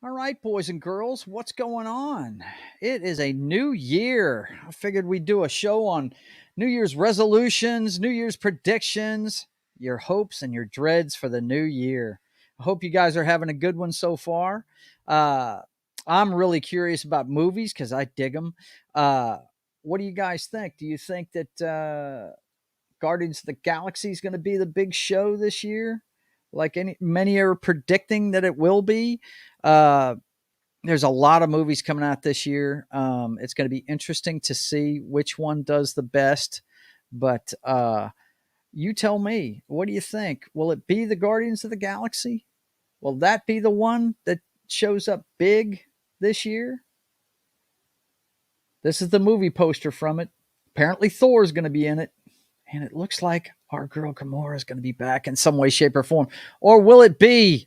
All right, boys and girls, what's going on? It is a new year. I figured we'd do a show on New Year's resolutions, New Year's predictions, your hopes and your dreads for the new year. I hope you guys are having a good one so far. Uh, I'm really curious about movies because I dig them. What do you guys think? Do you think that Guardians of the Galaxy is going to be the big show this year? Like many are predicting that it will be. Uh, there's a lot of movies coming out this year. It's going to be interesting to see which one does the best. But you tell me, what do you think? Will it be the Guardians of the Galaxy? Will that be the one that shows up big this year? This is the movie poster from it. Apparently, Thor's going to be in it. And it looks like our girl Gamora is going to be back in some way, shape, or form. Or will it be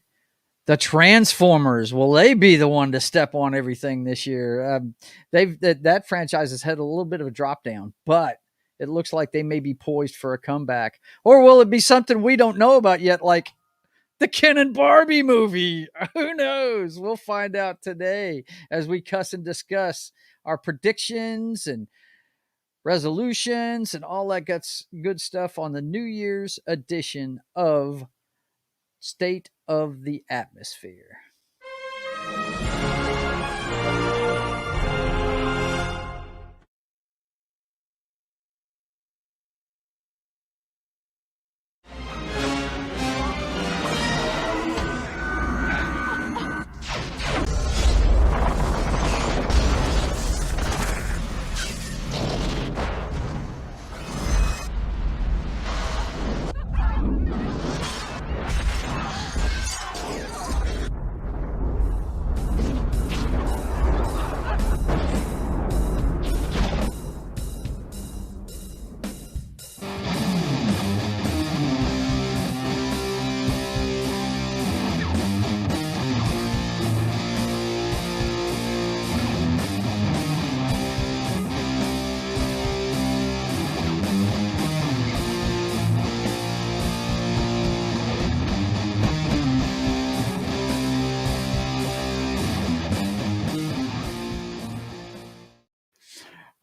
the Transformers? Will they be the one to step on everything this year? That franchise has had a little bit of a drop down, but it looks like they may be poised for a comeback. Or will it be something we don't know about yet, like the Ken and Barbie movie? Who knows? We'll find out today as we cuss and discuss our predictions and resolutions and all that good stuff on the New Year's edition of State of the Atmosphere.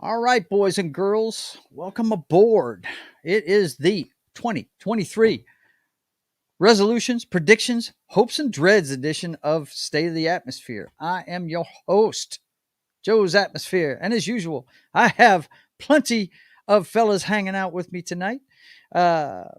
All right, boys and girls, welcome aboard. It is the 2023 resolutions, predictions, hopes, and dreads edition of State of the Atmosphere. I am your host, Joe's Atmosphere. And as usual, I have plenty of fellas hanging out with me tonight.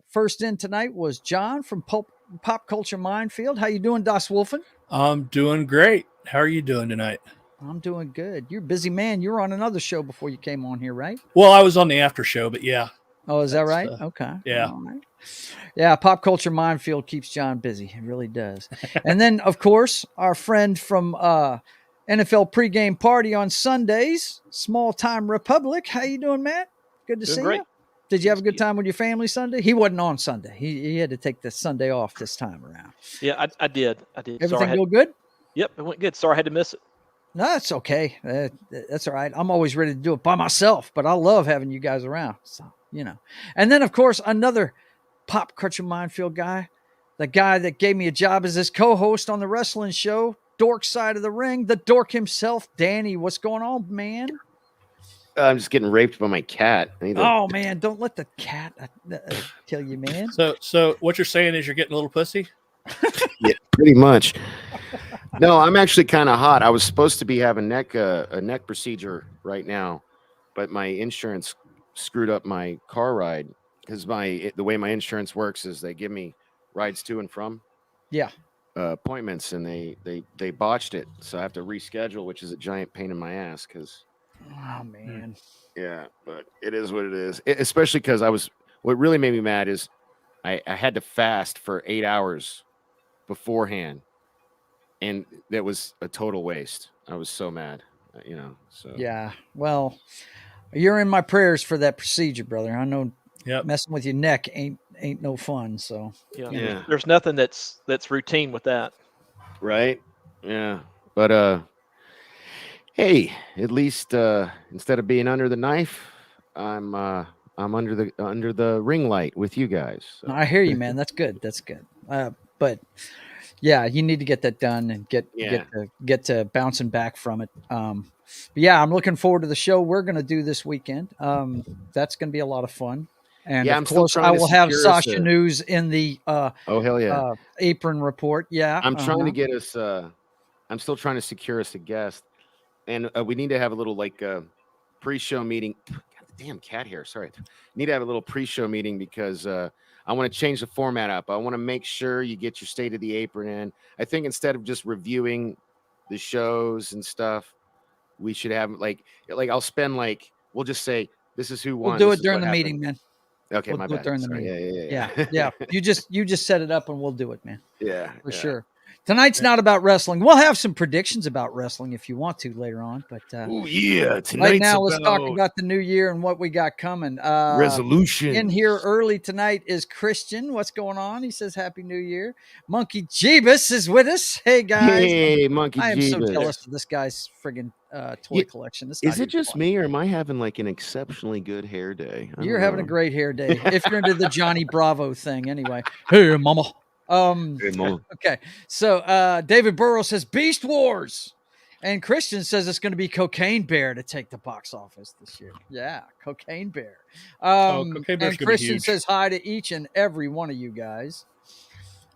First in tonight was John from Pop Culture Minefield. How you doing, Das Wolfen? I'm doing great. How are you doing tonight? I'm doing good. You're a busy man. You were on another show before you came on here, right? Well, I was on the after show, but yeah. Oh, is that right? Okay. Yeah. All right. Yeah, Pop Culture Minefield keeps John busy. It really does. And then, of course, our friend from NFL pregame party on Sundays, Small Time Republic. How you doing, Matt? Good to see you. Did you have a good time with your family Sunday? He wasn't on Sunday. He had to take the Sunday off this time around. Yeah, I did. Everything go good? Yep, it went good. Sorry I had to miss it. No, that's okay. That's all right. I'm always ready to do it by myself, but I love having you guys around. So, you know. And then, of course, another Pop Culture Minefield guy, the guy that gave me a job as his co-host on the wrestling show, Dork Side of the Ring, the dork himself, Danny. What's going on, man? I'm just getting raped by my cat. Oh, man, don't let the cat kill you, man. So what you're saying is you're getting a little pussy? Yeah, pretty much. No, I'm actually kind of hot. I was supposed to be having a neck procedure right now, but my insurance screwed up my car ride because the way my insurance works is they give me rides to and from appointments, and they botched it, so I have to reschedule, which is a giant pain in my ass. Because oh man, yeah, but it is what it is. Especially because what really made me mad is I had to fast for 8 hours beforehand. And that was a total waste. I was so mad, So yeah, well, you're in my prayers for that procedure, brother. I know messing with your neck ain't no fun. So yeah. There's nothing that's routine with that, right? Yeah, but hey, at least instead of being under the knife, I'm under the ring light with you guys. So. I hear you, man. That's good. But Yeah, you need to get that done and get to bouncing back from it. But yeah, I'm looking forward to the show we're going to do this weekend. That's going to be a lot of fun. And Yeah, of I'm still course, trying I to will have secure us Sasha a- News in the Oh hell yeah! apron report. Yeah, I'm trying to get us. I'm still trying to secure us a guest, and we need to have a little like pre-show meeting. God, the damn cat hair. Sorry, need to have a little pre-show meeting because I want to change the format up. I want to make sure you get your state of the apron in. I think instead of just reviewing the shows and stuff, we should have like I'll spend like we'll just say this is who won. We'll do this it is during what the happened. meeting, man. Okay, We'll my do it bad. during the Sorry. meeting. Yeah. Yeah. You just set it up and we'll do it, man. Yeah, For sure. Tonight's not about wrestling. We'll have some predictions about wrestling if you want to later on, but Oh yeah, tonight's right now let's talk about about the new year and what we got coming. resolution. In here early tonight is Christian. What's going on? He says Happy New Year. Monkey Jeebus is with us. Hey guys. Hey, Monkey I am so Jeebus. jealous of this guy's friggin' toy collection. Is it just me or am I having like an exceptionally good hair day? You're having a great hair day. If you're into the Johnny Bravo thing anyway. Hey mama. Okay. So David Burrow says Beast Wars. And Christian says it's going to be Cocaine Bear to take the box office this year. Yeah, Cocaine Bear. Cocaine Bear's and gonna be Christian huge. says hi to each and every one of you guys.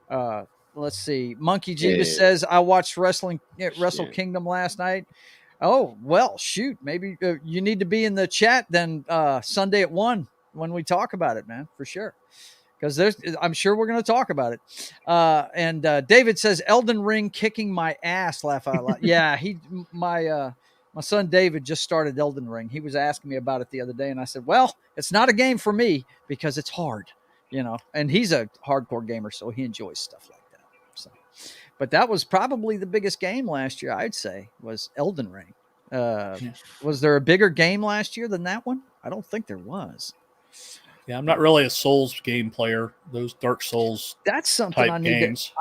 Let's see. Monkey Jeebus says I watched Wrestle Kingdom last night. Oh, well, shoot. Maybe you need to be in the chat then Sunday at 1 when we talk about it, man, for sure. Because I'm sure we're going to talk about it. And David says Elden Ring kicking my ass. Laugh out loud. Yeah, my son David just started Elden Ring. He was asking me about it the other day, and I said, "Well, it's not a game for me because it's hard, you know." And he's a hardcore gamer, so he enjoys stuff like that. So, but that was probably the biggest game last year. I'd say was Elden Ring. Was there a bigger game last year than that one? I don't think there was. Yeah, I'm not really a Souls game player. Those Dark Souls. That's something type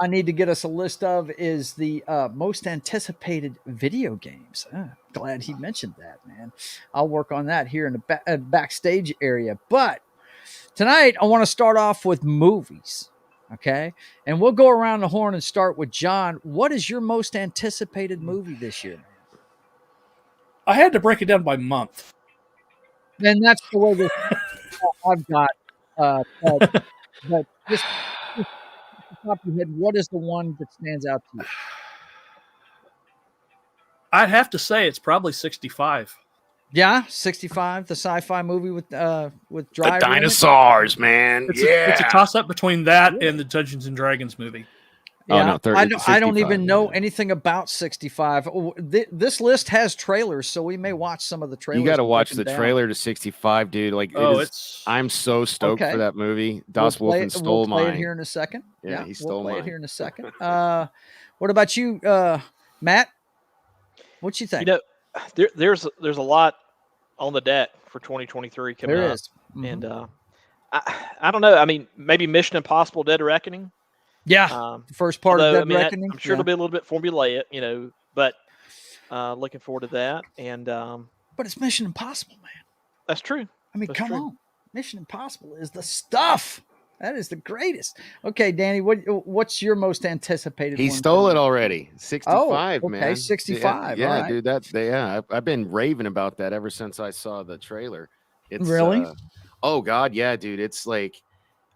I need to get us a list of is the most anticipated video games. Glad he mentioned that, man. I'll work on that here in the backstage area. But tonight I want to start off with movies. Okay. And we'll go around the horn and start with John. What is your most anticipated movie this year, man? I had to break it down by month. And that's the way this I've got. But just off the top of your head, what is the one that stands out to you? I'd have to say it's probably 65. Yeah, 65, the sci-fi movie with Driver. The dinosaurs, man. It's a toss-up between that and the Dungeons and Dragons movie. Yeah, Oh, no, I don't even know anything about 65. This list has trailers, so we may watch some of the trailers. You got to watch the trailer to 65, dude. Like, I'm so stoked for that movie. Das Wolfen stole mine. We'll play it here in a second. Yeah, he stole mine. Play it here in a second. What about you, Matt? What you think? You know, there's a lot on the deck for 2023 coming up. There is. Mm-hmm. And I don't know. I mean, maybe Mission Impossible: Dead Reckoning. Yeah, the first part of Dead Reckoning. I'm sure it'll be a little bit formulaic, you know, but looking forward to that. And but it's Mission Impossible, man. That's true. I mean, come on, Mission Impossible is the stuff. That is the greatest. Okay, Danny, what's your most anticipated? He stole it already. 65, okay, man. 65. Yeah, right. dude. I've been raving about that ever since I saw the trailer. It's really. Oh God, yeah, dude. It's like,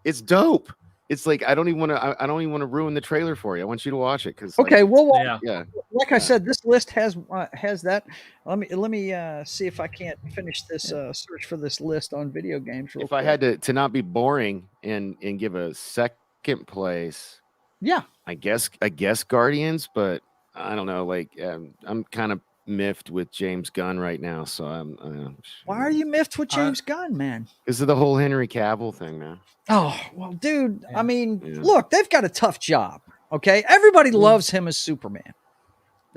it's dope. It's like I don't even want to ruin the trailer for you. I want you to watch it because okay, we'll watch. Yeah. Like I said, this list has that. Let me see if I can't finish this search for this list on video games. If I had to not be boring and give a second place, yeah, I guess Guardians, but I don't know. Like I'm kind of miffed with James Gunn right now, so I'm. Why are you miffed with James Gunn, man? Because of the whole Henry Cavill thing, man. Oh, well, dude, I mean, look, they've got a tough job, okay? Everybody loves him as Superman.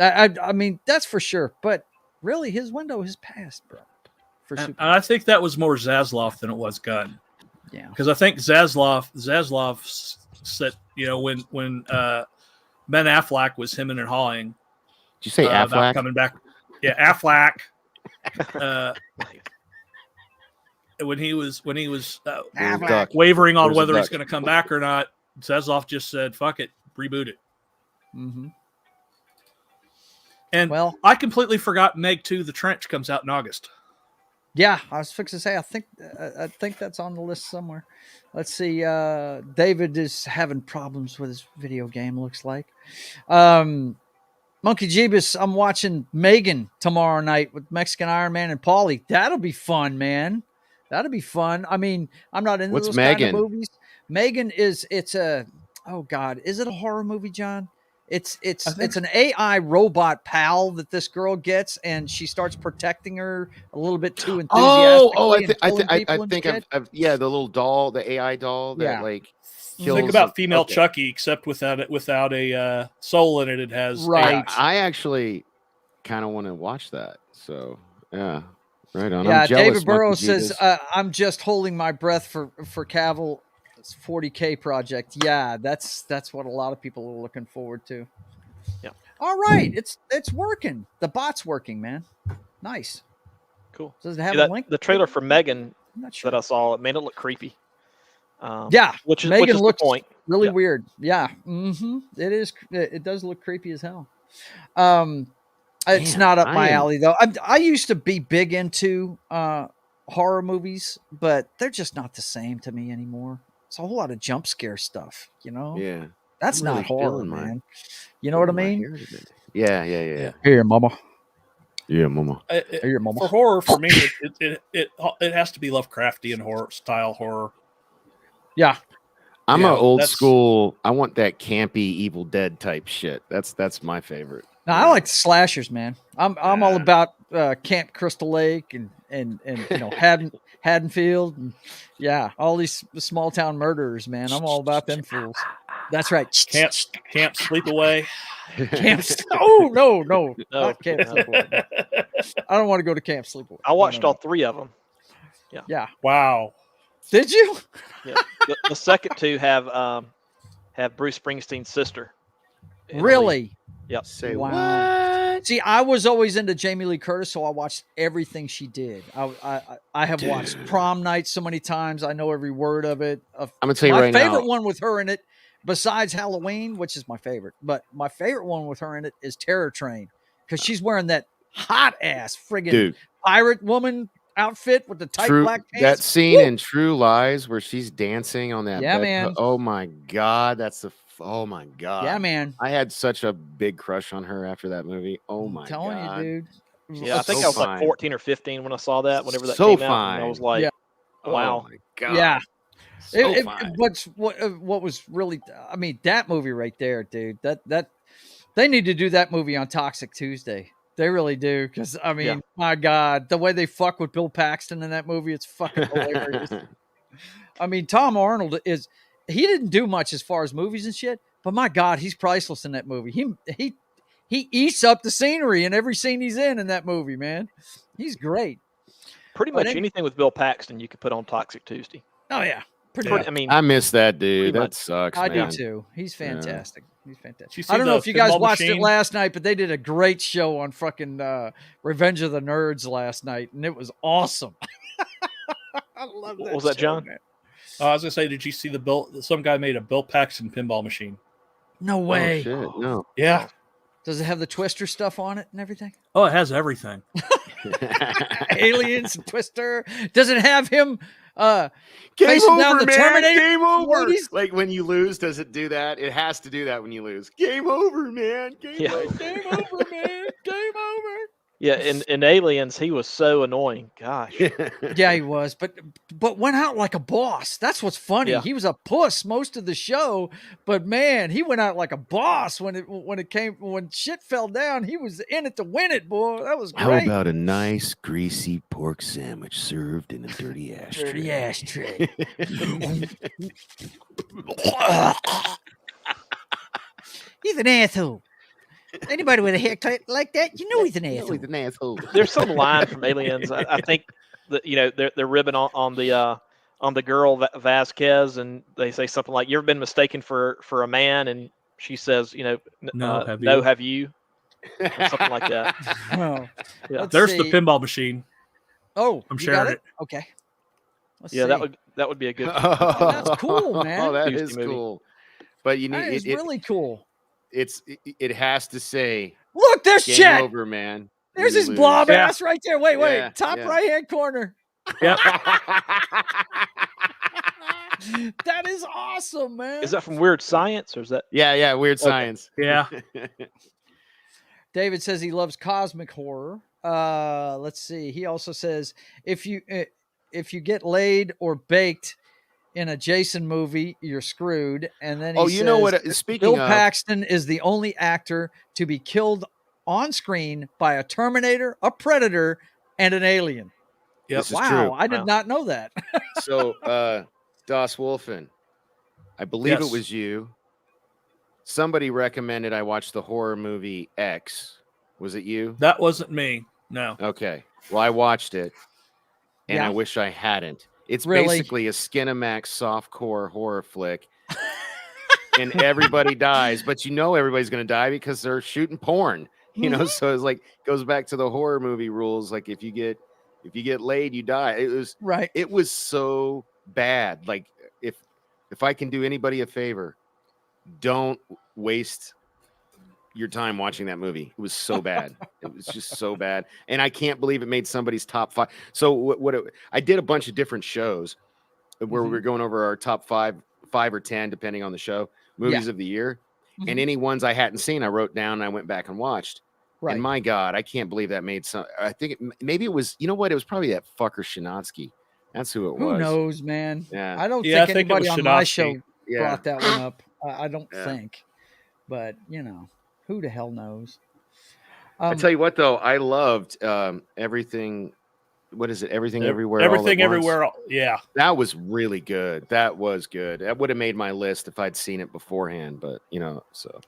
I mean, that's for sure. But really, his window has passed, bro. And I think that was more Zaslav than it was Gunn. Yeah. Because I think Zaslav said, you know, when Ben Affleck was hemming and hawing. Did you say Affleck? About coming back. Yeah, Affleck. When he was wavering on whether he's going to come back or not, Zaslav just said, "Fuck it, reboot it." Mm-hmm. And Well, I completely forgot Meg 2, The Trench comes out in August. yeah, I was fixing to say. I think that's on the list somewhere. Let's see. David is having problems with his video game. Looks like. Monkey Jeebus. I'm watching Megan tomorrow night with Mexican Iron Man and Paulie. That'll be fun, man. That'll be fun. I mean, I'm not into What's those kind of Megan? movies. Megan is. It's a. Oh God, is it a horror movie, John? It's an AI robot pal that this girl gets, and she starts protecting her a little bit too enthusiastically and killing people and think shit. I've yeah, the little doll, the AI doll that Yeah. like Think kills. about female okay. Chucky, except without a soul in it. It has Right. I actually kind of want to watch that. So yeah, right on. Yeah, I'm jealous. David Burrows Monkey says, Jeebus. "I'm just holding my breath for Cavill." 40K project. Yeah, that's what a lot of people are looking forward to. Yeah. All right, it's working. The bot's working, man. Nice. Cool. Does it have Yeah, a link? the trailer for Megan I'm not sure. that I saw, it made it look creepy. Yeah, which is Megan the looks point. really Yeah. weird. Yeah, mm-hmm. It is. It does look creepy as hell. It's Damn, not up I my am- alley though. I used to be big into horror movies, but they're just not the same to me anymore. It's a whole lot of jump scare stuff, you know. Yeah, That's I'm not really horror, feeling my- man. You know what I my mean? hair today. Yeah. Here, mama. Yeah, mama. Here, mama. For horror, for me, it has to be Lovecraftian horror style horror. Yeah, I'm Yeah, a old that's- school. I want that campy Evil Dead type shit. That's my favorite. no, I like the slashers, man. I'm all Yeah. about Camp Crystal Lake and you know Haddonfield, and yeah, all these small town murderers, man. I'm all about them fools. That's right. Camp Sleepaway. Camp. Oh no, No. not Camp Sleepaway. I don't want to go to Camp Sleepaway. I watched No. all three of them. Yeah. Wow. Did you? Yeah. The second two have Bruce Springsteen's sister. in the lead. Really? Yep. Say Wow. what? See, I was always into Jamie Lee Curtis, so I watched everything she did. I have watched Dude. Prom Night so many times. I know every word of it. I'm gonna tell you My right favorite now. one with her in it, besides Halloween, which is my favorite, but my favorite one with her in it is Terror Train, because she's wearing that hot ass friggin' Dude, pirate woman outfit with the tight true. black That pants. scene Woo! in True Lies where she's dancing on that. Yeah, bed. man. Oh my god, oh my god. Yeah, man. I had such a big crush on her after that movie. Oh I'm my telling god. you, dude. Yeah, I think so I was fine. like 14 or 15 when I saw that. Whenever that So came out, and I was like, Yeah. "Wow." Oh my god. Yeah. So fine. What was really, I mean, that movie right there, dude. That they need to do that movie on Toxic Tuesday. They really do, because I mean, Yeah. my God, the way they fuck with Bill Paxton in that movie, it's fucking hilarious. I mean, Tom Arnold he didn't do much as far as movies and shit, but my God, he's priceless in that movie. He eats up the scenery in every scene he's in that movie, man. He's great. Pretty But much it- anything with Bill Paxton you could put on Toxic Tuesday. Oh yeah, pretty Yeah. much. I mean, I miss that dude. Pretty That much. sucks. I man. do too. He's fantastic. He's fantastic. You see I don't know the if you guys pinball watched machine? it last night, but they did a great show on fucking Revenge of the Nerds last night, and it was awesome. I love that. What was that, show, John? man. I was gonna say, did you see some guy made a Bill Paxton pinball machine? No Oh way. shit. No. Yeah. Does it have the Twister stuff on it and everything? Oh, it has everything. Aliens and Twister. Does it have him Game facing down over, the man. Terminator Game over. ladies? Like when you lose, does it do that? It has to do that when you lose. Game over, man. Game Yeah. over. Game over, man. Game over. yeah, in Aliens, he was so annoying. Gosh. Yeah, he was, but went out like a boss. That's what's funny. Yeah. He was a puss most of the show, but man, he went out like a boss when shit fell down. He was in it to win it, boy. That was great. How about a nice greasy pork sandwich served in a dirty ashtray? Dirty ashtray. He's an asshole. Anybody with a haircut like that, you know he's an No, asshole. he's an asshole. There's some line from Aliens. I think that they're ribbing on the girl Vasquez, and they say something like, "You ever been mistaken for a man?" And she says, No, have no, you?" have you?" Or something like that. Well, Yeah. let's There's the see. pinball machine. Oh, I'm you got sharing it. Okay. Let's Yeah, see. that would be a good. That's cool, man. Oh, that Tuesday is movie. cool. But you That need is really cool. it has to say Look, there's game Chet. over, man. There's You his lose. blob Yeah. ass right there. Wait, Yeah, top yeah. right hand corner. Yep. That is awesome, man. Is that from Weird Science or is that? Yeah, weird Okay. science. Yeah. David says he loves cosmic horror. Let's see. He also says if you get laid or baked in a Jason movie, you're screwed. And then he You know says what? Speaking Bill of, Paxton is the only actor to be killed on screen by a Terminator, a Predator, and an alien. Yep. this is Wow, true. I did not know that. So, Das Wolfen, I believe Yes. it was you. Somebody recommended I watch the horror movie X. Was it you? That wasn't me. No. Okay. Well, I watched it, and Yeah. I wish I hadn't. It's Really? basically a Skinamax softcore horror flick, and everybody dies. But everybody's going to die because they're shooting porn. So it's like goes back to the horror movie rules. Like if you get laid, you die. Right. It was so bad. Like if I can do anybody a favor, don't waste your time watching that movie. It was so bad. It was just so bad. And I can't believe it made somebody's top 5. So I did a bunch of different shows where we were going over our top 5 or 10, depending on the show, movies of the year. And any ones I hadn't seen, I wrote down and I went back and watched. Right. And my God, I can't believe that made some. I think maybe it was, it was probably that fucker Shinatsky. That's who it was. Who knows, man? Yeah. I don't Yeah, think I think it anybody was on my Shinatsky. show Yeah. brought that one up. I don't Yeah. think. But, who the hell knows? I tell you what, though, I loved everything. What is it? Everything Everywhere. All at Everything Once. everywhere. Yeah. That was really good. That was good. That would have made my list if I'd seen it beforehand. But so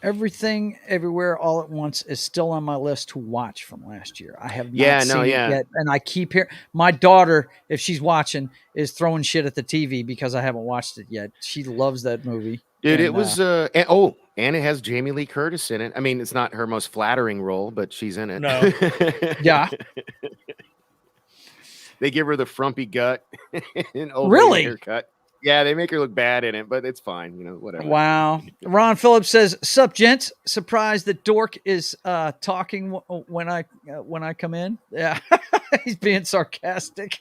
Everything Everywhere All at Once is still on my list to watch from last year. I have not seen it yet. And I keep hearing my daughter, if she's watching, is throwing shit at the TV because I haven't watched it yet. She loves that movie. dude, And, it was and it has Jamie Lee Curtis in it. I mean, it's not her most flattering role, but she's in it. No. Yeah. They give her the frumpy gut and Really? haircut. Yeah, they make her look bad in it, but it's fine. Whatever. Wow. Ron Phillips says, "Sup, gents? Surprised that Dork is talking when I come in." Yeah, he's being sarcastic.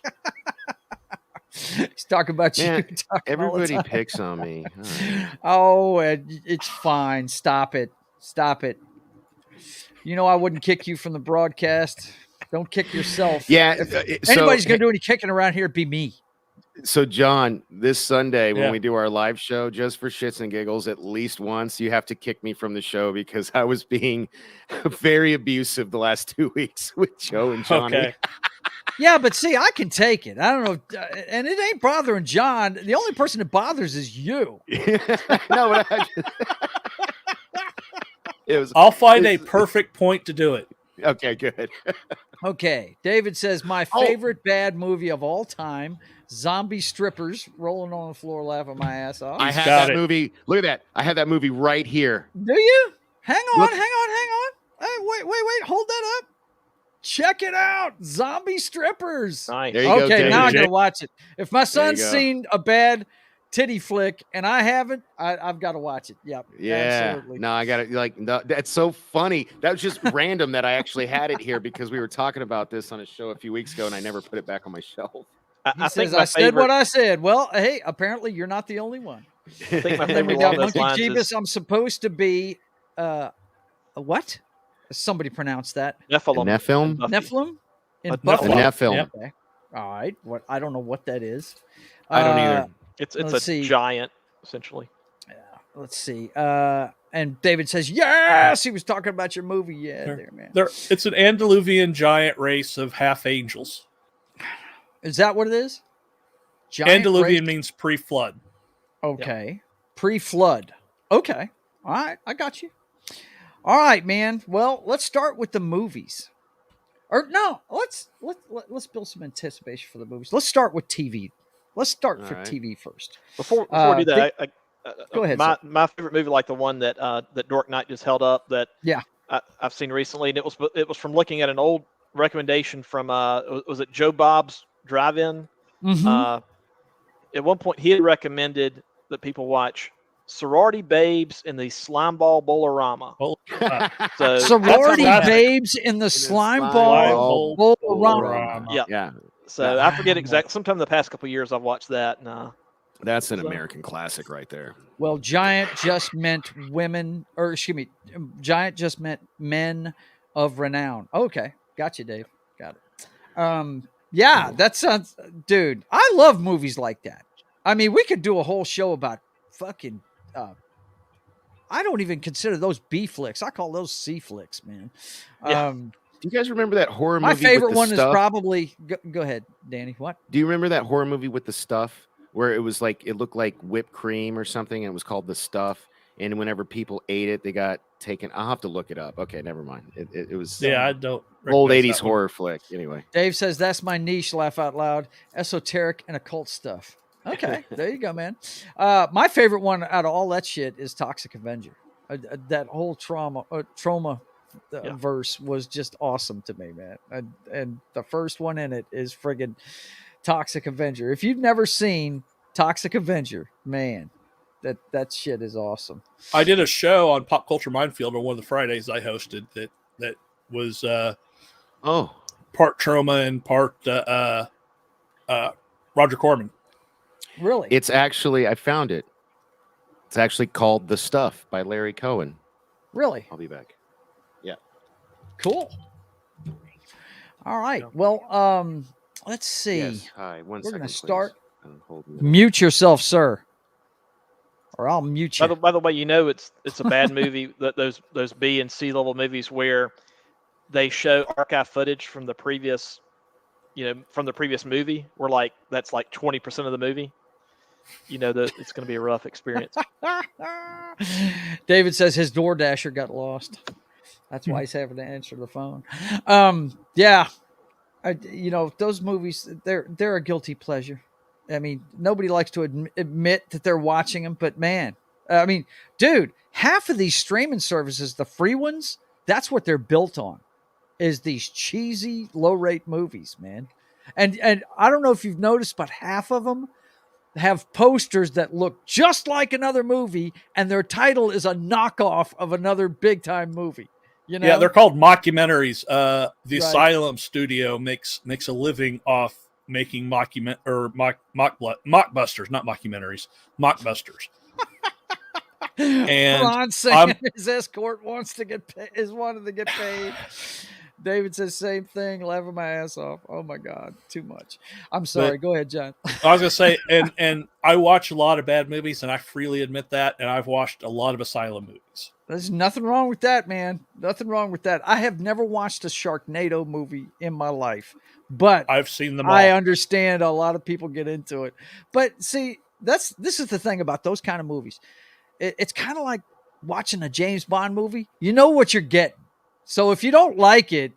He's talking about you. Man, talking all the Everybody time. picks on me. All right. Oh, it's fine. Stop it. Stop it. I wouldn't kick you from the broadcast. Don't kick yourself. Yeah. If anybody's going to do any kicking around here, be me. So, John, this Sunday when Yeah. we do our live show, just for shits and giggles, at least once, you have to kick me from the show because I was being very abusive the last 2 weeks with Joe and Johnny. Okay. Yeah, but see, I can take it. I don't know. And it ain't bothering John. The only person it bothers is you. No, but it was I'll find a perfect point to do it. okay. Good. Okay. David says, my Oh. favorite bad movie of all time, Zombie Strippers, rolling on the floor laughing my ass off. I had got that it. movie. Look at that. I had that movie right here. Do you? Hang on, Look. hang on. Hey, wait. Hold that up. Check it out. Zombie Strippers. Nice. There you go, Okay, David. now I'm going to watch it. If my There you son's go. seen a bad titty flick and I haven't, I've got to watch it. Yep. Yeah. Absolutely. No, I got it. No, that's so funny. That was just random that I actually had it here because we were talking about this on a show a few weeks ago and I never put it back on my shelf. He I think says, my I said favorite, what I said. Well, hey, apparently you're not the only one. I think my And then we favorite got along those Monkey lines is Jeebus. I'm supposed to be, a what? Somebody pronounced that. Nephilim. Nephilim? in Buffy. Nephilim? In A Buffy? The Nephilim. Yep. Okay. All right. What? I don't know what that is. I don't either. It's Let's a see. giant, essentially. Let's see. And David says, yes, he was talking about your movie. Yeah, Sure. there, man. It's an Andaluvian giant race of half angels. Is that what it is? Giant Andaluvian race? means pre-flood. Okay. Pre-flood. Okay. All right. I got you. All right, man. Well, let's start with the movies. Or no, let's build some anticipation for the movies. Let's start with TV. Let's start All for right. TV first. Before we do that, Go ahead, My favorite movie, like the one that that Dork Knight just held up, that Yeah. I've seen recently, and it was from looking at an old recommendation from was it Joe Bob's Drive-In? Mhm. At one point, he had recommended that people watch sorority babes in the Slimeball Bolorama. Well, So Sorority classic. babes in the slime slime ball ball Bolorama. yeah. Yeah, So I forget exactly. Sometime in the past couple of years, I've watched that. And that's an American classic right there. Well, giant just meant women, or excuse me, giant just meant men of renown. Okay, got you, Dave. Got it. Yeah, that sounds, dude. I love movies like that. I mean, we could do a whole show about fucking. I don't even consider those B flicks. I call those C flicks, man. Yeah. Do you guys remember that horror movie? My favorite with the one stuff? is probably. Go ahead, Danny. What? Do you remember that horror movie with the stuff where it was like it looked like whipped cream or something, and it was called The Stuff? And whenever people ate it, they got taken. I'll have to look it up. Okay, never mind. It was yeah, I don't. old recognize 80s that one. horror flick. Anyway, Dave says that's my niche. Laugh out loud. Esoteric and occult stuff. Okay, there you go, man. My favorite one out of all that shit is Toxic Avenger. That whole trauma verse was just awesome to me, man. And the first one in it is friggin' Toxic Avenger. If you've never seen Toxic Avenger, man, that shit is awesome. I did a show on Pop Culture Minefield on one of the Fridays I hosted that was part trauma and part Roger Corman. Really? it's actually I found it. It's actually called The Stuff by Larry Cohen. Really? I'll be back. Cool. All right. Well, let's see. Yes. Hi. We're We're going to start. Hold Mute yourself, sir, or I'll mute you. by the way, it's a bad movie. Those B and C level movies where they show archive footage from the previous, movie. Where like that's like 20% of the movie. It's going to be a rough experience. David says his DoorDasher got lost. That's why he's having to answer the phone. Yeah, those movies, they're a guilty pleasure. I mean, nobody likes to admit that they're watching them, but man, I mean, dude, half of these streaming services, the free ones, that's what they're built on, is these cheesy low-rate movies, man. And I don't know if you've noticed, but half of them have posters that look just like another movie, and their title is a knockoff of another big-time movie. Yeah, they're called mockumentaries. The Asylum Studio makes a living off making mockbusters, not mockumentaries, mockbusters. And Ron saying his escort wanted to get paid. David says same thing, laughing my ass off. Oh my God, too much. I'm sorry. Go ahead, John. I was gonna say, and I watch a lot of bad movies, and I freely admit that. And I've watched a lot of Asylum movies. There's nothing wrong with that, man. Nothing wrong with that. I have never watched a Sharknado movie in my life, but I've seen them all. I understand a lot of people get into it. But see, this is the thing about those kind of movies. It's kind of like watching a James Bond movie. You know what you're getting. So if you don't like it,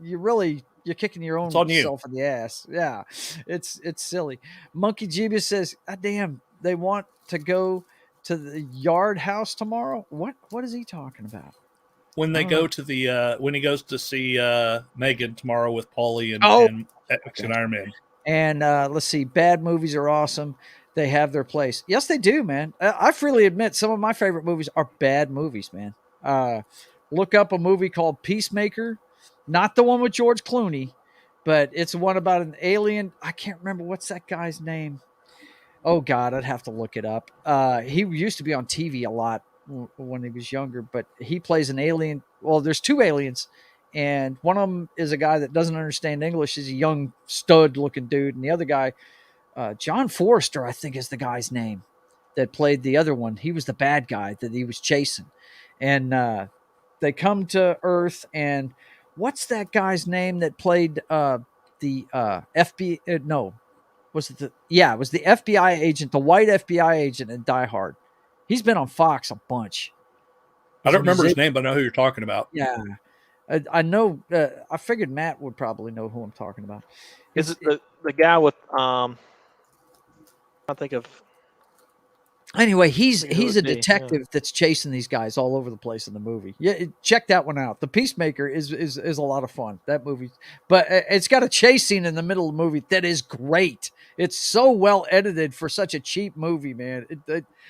you're kicking your own self in the ass. Yeah, it's silly. Monkey Jeebus says, "God damn, they want to go to the Yard House tomorrow." What is he talking about? When they go to the when he goes to see Megan tomorrow with Paulie and Iron Man. And let's see, bad movies are awesome. They have their place. Yes, they do, man. I freely admit some of my favorite movies are bad movies, man. Look up a movie called Peacemaker, not the one with George Clooney, but it's one about an alien. I can't remember what's that guy's name. Oh God, I'd have to look it up. He used to be on TV a lot when he was younger, but he plays an alien. Well, there's two aliens, and one of them is a guy that doesn't understand English. He's a young stud-looking dude, and the other guy, John Forrester, I think is the guy's name, that played the other one. He was the bad guy that he was chasing, and they come to Earth, and what's that guy's name that played the FBI? No, was it the? Yeah, it was the FBI agent, the white FBI agent in Die Hard. He's been on Fox a bunch. I don't remember his name, but I know who you're talking about. Yeah, I know. I figured Matt would probably know who I'm talking about. Is it the guy with? I think of. Anyway, he's Who would a be, detective that's chasing these guys all over the place in the movie. Yeah, check that one out. The Peacemaker is a lot of fun. That movie, but it's got a chase scene in the middle of the movie that is great. It's so well edited for such a cheap movie, man.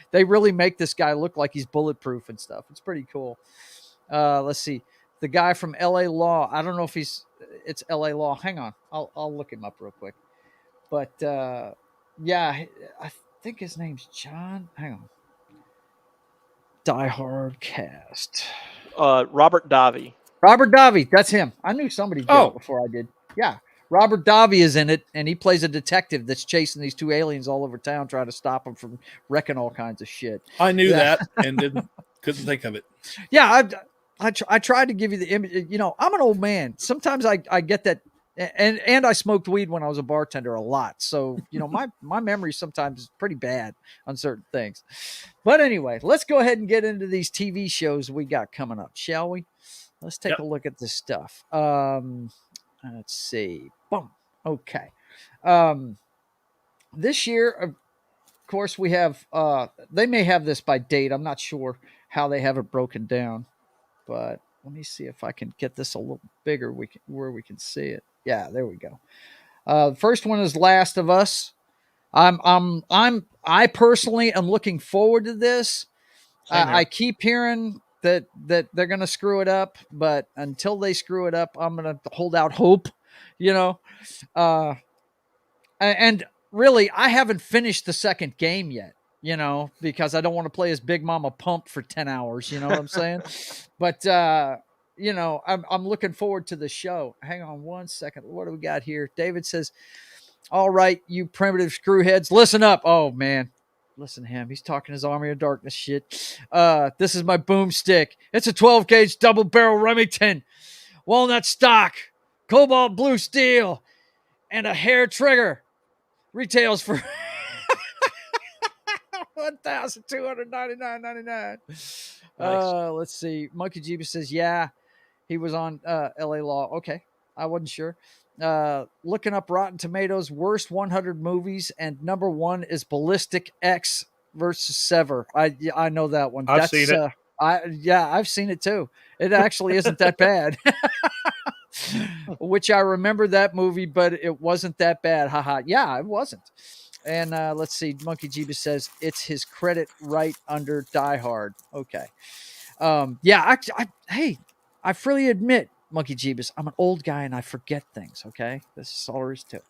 They really make this guy look like he's bulletproof and stuff. It's pretty cool. Let's see, the guy from L.A. Law. I don't know if it's L.A. Law. Hang on, I'll look him up real quick. But yeah, I think his name's John. Hang on. Die Hard cast. Robert Davi. Robert Davi. That's him. I knew somebody did it before I did. Yeah. Robert Davi is in it, and he plays a detective that's chasing these two aliens all over town, trying to stop them from wrecking all kinds of shit. I knew that and couldn't think of it. Yeah, I tried to give you the image. You know, I'm an old man. Sometimes I get that. And I smoked weed when I was a bartender a lot. So, you know, my memory sometimes is pretty bad on certain things. But anyway, let's go ahead and get into these TV shows we got coming up, shall we? Let's take a look at this stuff. Let's see. Boom. Okay. This year, of course, we have, they may have this by date. I'm not sure how they have it broken down, but let me see if I can get this a little bigger where we can see it. Yeah, there we go. The first one is Last of Us. I personally am looking forward to this. I keep hearing that they're going to screw it up, but until they screw it up, I'm going to hold out hope, you know. And really, I haven't finished the second game yet, you know, because I don't want to play as Big Mama Pump for 10 hours, you know what I'm saying? But you know, I'm looking forward to the show. Hang on one second. What do we got here? David says, all right, you primitive screwheads, listen up. Oh, man. Listen to him. He's talking his Army of Darkness shit. This is my boomstick. It's a 12-gauge double-barrel Remington. Walnut stock. Cobalt blue steel. And a hair trigger. Retails for $1,299.99. Nice. Let's see. Monkey Jeebus says, yeah, he was on LA Law. Okay. I wasn't sure. Looking up Rotten Tomatoes worst 100 movies, and number one is Ballistic X versus Sever. I know that one. I've seen it. I've seen it too. It actually isn't that bad. Which I remember that movie, but it wasn't that bad. Haha. Yeah, it wasn't. And let's see. Monkey Jeebus says it's his credit right under Die Hard. Okay. Yeah. Hey, I freely admit, Monkey Jeebus, I'm an old guy and I forget things. Okay, this is all there is to it.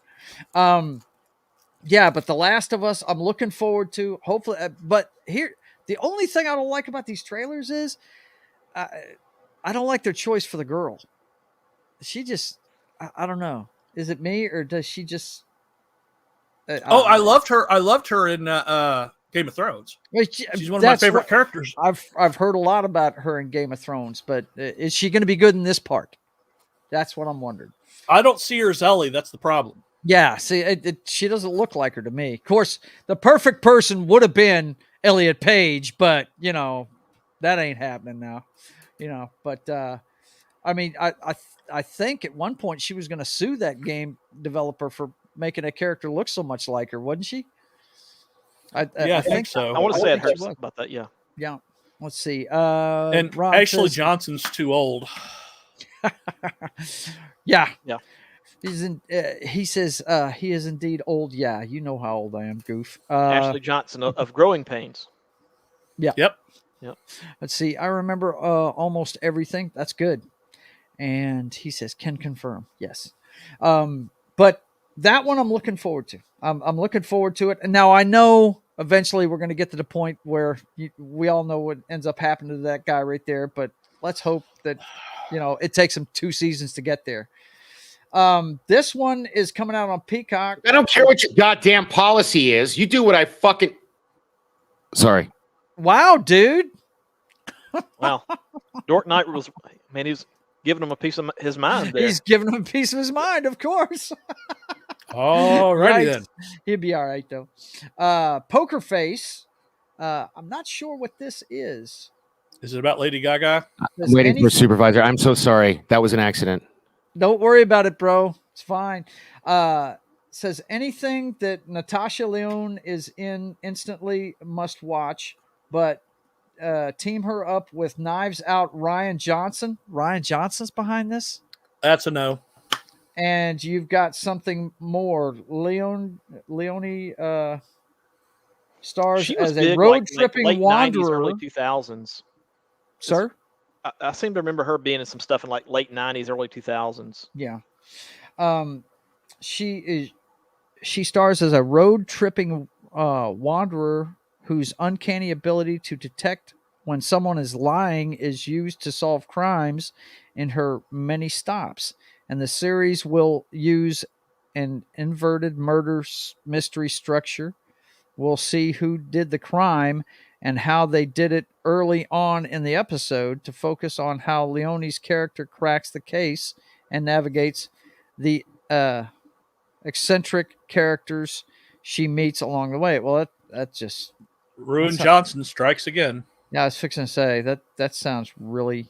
Yeah, but The Last of Us, I'm looking forward to. Hopefully, but here, the only thing I don't like about these trailers is, I don't like their choice for the girl. She just, I don't know. Is it me or does she just? I loved her. I loved her in Game of Thrones. She's one of my favorite characters. I've heard a lot about her in Game of Thrones, but is she going to be good in this part? That's what I'm wondering. I don't see her as Ellie. That's the problem. Yeah, see, she doesn't look like her to me. Of course, the perfect person would have been Elliot Page, but you know that ain't happening now. You know, but I mean, I think at one point she was going to sue that game developer for making a character look so much like her, wasn't she? I think so. I want to say it hurts about that. Yeah. Yeah. Let's see. And Ron Ashley says, Johnson's too old. Yeah. Yeah. He says he is indeed old. Yeah. You know how old I am, goof. Ashley Johnson of Growing Pains. Yeah. Yep. Let's see. I remember almost everything. That's good. And he says, can confirm. Yes. But that one I'm looking forward to. I'm looking forward to it. And now I know eventually we're going to get to the point where we all know what ends up happening to that guy right there. But let's hope that, you know, it takes him 2 seasons to get there. This one is coming out on Peacock. I don't care what your goddamn policy is. You do what I fucking... Sorry. Wow, dude. Wow. Dork Knight was, man, he was giving him a piece of his mind there. He's giving him a piece of his mind, of course. All righty then. He'll be all right, though. Poker Face. I'm not sure what this is. Is it about Lady Gaga? I'm waiting for a supervisor. I'm so sorry. That was an accident. Don't worry about it, bro. It's fine. says anything that Natasha Lyonne is in instantly must watch, but team her up with Knives Out Ryan Johnson. Ryan Johnson's behind this. That's a no. And you've got something more. Leone stars She was as big, a road like tripping late wanderer. 90s, early 2000s. Sir? I seem to remember her being in some stuff in like late 90s, early 2000s. Yeah. She stars as a road tripping wanderer whose uncanny ability to detect when someone is lying is used to solve crimes in her many stops. And the series will use an inverted murder mystery structure. We'll see who did the crime and how they did it early on in the episode to focus on how Leone's character cracks the case and navigates the eccentric characters she meets along the way. Well, that just Ruin Johnson strikes again. Yeah, I was fixing to say that sounds really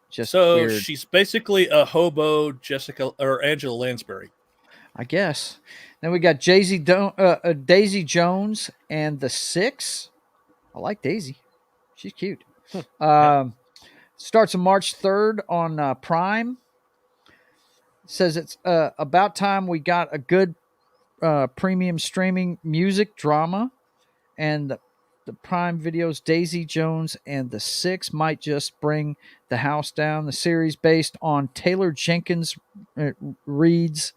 just so weird. She's basically a hobo Jessica or Angela Lansbury, I guess. Then we got Daisy Jones and the Six. I like Daisy. She's cute. Starts on March 3rd on Prime. Says it's about time we got a good premium streaming music drama, and the Prime Video's Daisy Jones and the Six might just bring the house down. The series based on Taylor Jenkins Reid's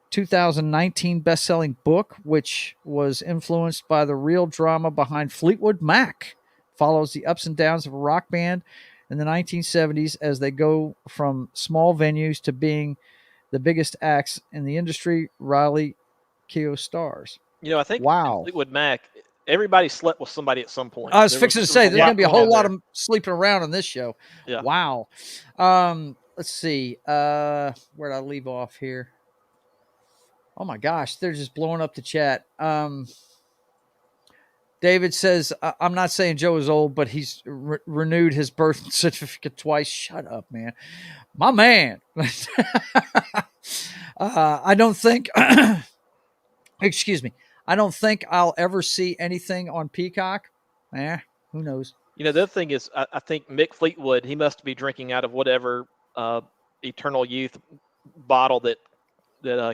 2019 best-selling book, which was influenced by the real drama behind Fleetwood Mac, follows the ups and downs of a rock band in the 1970s as they go from small venues to being the biggest acts in the industry. Riley Keough stars. I think Fleetwood Mac, everybody slept with somebody at some point. I was fixing to say, there's going to be a whole lot of sleeping around on this show. Yeah. Wow. Let's see. Where did I leave off here? Oh my gosh, they're just blowing up the chat. David says, I'm not saying Joe is old, but he's renewed his birth certificate twice. Shut up, man. My man. I don't think, excuse me. I don't think I'll ever see anything on Peacock. Who knows? The other thing is, I think Mick Fleetwood, he must be drinking out of whatever Eternal Youth bottle that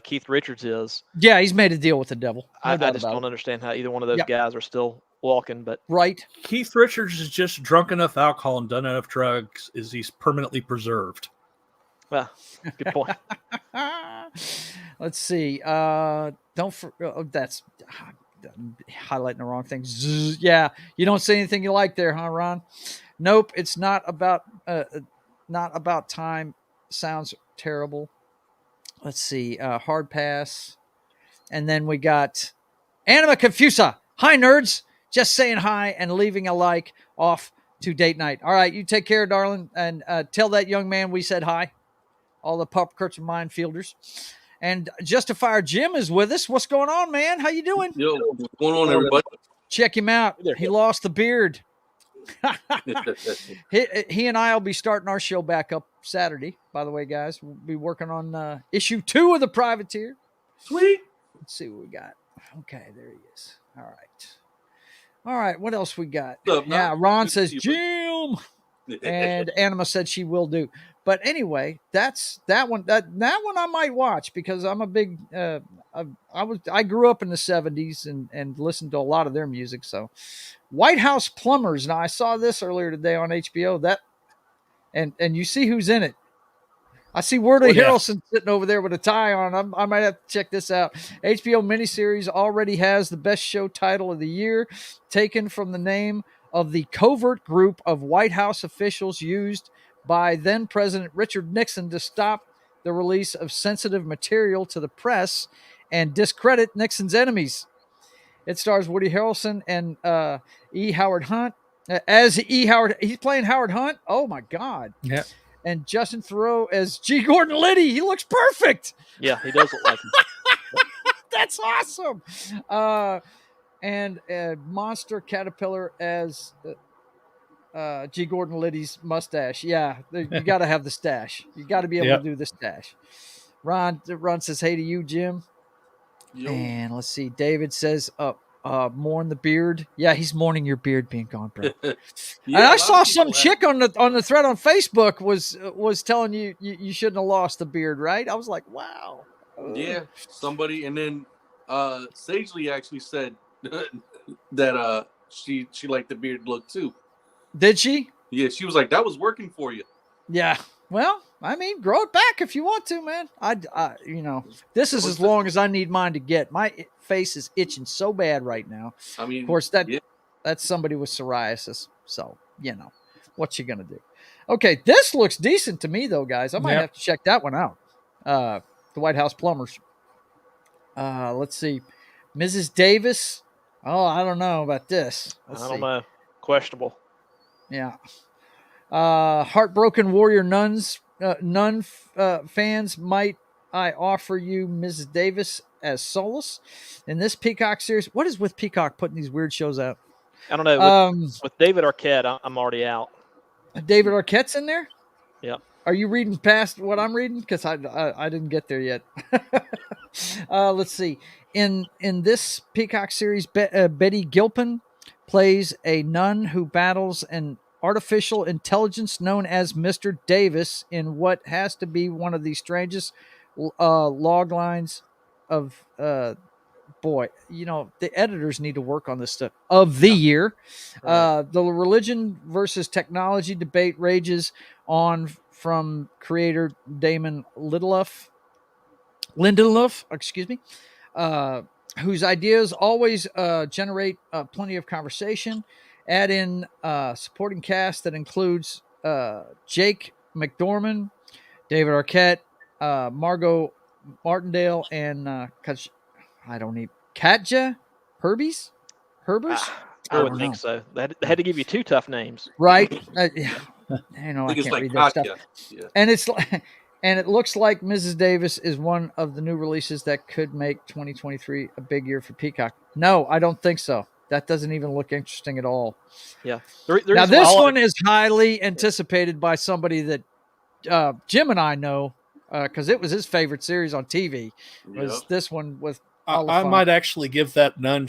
Keith Richards is. Yeah, he's made a deal with the devil. I just don't understand how either one of those guys are still walking. But right, Keith Richards is just drunk enough alcohol and done enough drugs is he's permanently preserved. Well, good point. Let's see. That's highlighting the wrong thing. Yeah, you don't say anything you like there, huh, Ron? Nope, it's not about time. Sounds terrible. Let's see. Hard pass. And then we got Anima Confusa. Hi, nerds. Just saying hi and leaving a like off to date night. All right, you take care, darling. And tell that young man we said hi. All the pop culture minefielders. And Justifier Jim is with us. What's going on, man? How you doing? Yo, what's going on, everybody? Check him out. He lost the beard. he and I will be starting our show back up Saturday, by the way, guys. We'll be working on issue 2 of the Privateer. Sweet. Let's see what we got. Okay, there he is. All right, what else we got? Ron says Jim, and Anima said she will do. But anyway, that's that one. That one I might watch because I'm a big. I grew up in the 70s and listened to a lot of their music. So, White House Plumbers. Now I saw this earlier today on HBO. And you see who's in it. I see Woody Harrelson sitting over there with a tie on. I might have to check this out. HBO miniseries already has the best show title of the year, taken from the name of the covert group of White House officials used by then President Richard Nixon to stop the release of sensitive material to the press and discredit Nixon's enemies. It stars Woody Harrelson and E. Howard Hunt. As E. Howard, he's playing Howard Hunt. Oh my God. Yeah. And Justin Theroux as G. Gordon Liddy. He looks perfect. Yeah, he does look like him. That's awesome. And Monster Caterpillar as G. Gordon Liddy's mustache. Yeah, you got to have the stash. You got to be able to do the stash. Ron says, hey to you, Jim. Yo. And let's see. David says, mourn the beard. Yeah, he's mourning your beard being gone, bro. Yeah, and I a lot saw of some people chick on the thread on Facebook was telling you shouldn't have lost the beard, right? I was like, wow. Yeah, somebody, and then Sagely actually said that she liked the beard look too. Did she? Yeah, she was like, that was working for you. Yeah. Well, I mean, grow it back if you want to, man. I this is as long as I need mine to get. My face is itching so bad right now. I mean, of course, that's somebody with psoriasis. So, what you gonna do? Okay, this looks decent to me though, guys. I might have to check that one out. The White House Plumbers. Let's see. Mrs. Davis. Oh, I don't know about this. I don't know. Questionable. Yeah. Heartbroken Warrior nun fans, might I offer you Mrs. Davis as solace in this Peacock series? What is with Peacock putting these weird shows out? I don't know. With David Arquette, I'm already out. David Arquette's in there? Yep. Are you reading past what I'm reading? Because I didn't get there yet. Let's see. In this Peacock series, Betty Gilpin plays a nun who battles an artificial intelligence known as Mr. Davis in what has to be one of the strangest log lines of boy, the editors need to work on this stuff of the year. Right. The religion versus technology debate rages on from creator Damon Lindelof, excuse me, whose ideas always generate plenty of conversation. Add in supporting cast that includes Jake McDormand, David Arquette, Margot Martindale, and Katja Herbers? I would think so. They had to give you two tough names, right? Yeah. I can't read that stuff. Yeah. And it looks like Mrs. Davis is one of the new releases that could make 2023 a big year for Peacock. No, I don't think so. That doesn't even look interesting at all. Yeah. Now, this one is highly anticipated by somebody that Jim and I know because it was his favorite series on TV. Was this one with I might actually give that nun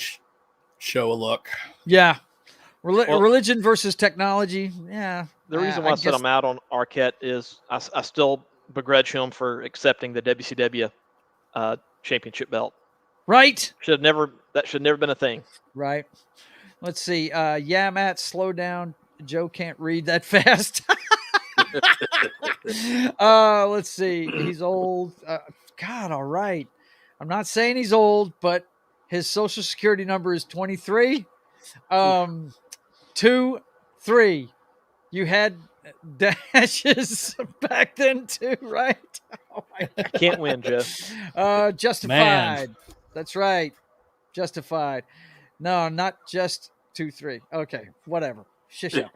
show a look. Yeah. Religion versus technology. Yeah. The reason why I said I'm out on Arquette is I still begrudge him for accepting the WCW championship belt. Right. That should never been a thing. Right. Let's see. Matt, slow down. Joe can't read that fast. Let's see. He's old. God, all right. I'm not saying he's old, but his social security number is 23. 2, 3. You had dashes back then too, right? Oh my God. Can't win, Jeff. Justified. Man. That's right. Justified. No, not just 2, 3. Okay, whatever. Shish up.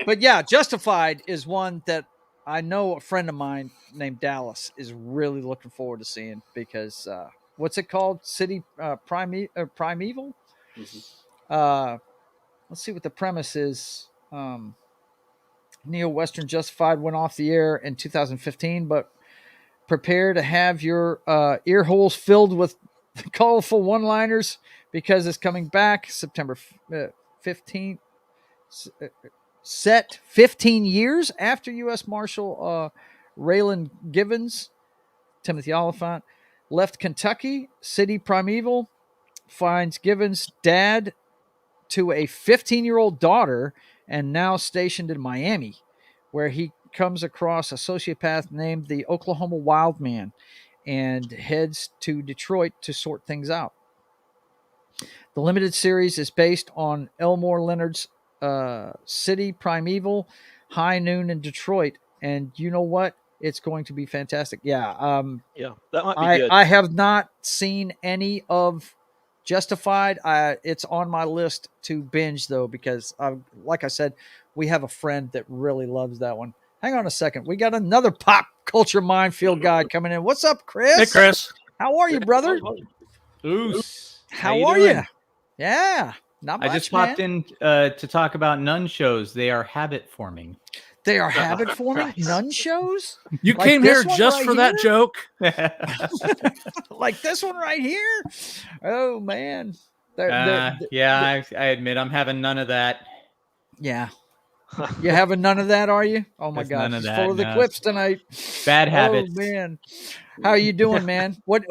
But yeah, Justified is one that I know a friend of mine named Dallas is really looking forward to seeing because what's it called? City Primeval? Mm-hmm. Let's see what the premise is. Neo-Western Justified went off the air in 2015, but prepare to have your ear holes filled with colorful one-liners because it's coming back September 15th. Set 15 years after U.S. Marshal Raylan Givens, Timothy Oliphant, left Kentucky. City Primeval finds Givens' dad to a 15-year-old daughter and now stationed in Miami, where he comes across a sociopath named the Oklahoma Wild Man and heads to Detroit to sort things out. The limited series is based on Elmore Leonard's City Primeval, High Noon in Detroit. And you know what? It's going to be fantastic. Yeah. That might be good. I have not seen any of Justified. It's on my list to binge, though, because, like I said, we have a friend that really loves that one. Hang on a second. We got another pop culture minefield guy coming in. What's up, Chris? Hey, Chris. How are you, brother? Oos. How are you? Yeah. Not much, I just popped in to talk about nun shows. They are habit forming. They are habit forming nun shows. You Like came here this one just right for that here? joke. Like this one right here. Oh man. Yeah, I admit I'm having none of that. Yeah. You having none of that, are you? Oh my There's God, none of he's that, full of the no. clips tonight. Bad Oh habits. man, how are you doing, man? What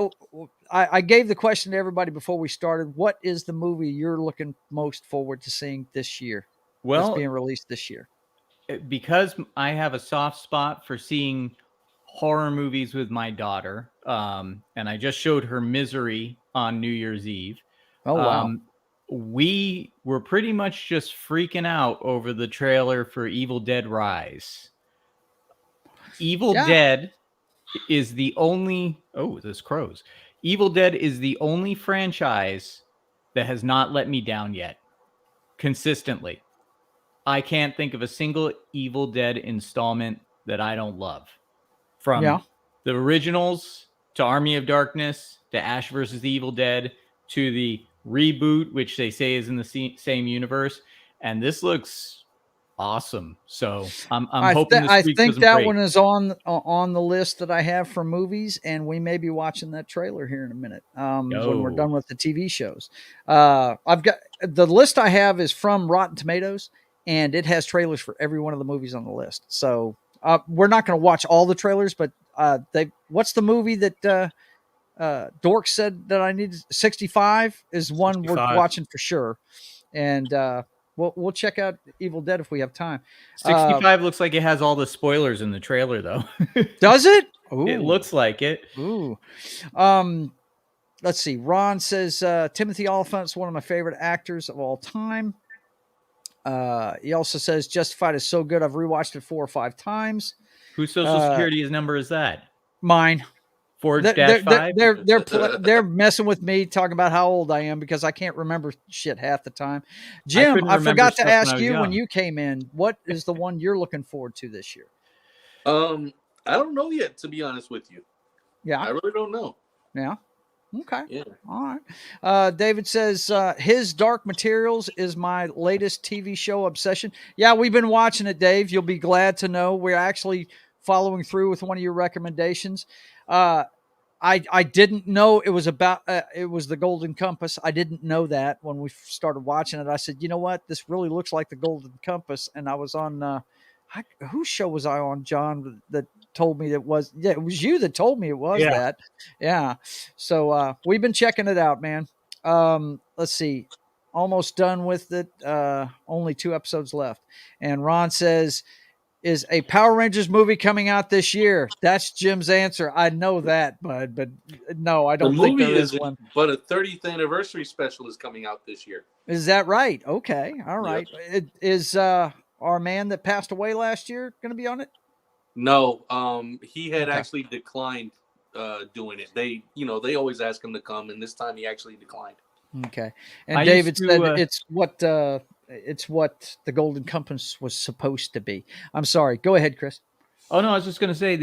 I gave the question to everybody before we started. What is the movie you're looking most forward to seeing this year? That's Well, being released this year. because I have a soft spot for seeing horror movies with my daughter, and I just showed her Misery on New Year's Eve. Oh wow. We were pretty much just freaking out over the trailer for Evil Dead Rise. Evil Dead is the only this crows. Evil Dead is the only franchise that has not let me down yet. Consistently. I can't think of a single Evil Dead installment that I don't love. From the originals to Army of Darkness to Ash versus the Evil Dead to the reboot, which they say is in the same universe. And this looks awesome. So I'm hoping this I week think doesn't that break. one is on the list that I have for movies, and we may be watching that trailer here in a minute when we're done with the TV shows. I've got the list I have is from Rotten Tomatoes, and it has trailers for every one of the movies on the list. So we're not going to watch all the trailers, but what's the movie that Dork said that I need? 65 is one 65. we're watching for sure, and we'll check out Evil Dead if we have time. 65 looks like it has all the spoilers in the trailer, though. Does it? Ooh. It looks like it. Ooh. Let's see. Ron says Timothy Olyphant's one of my favorite actors of all time. He also says Justified is so good I've rewatched it 4 or 5 times. Whose social security number is that? Mine. Forge-5? They're messing with me, talking about how old I am because I can't remember shit half the time. Jim, I forgot to ask you when you came in, what is the one you're looking forward to this year? I don't know yet, to be honest with you. Yeah. I really don't know. Yeah. Okay. Yeah. All right. David says his Dark Materials is my latest TV show obsession. Yeah, we've been watching it, Dave. You'll be glad to know we're actually following through with one of your recommendations. I didn't know it was about it was the Golden Compass. I didn't know that when we started watching it. I said, you know what, this really looks like the Golden Compass. And I was on whose show was I on, John, that told me it was? Yeah, it was you that told me it was that. Yeah. So we've been checking it out, man. Let's see, almost done with it. Only 2 episodes left. And Ron says, is a Power Rangers movie coming out this year? That's Jim's answer. I know that, bud, but no, I don't think there is one. But a 30th anniversary special is coming out this year. Is that right? Okay. All right. Yep. Is our man that passed away last year going to be on it? No, he had actually declined doing it. They always ask him to come, and this time he actually declined. Okay. And David said it's what the Golden Compass was supposed to be. I'm sorry. Go ahead, Chris. Oh no, I was just going to say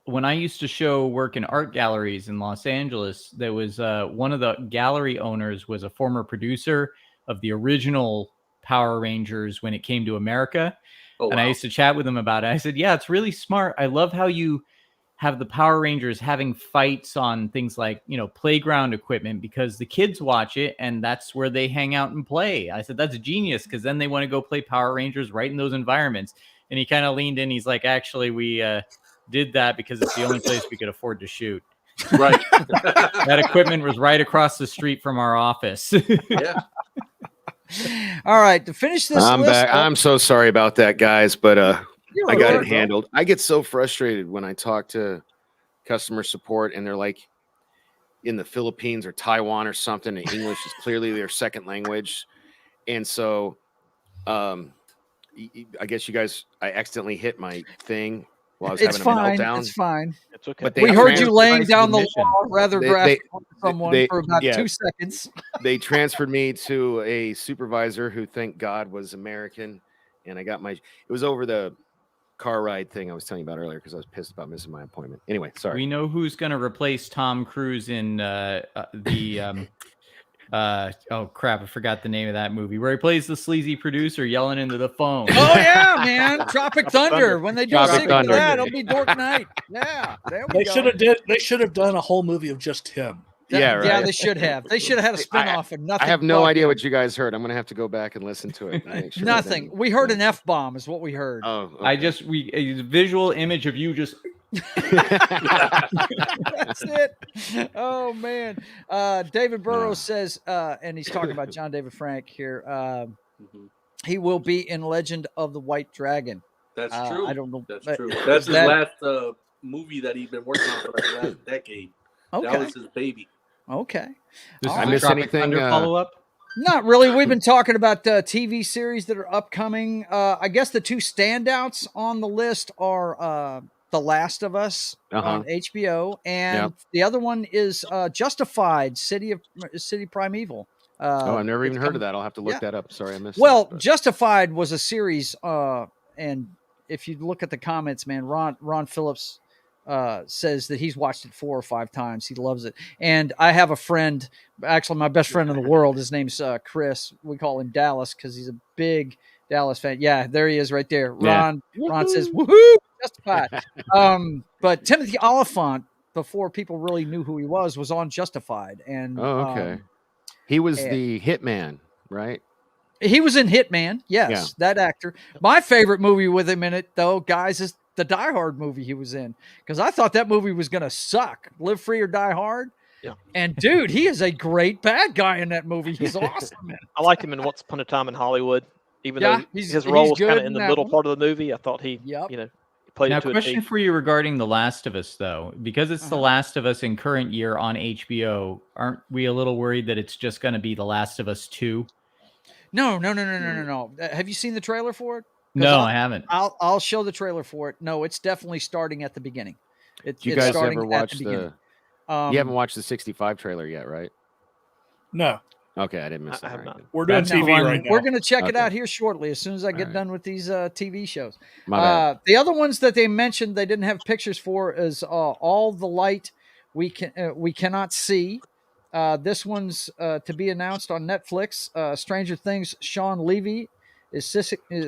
when I used to show work in art galleries in Los Angeles, there was one of the gallery owners was a former producer of the original Power Rangers when it came to America. Oh, and I used to chat with him about it. I said, yeah, it's really smart. I love how you have the Power Rangers having fights on things like, playground equipment, because the kids watch it and that's where they hang out and play. I said, that's genius, because then they want to go play Power Rangers right in those environments. And he kind of leaned in. He's like, actually, we did that because it's the only place we could afford to shoot. Right. That equipment was right across the street from our office. Yeah. All right, to finish this I'm list back. I'm so sorry about that, guys, but I got it handled. Bro. I get so frustrated when I talk to customer support and they're like in the Philippines or Taiwan or something, and English is clearly their second language. And so I guess I accidentally hit my thing while I was having a meltdown. It's fine. It's okay. But we heard you laying down the law rather graphically for someone for about 2 seconds. They transferred me to a supervisor who, thank God, was American. And I got it was over the car ride thing I was telling you about earlier because I was pissed about missing my appointment. Anyway, sorry. We know who's going to replace Tom Cruise in the Oh crap, I forgot the name of that movie where he plays the sleazy producer yelling into the phone. Oh yeah, man! Tropic Thunder. When they do a Tropic sequel to Thunder. that, it'll be Dork Knight. Yeah, there we go. They should have done a whole movie of just him. Yeah, right. Yeah, they should have. They should have had a spinoff of nothing. I have no but idea him. what you guys heard. I'm gonna have to go back and listen to it. Make sure Nothing. We heard an F-bomb is what we heard. Oh, okay. A visual image of you just. That's it. Oh man. David Burrows says, and he's talking about John David Frank here. He will be in Legend of the White Dragon. That's true. I don't know. That's true. That's his last movie that he's been working on for like the last decade. Okay. That was his baby. Okay. Does I miss anything? follow up? Not really. We've been talking about TV series that are upcoming. I guess the two standouts on the list are The Last of Us on HBO, and the other one is Justified, City Primeval. I've never even heard of that. I'll have to look that up. Sorry, I missed. Well, Justified was a series, and if you look at the comments, man, Ron Phillips says that he's watched it 4 or 5 times. He loves it. And I have a friend, actually my best friend in the world. His name's Chris. We call him Dallas because he's a big Dallas fan. Yeah, there he is right there. Ron says, woohoo, Justified. But Timothy Oliphant, before people really knew who he was on Justified. And he was the hitman, right? He was in Hitman. Yes, that actor. My favorite movie with him in it, though, guys, is the Die Hard movie he was in, because I thought that movie was going to suck. Live Free or Die Hard. Yeah. And dude, he is a great bad guy in that movie. He's awesome. I liked him in Once Upon a Time in Hollywood, even though his role was kind of in the middle part of the movie. I thought he, played it to a question for you regarding The Last of Us, though, because it's The Last of Us in current year on HBO. Aren't we a little worried that it's just going to be The Last of Us 2? No. Have you seen the trailer for it? No, I haven't. I'll show the trailer for it. No, it's definitely starting at the beginning. You guys ever watched you haven't watched the 65 trailer yet, right? No. Okay, I didn't miss that. I have not. We're doing TV right now. We're going to check it out here shortly as soon as I get done with these TV shows. My bad. The other ones that they mentioned they didn't have pictures for is All the Light We Cannot See. This one's to be announced on Netflix. Stranger Things, Sean Levy is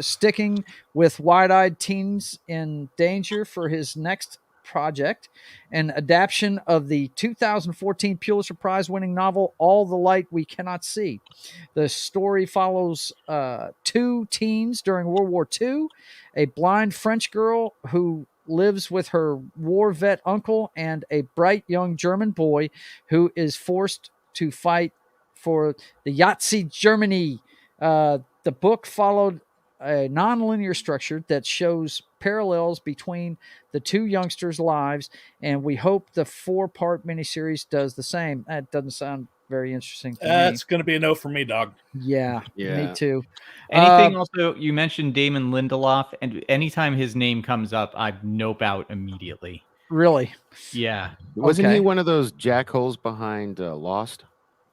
sticking with wide-eyed teens in danger for his next project, an adaptation of the 2014 Pulitzer Prize-winning novel All the Light We Cannot See. The story follows 2 teens during World War II, a blind French girl who lives with her war vet uncle, and a bright young German boy who is forced to fight for the Nazi Germany. The book followed a nonlinear structure that shows parallels between the 2 youngsters' lives, and we hope the 4-part miniseries does the same. That doesn't sound very interesting to me. That's going to be a no for me, dog. Yeah, me too. Anything also, you mentioned Damon Lindelof, and anytime his name comes up, I nope out immediately. Really? Yeah. Wasn't he one of those jackholes behind Lost?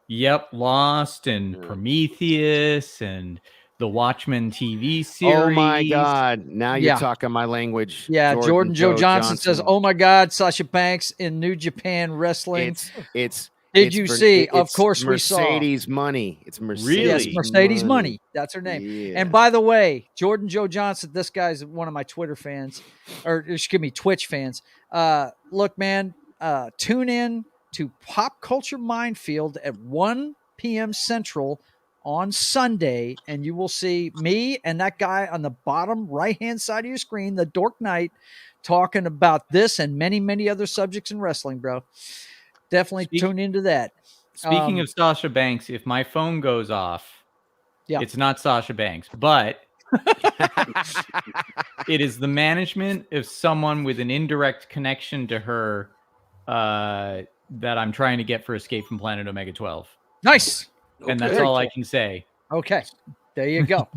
Yep, Lost and Prometheus and the Watchmen TV series. Oh my God! Now you're talking my language. Yeah, Jordan Joe Johnson says, "Oh my God, Sasha Banks in New Japan Wrestling." Did you see? Of course, we saw Mercedes money. It's Mercedes. Really? Yes, Mercedes money. That's her name. Yeah. And by the way, Jordan Joe Johnson, this guy's one of my Twitter fans, or excuse me, Twitch fans. Look, man, tune in to Pop Culture Minefield at 1 p.m. Central on Sunday, and you will see me and that guy on the bottom right-hand side of your screen, the Dork Knight, talking about this and many, many other subjects in wrestling, bro. Definitely tune into that. Speaking of Sasha Banks, if my phone goes off, it's not Sasha Banks, but it is the management of someone with an indirect connection to her that I'm trying to get for Escape from Planet Omega 12. Nice. And that's all I can say. Okay. There you go.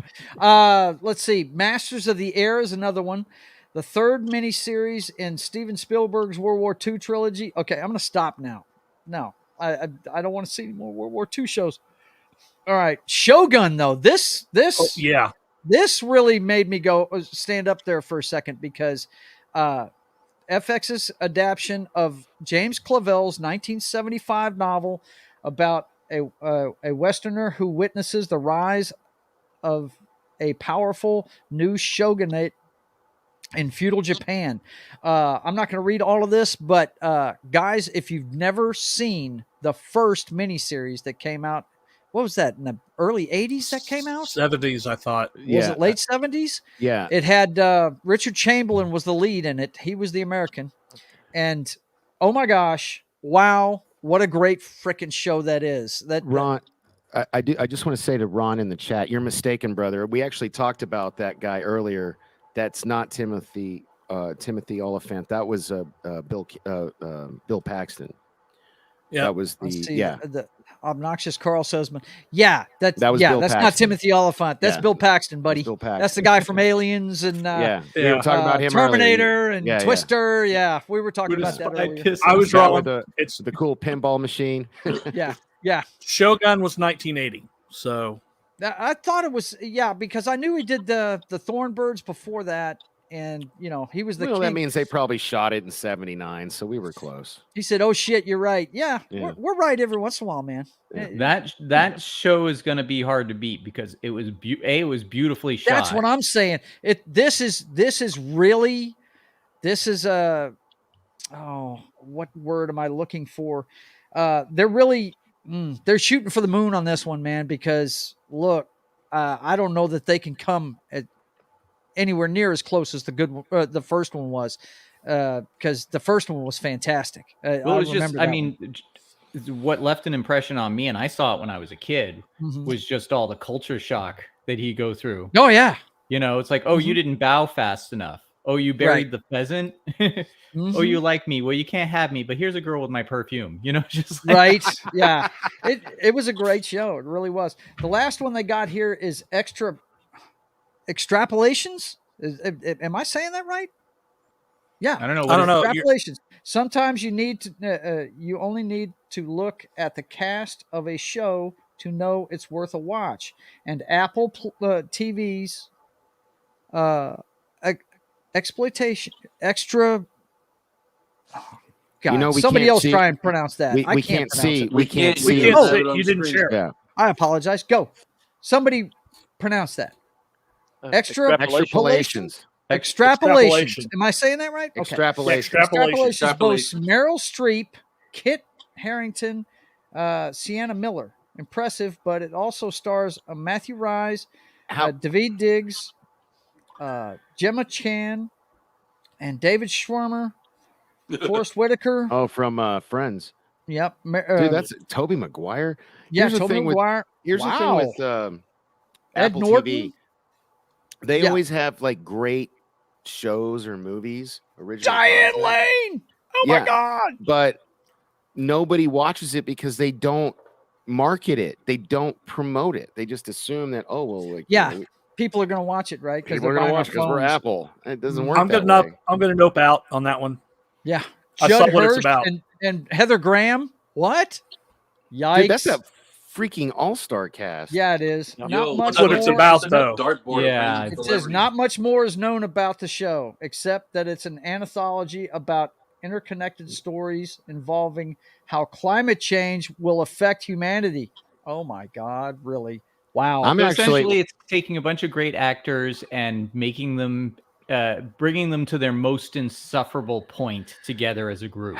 Let's see. Masters of the Air is another one. The 3rd miniseries in Steven Spielberg's World War II trilogy. Okay, I'm going to stop now. No, I don't want to see any more World War II shows. All right. Shogun, though. This really made me stand up there for a second, because FX's adaptation of James Clavell's 1975 novel about a Westerner who witnesses the rise of a powerful new shogunate in feudal Japan. I'm not going to read all of this, but guys, if you've never seen the first miniseries that came out, what was that, in the early 80s that came out? 70s, I thought. Was it late 70s? Yeah. It had Richard Chamberlain was the lead in it. He was the American. And oh my gosh, wow, what a great freaking show that is. That Ron, I just want to say to Ron in the chat, you're mistaken, brother. We actually talked about that guy earlier. That's not Timothy Oliphant. That was Bill Paxton. Yeah, that was the obnoxious Carl Sussman. Yeah, that was Bill that's Paxton. not Timothy Oliphant. That's Bill Paxton, buddy. Bill Paxton. That's the guy from Aliens and we were talking about him Terminator earlier. and Twister. Yeah, we were talking about that earlier. I was wrong. It's the cool pinball machine. Yeah. Shogun was 1980, so I thought it was because I knew he did the Thornbirds before that, and he was the king. That means they probably shot it in 79, so we were close. He said, "Oh shit, you're right." Yeah. We're right every once in a while, man. Yeah. That show is going to be hard to beat because it was beautifully shot. That's what I'm saying. This is what word am I looking for? They're really they're shooting for the moon on this one, man, because look, I don't know that they can come anywhere near as close as the first one was, because the first one was fantastic. What left an impression on me, and I saw it when I was a kid, was just all the culture shock that he go through. Oh yeah. It's like, oh, you didn't bow fast enough. Oh, you buried the pheasant. Oh, you like me. Well, you can't have me, but here's a girl with my perfume, just like right. Yeah. It was a great show. It really was. The last one they got here is Extrapolations. Am I saying that right? Yeah. I don't know. Extrapolations. Sometimes you need to, you only need to look at the cast of a show to know it's worth a watch. And Apple TV's exploitation extra. Oh, God, somebody else try and pronounce that. We can't see. We can't see. You didn't share. Yeah. I apologize. Go. Somebody pronounce that. Extrapolations. Extrapolations. Am I saying that right? Okay. Extrapolations. Boasts Meryl Streep, Kit Harington, Sienna Miller. Impressive, but it also stars Matthew Rhys, Daveed Diggs, Gemma Chan, and David Schwimmer, Forrest Whitaker. Oh, from Friends. Yep. Dude, that's Tobey Maguire. Here's the thing Maguire. Here's the thing with Ed Apple Norton. TV. They always have like great shows or movies. Original Diane content. Lane. Oh my God. But nobody watches it because they don't market it. They don't promote it. They just assume that people are going to watch it, right? People are going to watch because we're Apple. It doesn't work. I'm going to nope out on that one. Yeah. I saw what it's about. And Heather Graham. What? Yikes. Dude, that's a freaking all-star cast. Yeah, it is. Not much what it's about, though. Yeah, it says not much more is known about the show, except that it's an anthology about interconnected stories involving how climate change will affect humanity. Oh my God, really? Wow. Essentially, it's taking a bunch of great actors and making them, bringing them to their most insufferable point together as a group.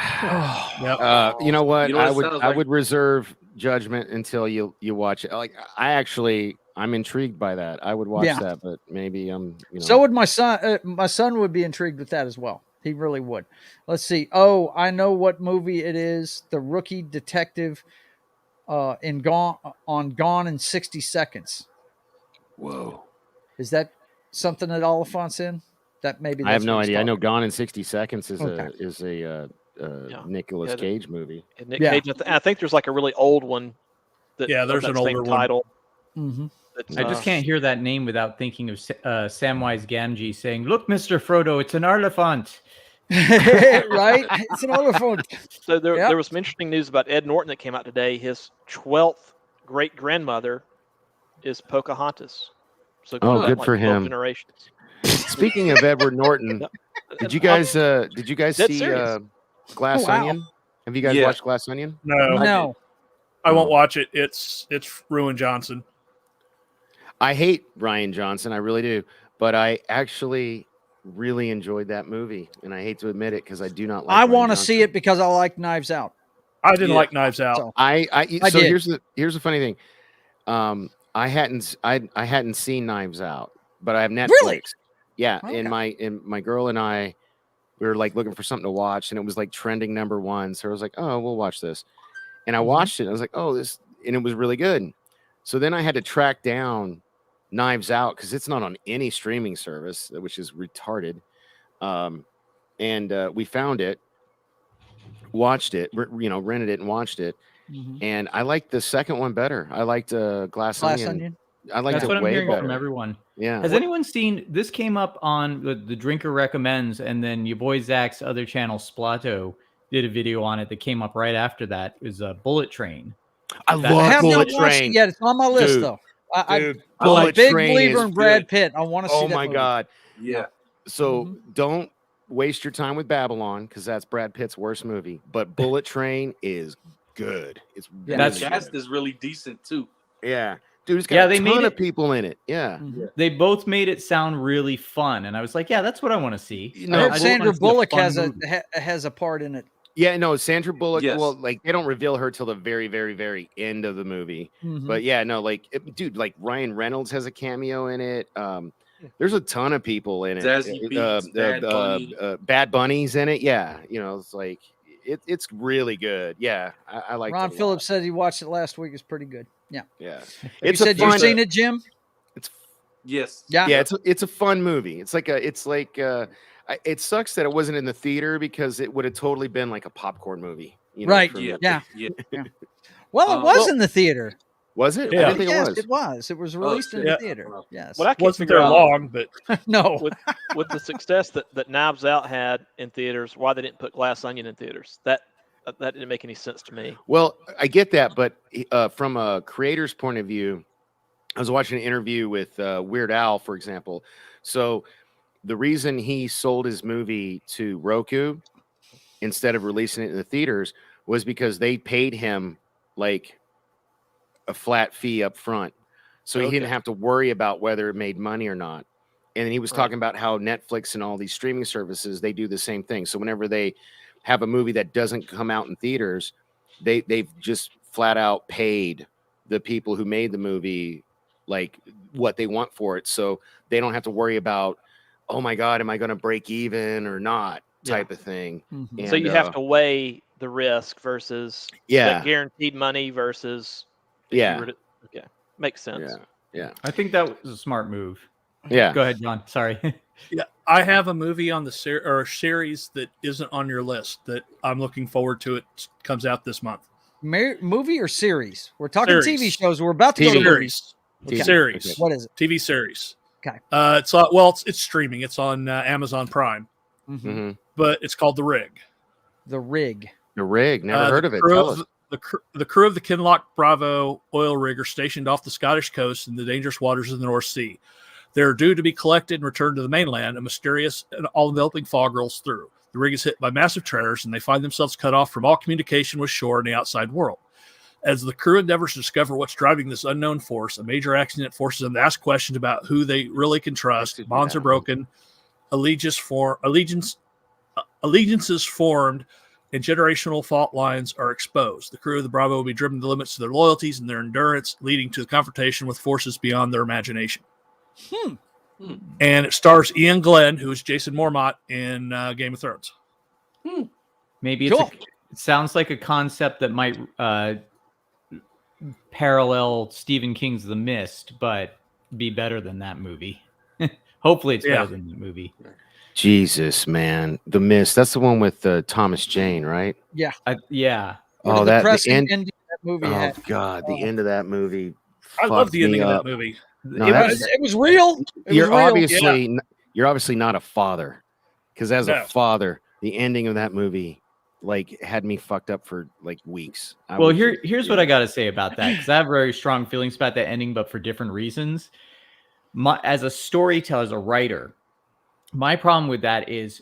You know what? I would reserve judgment until you watch it. Like I'm intrigued by that. I would watch that, but maybe So would my son. My son would be intrigued with that as well. He really would. Let's see. Oh, I know what movie it is. The Rookie Detective Gone in 60 Seconds. Whoa. Is that something that Oliphant's in? That maybe I have no idea. I know Gone in 60 Seconds is a Nicolas Cage movie. Nick Cage. I think there's like a really old one. There's an older title. Mm-hmm. I just can't hear that name without thinking of Samwise Gamgee saying, "Look, Mr. Frodo, it's an elephant." Right? It's an elephant. So there was some interesting news about Ed Norton that came out today. His 12th great-grandmother is Pocahontas. So good for him. Generations. Speaking of Edward Norton, did you guys see Glass Onion? Have you guys watched Glass Onion? No. I won't watch it. It's Ruin Johnson. I hate Ryan Johnson. I really do. But I actually really enjoyed that movie, and I hate to admit it because I do not like. I want to see it because I like Knives Out. I didn't like Knives Out. So So here's the funny thing. I hadn't seen Knives Out, but I have Netflix. Really? Yeah, Okay. and my girl and I, we were like looking for something to watch, and it was like trending #1. So I was like, oh, we'll watch this, and I watched it. And I was like, oh, this, and it was really good. So then I had to track down Knives Out because it's not on any streaming service, which is retarded. And we found it, watched it, rented it and watched it. And I liked the second one better. I liked Glass Onion. I liked That's it what I'm way hearing better from everyone. Yeah. Has anyone seen this? Came up on the Drinker Recommends, and then your boy Zach's other channel, Splato, did a video on it that came up right after that. It was a Bullet Train. I have not watched it yet. It's on my list, though. I'm a big believer in Brad Pitt. I want to see that. Oh my God. Yeah. So don't waste your time with Babylon because that's Brad Pitt's worst movie. But Bullet Train is good. It's the cast is really decent too. Yeah. Dude, it's got a ton of people in it. Yeah. They both made it sound really fun. And I was like, yeah, that's what I want to see. I heard Sandra Bullock has a part in it. Yeah, no, Sandra Bullock. Yes. Well, like they don't reveal her till the very, very, very end of the movie. But yeah, no, like, dude, like Ryan Reynolds has a cameo in it. There's a ton of people in it. Bad Bunny's in it. Yeah, it's like it's really good. Yeah, I like. Ron Phillips said he watched it last week. It's pretty good. Yeah, yeah. You've seen it, Jim? Yes. Yeah. Yeah. It's a fun movie. It sucks that it wasn't in the theater because it would have totally been like a popcorn movie. Right. Yeah. Well, it was in the theater. Was it? Yeah. I think yes, it was. It was. It was released in the theater. Yes. Well, I wasn't there long, but no. With the success that Knives Out had in theaters, why they didn't put Glass Onion in theaters? That didn't make any sense to me. Well, I get that, but from a creator's point of view, I was watching an interview with Weird Al, for example. So the reason he sold his movie to Roku instead of releasing it in the theaters was because they paid him like a flat fee up front. So he didn't have to worry about whether it made money or not. And then he was talking about how Netflix and all these streaming services, they do the same thing. So whenever they have a movie that doesn't come out in theaters, they've just flat out paid the people who made the movie like what they want for it. So they don't have to worry about, oh my God, am I going to break even or not type of thing. And, so you have to weigh the risk versus that guaranteed money versus okay, makes sense. Yeah. I think that was a smart move. Yeah. Go ahead, John. Sorry. Yeah, I have a movie on the series that isn't on your list that I'm looking forward to. It comes out this month. Movie or series? We're talking series. TV shows. We're about to go to movies. Okay. Series. Okay. What is it? TV series. Okay. It's streaming. It's on Amazon Prime. But it's called The Rig. The Rig. The Rig. Never heard of it. The crew of the Kinloch Bravo oil rig are stationed off the Scottish coast in the dangerous waters of the North Sea. They're due to be collected and returned to the mainland. A mysterious and all-enveloping fog rolls through. The rig is hit by massive tremors, and they find themselves cut off from all communication with shore and the outside world. As the crew endeavors to discover what's driving this unknown force, a major accident forces them to ask questions about who they really can trust. Bonds are broken, allegiances formed, and generational fault lines are exposed. The crew of the Bravo will be driven to the limits of their loyalties and their endurance, leading to the confrontation with forces beyond their imagination. And it stars Ian Glenn, who is Jason Mormont in Game of Thrones. Maybe it sounds like a concept that might parallel Stephen King's The Mist, but be better than that movie. Hopefully it's better than the movie. Jesus, man. The Mist. That's the one with Thomas Jane, right? Yeah. Yeah. Oh, the ending of that movie. Oh, God. The end of that movie. I love the ending of that movie. No, it was real. You're obviously not a father, because as a father, the ending of that movie like had me fucked up for like weeks. Here's what I got to say about that, because I have very strong feelings about that ending, but for different reasons. As a storyteller, as a writer, my problem with that is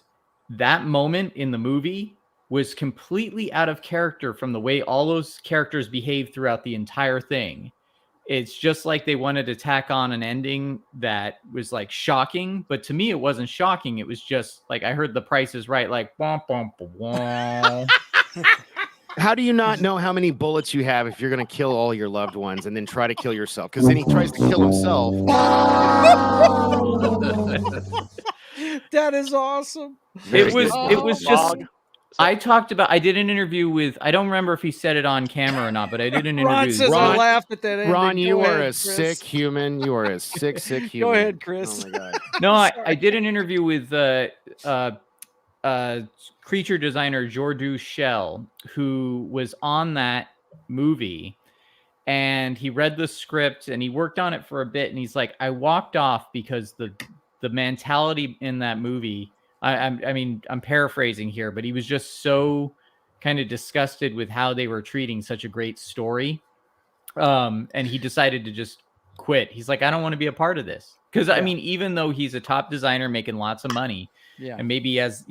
that moment in the movie was completely out of character from the way all those characters behaved throughout the entire thing. It's just like they wanted to tack on an ending that was like shocking, but to me it wasn't shocking. It was just like I heard The Price is Right, like womp womp womp. How do you not know how many bullets you have if you're going to kill all your loved ones and then try to kill yourself? Because then he tries to kill himself. That is awesome. It was just. Log. I did an interview with, I don't remember if he said it on camera or not, but I did an Ron interview. says I laughed at that ending. Ron, you Go are ahead, a Chris. sick human. You are a sick human. Go ahead, Chris. Oh my God. No, I did an interview with creature designer Jordu Shell, who was on that movie, and he read the script and he worked on it for a bit, and he's like, I walked off because the mentality in that movie, I mean, I'm paraphrasing here, but he was just so kind of disgusted with how they were treating such a great story. And he decided to just quit. He's like, I don't want to be a part of this. Because I mean, even though he's a top designer making lots of money, and maybe he has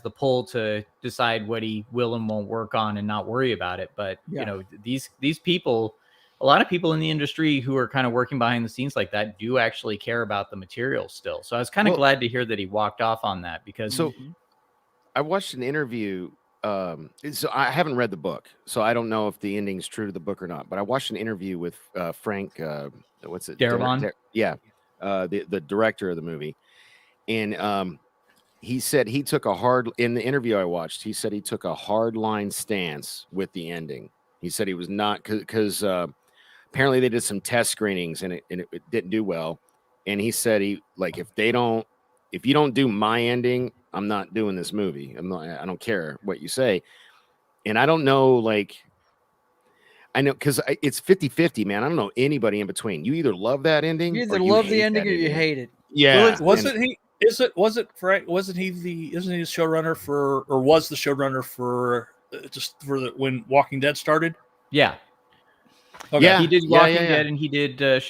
the pull to decide what he will and won't work on and not worry about it. But these people, a lot of people in the industry who are kind of working behind the scenes like that do actually care about the material still. So I was kind of glad to hear that he walked off on that, because I watched an interview. So I haven't read the book, so I don't know if the ending's true to the book or not. But I watched an interview with Frank. What's it? Darabont? The director of the movie, and he said he took in the interview I watched. He said he took a hard line stance with the ending. He said he was not because apparently they did some test screenings and it didn't do well. And he said if you don't do my ending, I'm not doing this movie. I don't care what you say. And I don't know, I know because it's 50-50, man. I don't know anybody in between. You either love that ending, You either love the ending or you hate it. Yeah. Well, isn't he the showrunner for, or was the showrunner for when Walking Dead started? Yeah. Okay. Yeah, he did Walking Dead, and he did not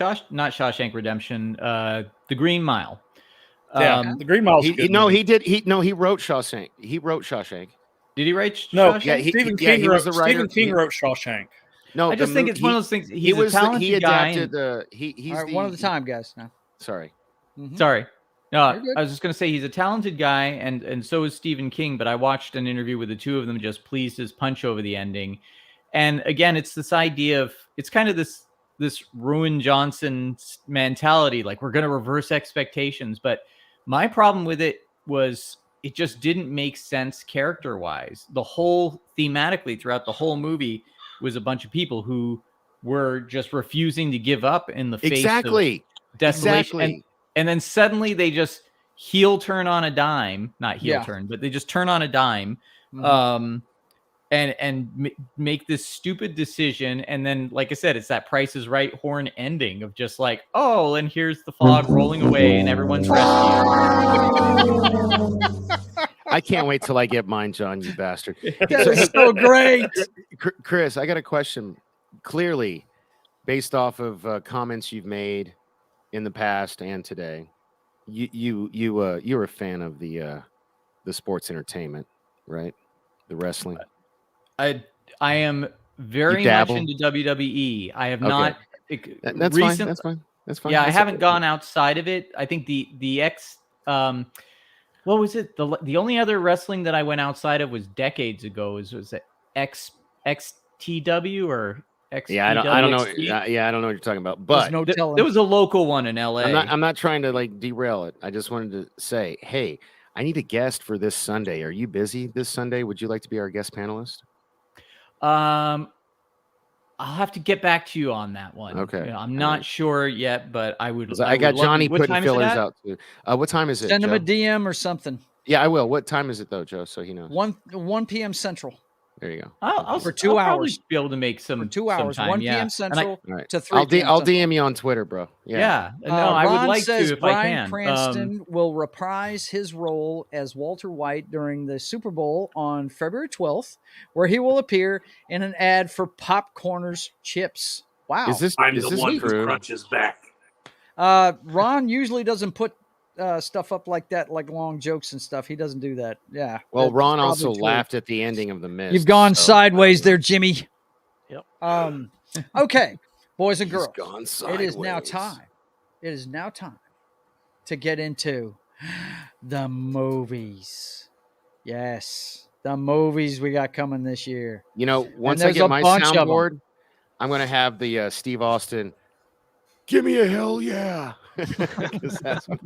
Shawshank Redemption, The Green Mile. The Green Mile. He wrote Shawshank. He wrote Shawshank. Did he write Shawshank? No, Stephen King was the writer. Stephen King wrote Shawshank. No, I just think it's one of those things. He's a talented guy. All right, one at a time, guys. No. Sorry. Mm-hmm. Sorry. No, I was just going to say he's a talented guy, and so is Stephen King. But I watched an interview with the two of them, just pleased as punch over the ending. And again, it's this idea of, it's kind of this Ruin Johnson mentality, like we're going to reverse expectations. But my problem with it was it just didn't make sense character-wise. The whole thematically throughout the whole movie was a bunch of people who were just refusing to give up in the face of desolation. And then suddenly they just turn on a dime, not turn, but they just turn on a dime. And make this stupid decision. And then, like I said, it's that Price is Right horn ending of just like, oh, and here's the fog rolling away and everyone's rescued. I can't wait till I get mine, John, you bastard. That is so great. Chris, I got a question. Clearly, based off of comments you've made in the past and today, you're a fan of the sports entertainment, right? The wrestling. I am very much into WWE. I have not. That's fine. Yeah, I haven't gone outside of it. I think the X. What was it? The only other wrestling that I went outside of was decades ago. Was it XTW or XPW? Yeah, I don't know. Yeah, I don't know what you're talking about. But there was a local one in LA. I'm not trying to derail it. I just wanted to say, hey, I need a guest for this Sunday. Are you busy this Sunday? Would you like to be our guest panelist? I'll have to get back to you on that one. Okay. I'm not sure yet, but I would. I got Johnny putting fillers out too. What time is it? Send him a DM or something. Yeah, I will. What time is it though, Joe? So he knows. 1 p.m. Central. There you go. I'll for 2 hours. Probably be able to make some for 2 hours. Sometime, 1 p.m. Central to 3 I'll DM you on Twitter, bro. Yeah. No, I would like to if Bryan I can. Cranston will reprise his role as Walter White during the Super Bowl on February 12th, where he will appear in an ad for Popcorners chips. Wow. Is this I'm is the this one true? who crunches back. Ron usually doesn't put stuff up like that, like long jokes and stuff. He doesn't do that. Yeah. Well, that's Ron probably also true. laughed at the ending of The Mist. You've gone so- sideways there, Jimmy. Yep. Okay, boys and He's girls. gone It is now sideways. time. It is now time to get into the movies. Yes, the movies we got coming this year. You know, once I there's get a my bunch of 'em. soundboard, I'm going to have the Steve Austin, give me a hell yeah. 'Cause that's what-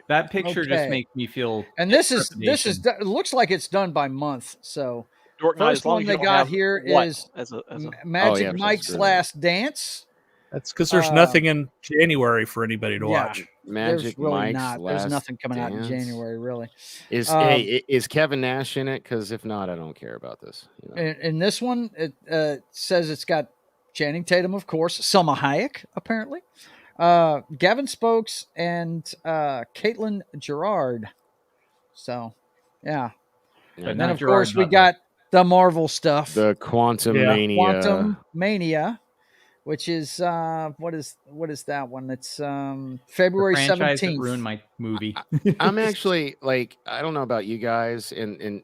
That picture just Okay. makes me feel. And this is trepidation. it looks like it's done by month. So Dork Knight, first as long one as they you don't got have here what is as a Magic yeah, Mike's that's Last Dance. That's because there's nothing in January for anybody to yeah. watch. Magic There's really Mike's not. Last There's nothing coming out in Dance. January, really. Is is Kevin Nash in it? Because if not, I don't care about this. You know? In this one, it says it's got Channing Tatum, of course, Selma Hayek, apparently, Gavin Spokes, and Caitlin Gerard. So, yeah. Yeah, And then, not of Gerard course, we Butler. got the Marvel stuff. the Quantum Yeah. Mania. Quantum Mania, which is what is that one? It's The February franchise that 17th. ruined my movie. I'm actually like, I don't know about you guys, and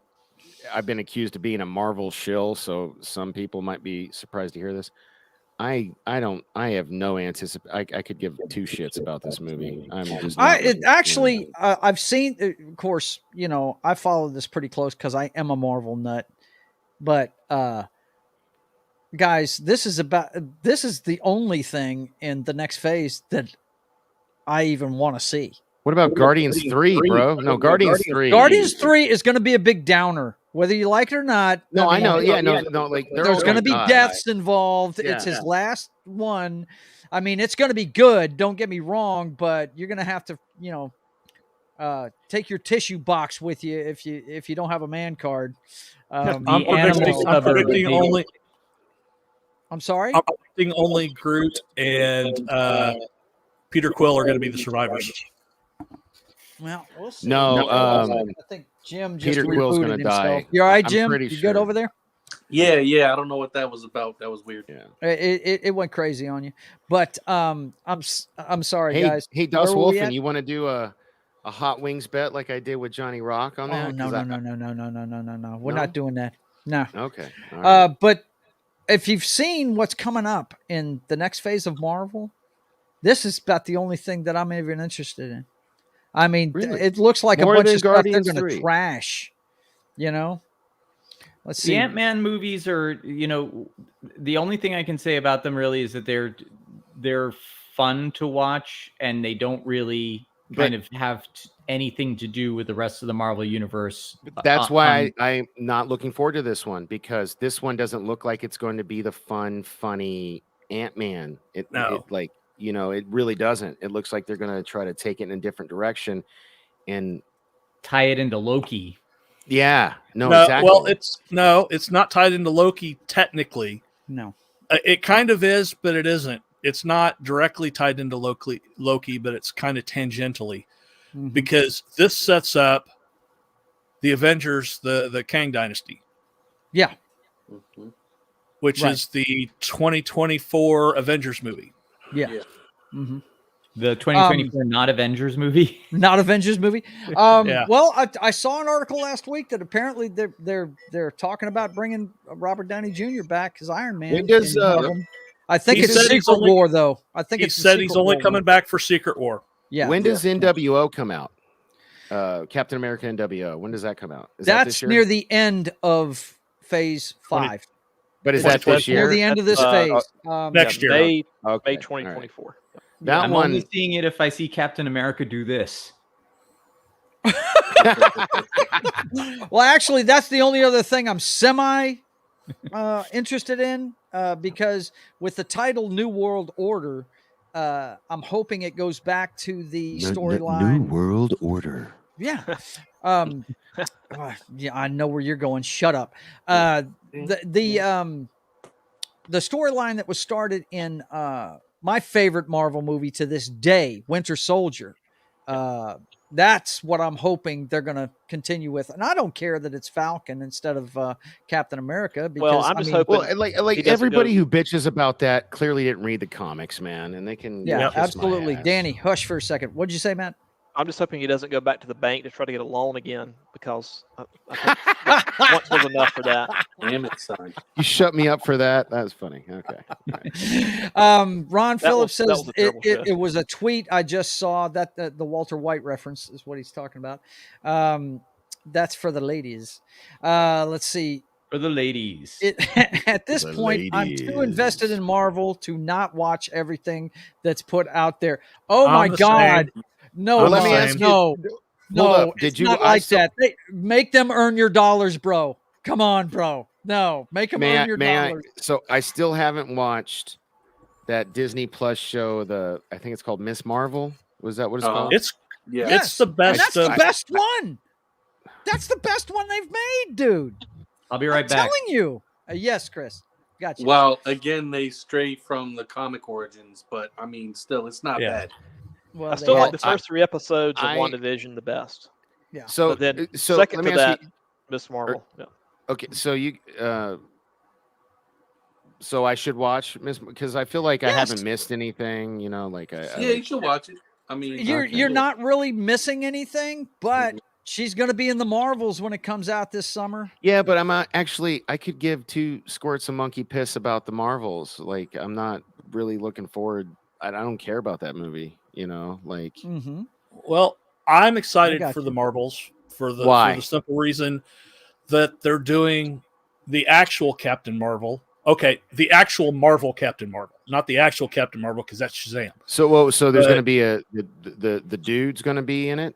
I've been accused of being a Marvel shill, so some people might be surprised to hear this. I have no I could give two shits about this movie. I'm just not I've seen, of course, you know, I follow this pretty close because I am a Marvel nut. But guys, this is the only thing in the next phase that I even want to see. What about Guardians 3, bro? No, Guardians 3. Guardians 3 is going to be a big downer, whether you like it or not. No, I know. Yeah, no, like There's going to be deaths involved. Yeah. It's his last one. I mean, it's going to be good. Don't get me wrong, but you're going to have to, you know, take your tissue box with you if you don't have a man card. The I'm animal cover would be- I'm sorry. I'm predicting only Groot and Peter Quill are going to be the survivors. Well, we'll see. No, I think Jim just Peter Quill's rebooted gonna himself. die. You all right, I'm Jim? pretty You sure. good over there? Yeah. I don't know what that was about. That was weird. Yeah. It went crazy on you, but I'm sorry, Hey, guys. hey, Dust Where were we Wolfen, at? you want to do a hot wings bet like I did with Johnny Rock on Oh that? no. 'Cause I- No. We're No? not doing that. No. Okay. All right. But if you've seen what's coming up in the next phase of Marvel, this is about the only thing that I'm even interested in. I mean, Really? it looks like More a bunch than of stuff Guardians they're going to 3. trash. You know, let's see. The Ant-Man movies are, you know, the only thing I can say about them really is that they're fun to watch and they don't really kind of have anything to do with the rest of the Marvel universe. That's why I'm not looking forward to this one, because this one doesn't look like it's going to be the fun, funny Ant-Man. It like, you know, it really doesn't. It looks like they're going to try to take it in a different direction and tie it into Loki. Yeah, no, No, exactly. well, it's not tied into Loki technically. No, It kind of is, but it isn't. It's not directly tied into Loki, but it's kind of tangentially, because this sets up the Avengers, the Kang Dynasty. Yeah. Which is the 2024 Avengers movie. Yeah. Mm-hmm. The 2024 not Avengers movie. Not Avengers movie. Yeah. Well, I saw an article last week that apparently they're talking about bringing Robert Downey Jr. back as Iron Man. When does, I think he it's said he's Secret only- War, though. I think He it's the said he's Secret only War coming one. back for Secret War. Yeah. When does NWO come out? Captain America NWO. When does that come out? Is that this That's year? near the end of Phase 5. But is that this Near year? the end of this phase. Next year. May Okay, 2024. That I'm one. only seeing it if I see Captain America do this. Well, actually, that's the only other thing I'm semi interested in, because with the title New World Order, I'm hoping it goes back to the storyline. New World Order. Yeah. Yeah, I know where you're going. Shut up. The storyline that was started in my favorite Marvel movie to this day, Winter Soldier, That's what I'm hoping they're going to continue with. And I don't care that it's Falcon instead of Captain America because Well, I'm just hoping. Well, like he doesn't everybody go- who bitches about that clearly didn't read the comics, man, and they can yeah, kiss my absolutely. ass. Danny, hush for a second. What'd you say, Matt? I'm just hoping he doesn't go back to the bank to try to get a loan again because I think once was enough for that. Damn it, son. You shut me up for that. That's funny. Okay. Ron Phillips that says was a terrible shift. it was a tweet I just saw that the Walter White reference is what he's talking about. That's for the ladies. Let's see. For the ladies. At this The point, I'm too invested ladies. in Marvel to not watch everything that's put out there. Oh I'm my the God. same. No, Well, let me Mom, ask you- no, Hold no, up. it's not like that. Make them earn your dollars, bro. Come on, bro. No, make them earn your dollars. So I still haven't watched that Disney Plus show. I think it's called Miss Marvel. Was that what it's called? It's Yeah. Yes, it's the and best. that's the of, best one. That's the best one they've made, dude. I'll be right I'm back. telling you. Yes, Chris. Gotcha. Well, again, they stray from the comic origins, but I mean, still, it's not Yeah. bad. Well, I still they- like the first 3 episodes of I- WandaVision the best. yeah. So, But then so second let me to ask that, you. Miss Marvel. Yeah. Okay, so so I should watch Miss because I feel like I Yes. haven't missed anything. You know, like I Yeah, you should watch it. I mean, You're Okay. you're not really missing anything, but Mhm. she's going to be in the Marvels when it comes out this summer. Yeah, but I'm not actually. I could give 2 squirts of monkey piss about the Marvels. Like I'm not really looking forward. I don't care about that movie. You know, like Mm-hmm. well, I'm excited got for you. the Marvels for Why? the simple reason that they're doing the actual Captain Marvel. Okay, the actual Marvel Captain Marvel, not the actual Captain Marvel because that's Shazam. so. So there's But- going to be the dude's going to be in it.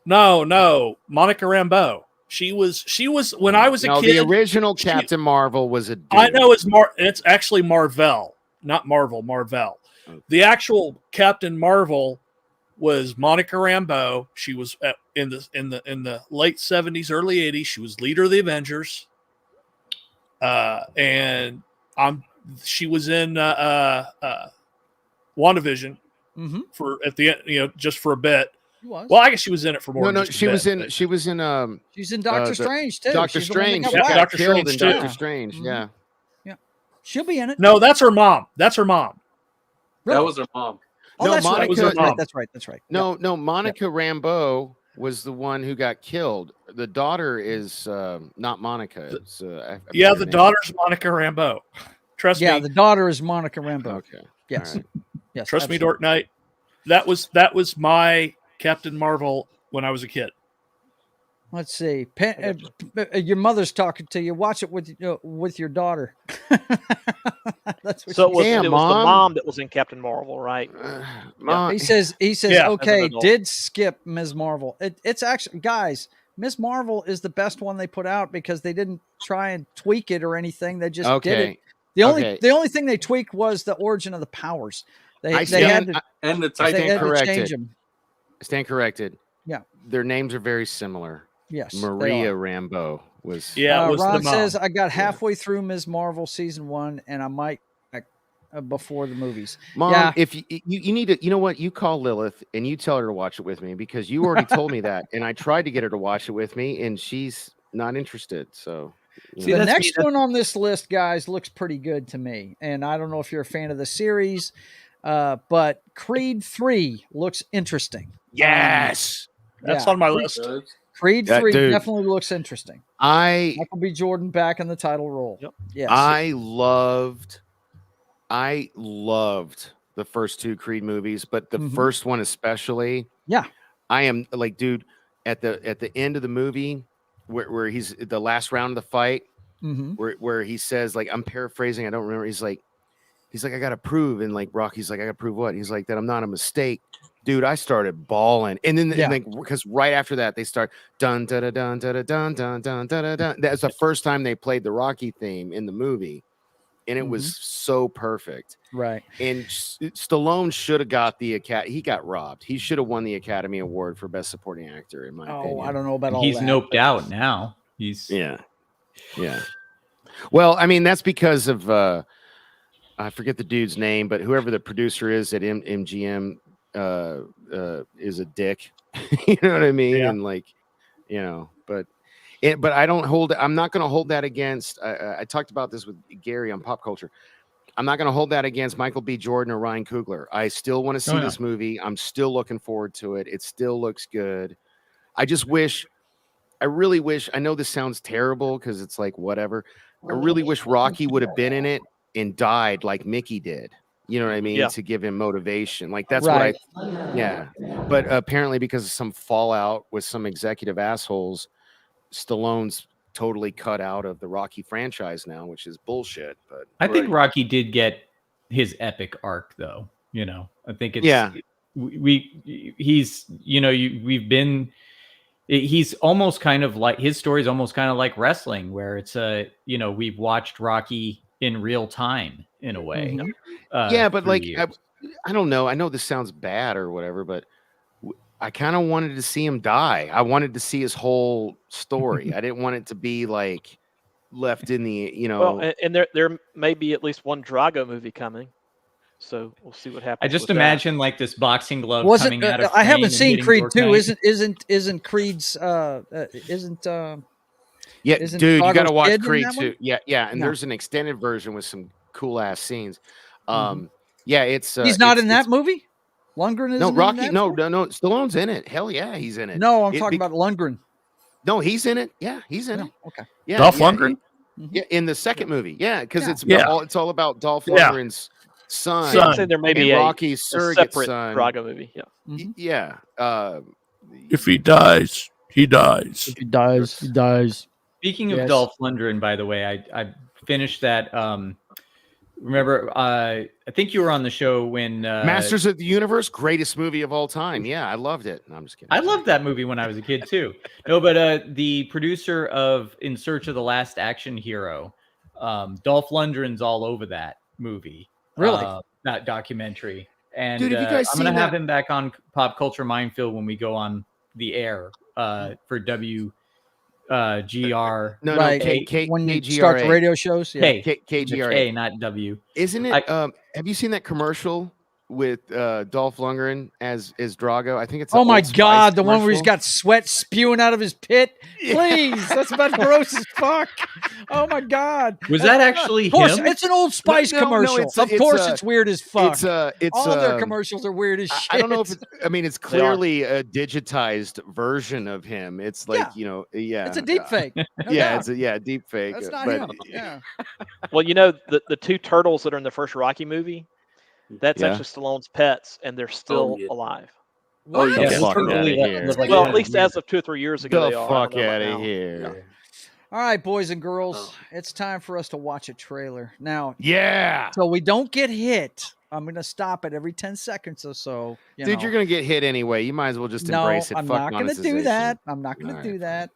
No, Monica Rambeau. She was when I was a No, kid. the original she- Captain Marvel was a dude. I know it's actually Marvel, not Marvel. Marvel. Okay. The actual Captain Marvel was Monica Rambeau. She was in the late 70s, early 80s. She was leader of the Avengers. And she was in WandaVision Mm-hmm. for at the end, just for a bit. She was. Well, I guess she was in it for more. No, than just a she was bit, in. but- She's in She's in Doctor the- Strange too. Doctor She's the one that Strange. got She Yeah, whacked. got Doctor killed Strange in too. Doctor Strange. Mhm. Yeah. She'll be in it. No, that's her mom. That's her mom. Really? That was her mom. Oh, No, that's right. Monica- That's right. Mom. That's right. That's right. No, Monica Rambeau was the one who got killed. The daughter is not Monica. It's, I forget Yeah, her the name. daughter's Monica Rambeau. Trust Yeah, me. the daughter is Monica Rambeau. Okay. Yes. All right. Yes. Trust me, absolutely. Dark Knight. That was my Captain Marvel when I was a kid. Let's see. Your mother's talking to you. Watch it with your daughter. That's what So she it was, said. Damn, it was the Mom. mom that was in Captain Marvel, right? Mom, He says, Yeah, okay, adult. did skip Ms. Marvel. It's actually, guys, Ms. Marvel is the best one they put out because they didn't try and tweak it or anything. They just did it. okay. The okay. only thing they tweaked was the origin of the powers. They I had stand, to, And the I they Titan. stand had to corrected. change them. stand corrected. Yeah. Their names are very similar. Yes. they Maria are. Rambeau was. Yeah, it was Ron the mom. says I got halfway through Ms. Marvel season 1 and I might before the movies. Mom, Yeah. if you need to, you know what? You call Lilith and you tell her to watch it with me because you already told me that, and I tried to get her to watch it with me, and she's not interested. So, you See, know. The that's next one on this list, guys, looks pretty good to me. And I don't know if you're a fan of the series, but Creed 3 looks interesting. yes, That's yeah. on my list. Creed That 3 dude. definitely looks interesting. I Michael B. Jordan back in the title role. Yep. Yes. I loved the first 2 Creed movies, but the Mhm. first one especially. Yeah. I am like, dude, at the end of the movie where he's the last round of the fight, Mhm. where he says, like, I'm paraphrasing, I don't remember. He's like, I gotta prove, and like Rocky's like, I gotta prove what? He's like, that I'm not a mistake. Dude, I started bawling. And then Yeah. because right after that they start dun dun dun dun dun dun dun dun dun dun. That's the first time they played the Rocky theme in the movie. And it was so perfect. Right. And Stallone should have got the Academy. He got robbed. He should have won the Academy Award for Best Supporting Actor, in my opinion. Oh, I don't know about all He's that. noped out now. He's Yeah. Well, I mean, that's because of I forget the dude's name, but whoever the producer is at MGM, is a dick. You know what I mean? Yeah. And like, but I don't hold. I'm not going to hold that against. I talked about this with Gary on Pop Culture. I'm not going to hold that against Michael B. Jordan or Ryan Coogler. I still want to see this movie. I'm still looking forward to it. It still looks good. I really wish. I know this sounds terrible because it's like whatever. I really wish Rocky would have been in it and died like Mickey did. You know what I mean? Yeah. To give him motivation. Like that's Right. yeah. But apparently because of some fallout with some executive assholes, Stallone's totally cut out of the Rocky franchise now, which is bullshit. But I think Rocky did get his epic arc, though. I think it's he's almost kind of like, his story is almost kind of like wrestling, where it's we've watched Rocky in real time in a way. But like I don't know. I know this sounds bad or whatever, but I kind of wanted to see him die. I wanted to see his whole story. I didn't want it to be like left in the, Well, and there may be at least one Drago movie coming, so we'll see what happens. I just with imagine like this boxing glove Was coming it? out of I haven't frame seen and Creed hitting 2. Dork Knight. Isn't Creed's isn't yeah, isn't dude, you got to Drago's watch kid in Creed that one? too. Yeah, and No. there's an extended version with some cool ass scenes. Yeah, it's He's not it's- in that it's- movie. Lundgren isn't No, Rocky. in that No, film? no, Stallone's in it. Hell yeah, he's in it. No, I'm talking about Lundgren. No, he's in it. Yeah, he's in No, it. okay. Yeah, Dolph yeah, Lundgren? Yeah, in the second movie. Yeah, because Yeah. it's all about Dolph Yeah. Lundgren's son. I'm saying there may be and a Rocky's surrogate separate son. Drago movie. Yeah. Yeah. If he dies, he dies. He dies. He dies. Speaking of Yes. Dolph Lundgren, by the way, I finished that. Remember, I think you were on the show when Masters of the Universe, greatest movie of all time. Yeah, I loved it. No, I'm just kidding. I loved that movie when I was a kid too. No, but the producer of In Search of the Last Action Hero, Dolph Lundgren's all over that movie. Really? That documentary. And Dude, have you guys I'm going seen to have that? him back on Pop Culture Minefield when we go on the air for WGR. No, Right. When you start the radio shows, yeah. KGRA. K, not W. Isn't it? Have you seen that commercial with Dolph Lundgren as Drago? I think it's. Oh an my Old Spice God, the one where he's commercial. got sweat spewing out of his pit. Please, that's about gross as fuck. Oh my God. Was that actually Of course, him? it's an Old Spice No, commercial. it's of course, it's weird as fuck. It's All their commercials are weird as shit. I don't know if it's. I mean, it's clearly a digitized version of him. It's like it's a deep fake. No Yeah, doubt. it's deep fake. That's not but him. Yeah. Well, the two turtles that are in the first Rocky movie, that's actually Stallone's pets, and they're still alive. Oh, What? yeah. The fuck totally outta let- here. live like Well, that. at least as of 2 or 3 years ago, The they are. fuck I don't know out about of now. here. All right, boys and girls, it's time for us to watch a trailer. Now, Yeah. so we don't get hit, I'm going to stop it every 10 seconds or so. Dude, you're going to get hit anyway. You might as well just No, embrace it. I'm Fuck not going to do monetization. that. I'm not going to All do right. that.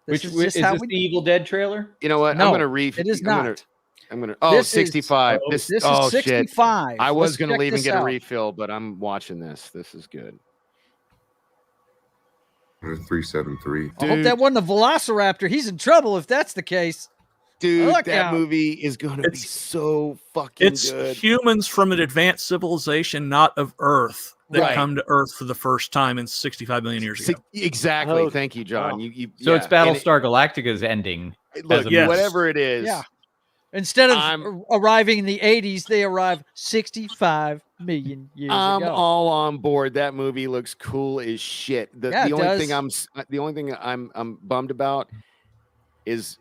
Which This is just how this we the Evil Dead trailer? You know what? No, I'm going to it is not. I'm going to This is- 65. This is oh, shit. 65. I was Let's going to check leave and this get out. a refill, but I'm watching this. This is good. 373. I hope that wasn't a velociraptor. He's in trouble if that's the case. Dude, Look that out. movie is going to be It's- so fucking It's good. humans from an advanced civilization, not of Earth, that Right. come to Earth for the first time in 65 million years ago. Exactly. Oh, Thank you, John. wow. You So it's and Battlestar Galactica's ending. Look, Yes. whatever it is. Yeah. Instead of I'm- arriving in the 80s, they arrive 65 million years I'm ago. all on board. That movie looks cool as shit. Yeah, The it only thing I'm bummed about is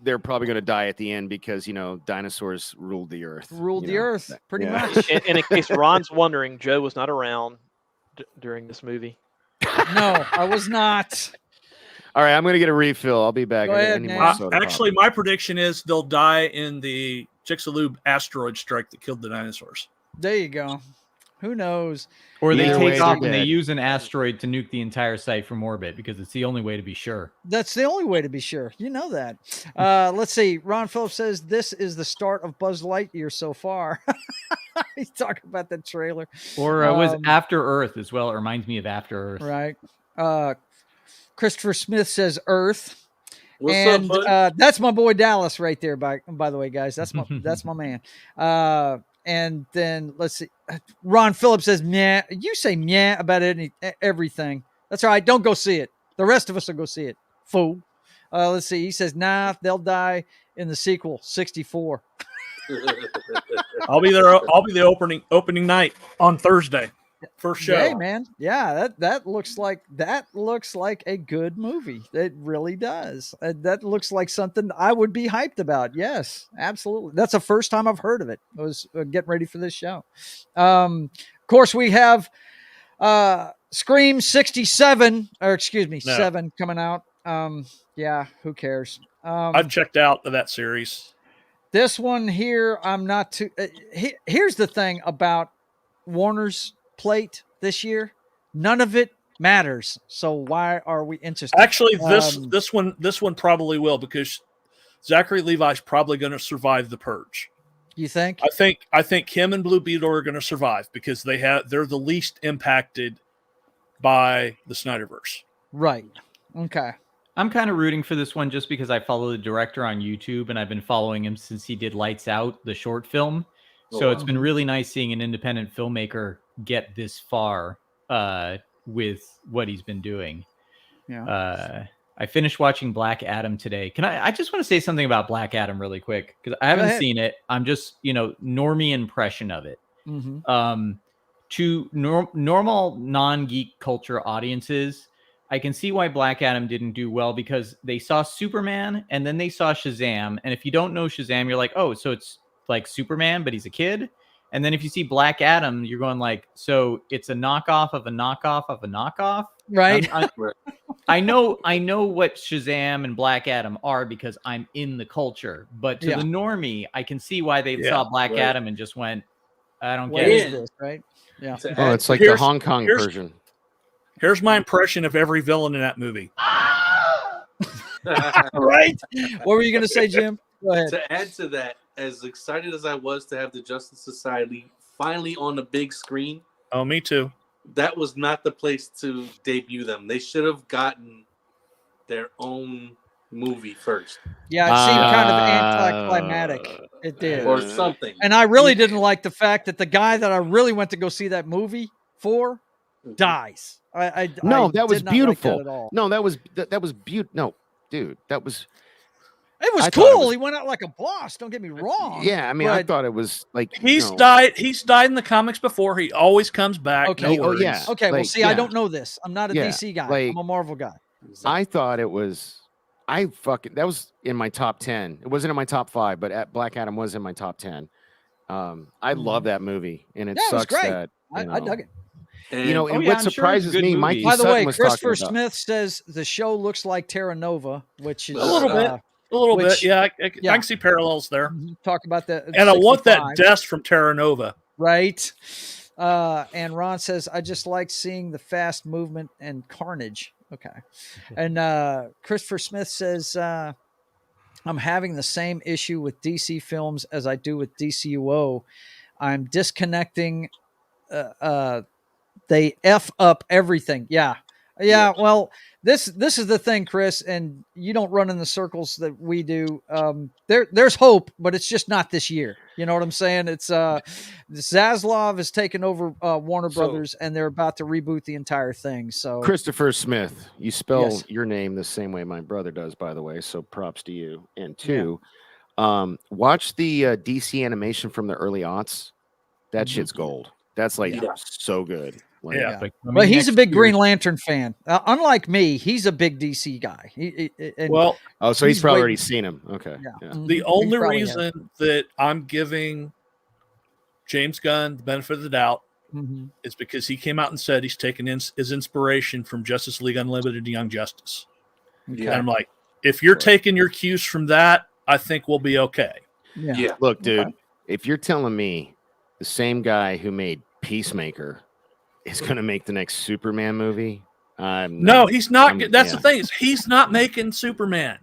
they're probably going to die at the end because dinosaurs ruled the earth. Ruled the you know? earth, pretty Yeah. much. And in case Ron's wondering, Joe was not around during this movie. No, I was not. All right, I'm going to get a refill. I'll be back. Go I ahead, need man. more soda pop. Actually, my prediction is they'll die in the Chicxulub asteroid strike that killed the dinosaurs. There you go. Who knows? Or they Either way, take off they're and they dead. use an asteroid to nuke the entire site from orbit because it's the only way to be sure. That's the only way to be sure. You know that. Let's see. Ron Phillips says this is the start of Buzz Lightyear so far. He's talking about the trailer. Or it was After Earth as well. It reminds me of After Earth. Right. Christopher Smith says Earth. What's and up, bud? that's my boy Dallas right there. By the way, guys, that's my man. And then let's see. Ron Phillips says, "Meh." You say "meh" about everything. That's all right. Don't go see it. The rest of us will go see it. Fool. Let's see. He says, "Nah, they'll die in the sequel." 64. I'll be there. I'll be the opening night on Thursday. First show. Hey, man. Yeah, that looks like a good movie. It really does. That looks like something I would be hyped about. Yes, absolutely. That's the first time I've heard of it. I was getting ready for this show. Of course, we have Scream 67, or excuse me, 7 coming out. Yeah, who cares? I've checked out of that series. This one here, I'm not too. Here's the thing about Warner's plate this year: none of it matters. So why are we interested? Actually, this one probably will, because Zachary Levi's probably going to survive the purge. You think? I think him and Blue Beetle are going to survive because they're the least impacted by the Snyderverse. Right. Okay. I'm kind of rooting for this one just because I follow the director on YouTube and I've been following him since he did Lights Out, the short film. So it's been really nice seeing an independent filmmaker get this far with what he's been doing. Yeah. I finished watching Black Adam today. I just want to say something about Black Adam really quick because I haven't seen it. I'm just, normie impression of it. Mm-hmm. To normal non-geek culture audiences, I can see why Black Adam didn't do well because they saw Superman and then they saw Shazam. And if you don't know Shazam, you're like, oh, so it's like Superman, but he's a kid. And then if you see Black Adam, you're going like, so it's a knockoff of a knockoff of a knockoff. Right. I know what Shazam and Black Adam are because I'm in the culture. But to the normie, I can see why they saw Black Adam and just went, I don't get it. This, right? Yeah. Oh, it's like the Hong Kong version. Here's my impression of every villain in that movie. Right? What were you going to say, Jim? Go ahead. To add to that, as excited as I was to have the Justice Society finally on the big screen. Oh, me too. That was not the place to debut them. They should have gotten their own movie first. Yeah, it seemed kind of anticlimactic. It did. Or something. And I really didn't like the fact that the guy that I really went to go see that movie for dies. That was beautiful. Like that no, that was beautiful. No, dude, that was. It was cool. He went out like a boss. Don't get me wrong. Yeah, I mean, I thought it was like he's died. He's died in the comics before. He always comes back. Okay. No yeah. Okay. Well, see, I don't know this. I'm not a DC guy. I'm a Marvel guy. I thought it was. That was in my top 10. It wasn't in my top 5, but Black Adam was in my top 10. I love that movie, and it sucks that I dug it. And what surprises me, Mikey. By the way, Christopher Smith says the show looks like Terra Nova, which is a little bit. Yeah, I can see parallels there. Talk about that. And 65. I want that desk from Terra Nova. Right. And Ron says, I just like seeing the fast movement and carnage. Okay. And Christopher Smith says, I'm having the same issue with DC films as I do with DCUO. I'm disconnecting. They F up everything. Yeah. Well, this is the thing, Chris, and you don't run in the circles that we do. There's hope, but it's just not this year. You know what I'm saying? It's Zaslav has taken over Warner Brothers, and they're about to reboot the entire thing. So Christopher Smith, you spell your name the same way my brother does, by the way. So props to you. And two, watch the DC animation from the early aughts. That shit's gold. That's like so good. Like, well, he's a big Green Lantern fan. Unlike me, he's a big DC guy. So he's probably already seen him. Okay. Yeah. The only reason that I'm giving James Gunn the benefit of the doubt is because he came out and said he's taken his inspiration from Justice League Unlimited and Young Justice. Okay. And I'm like, if you're taking your cues from that, I think we'll be okay. Yeah. Look, dude, if you're telling me the same guy who made Peacemaker is going to make the next Superman movie. No, he's not. That's the thing. Is he's not making Superman.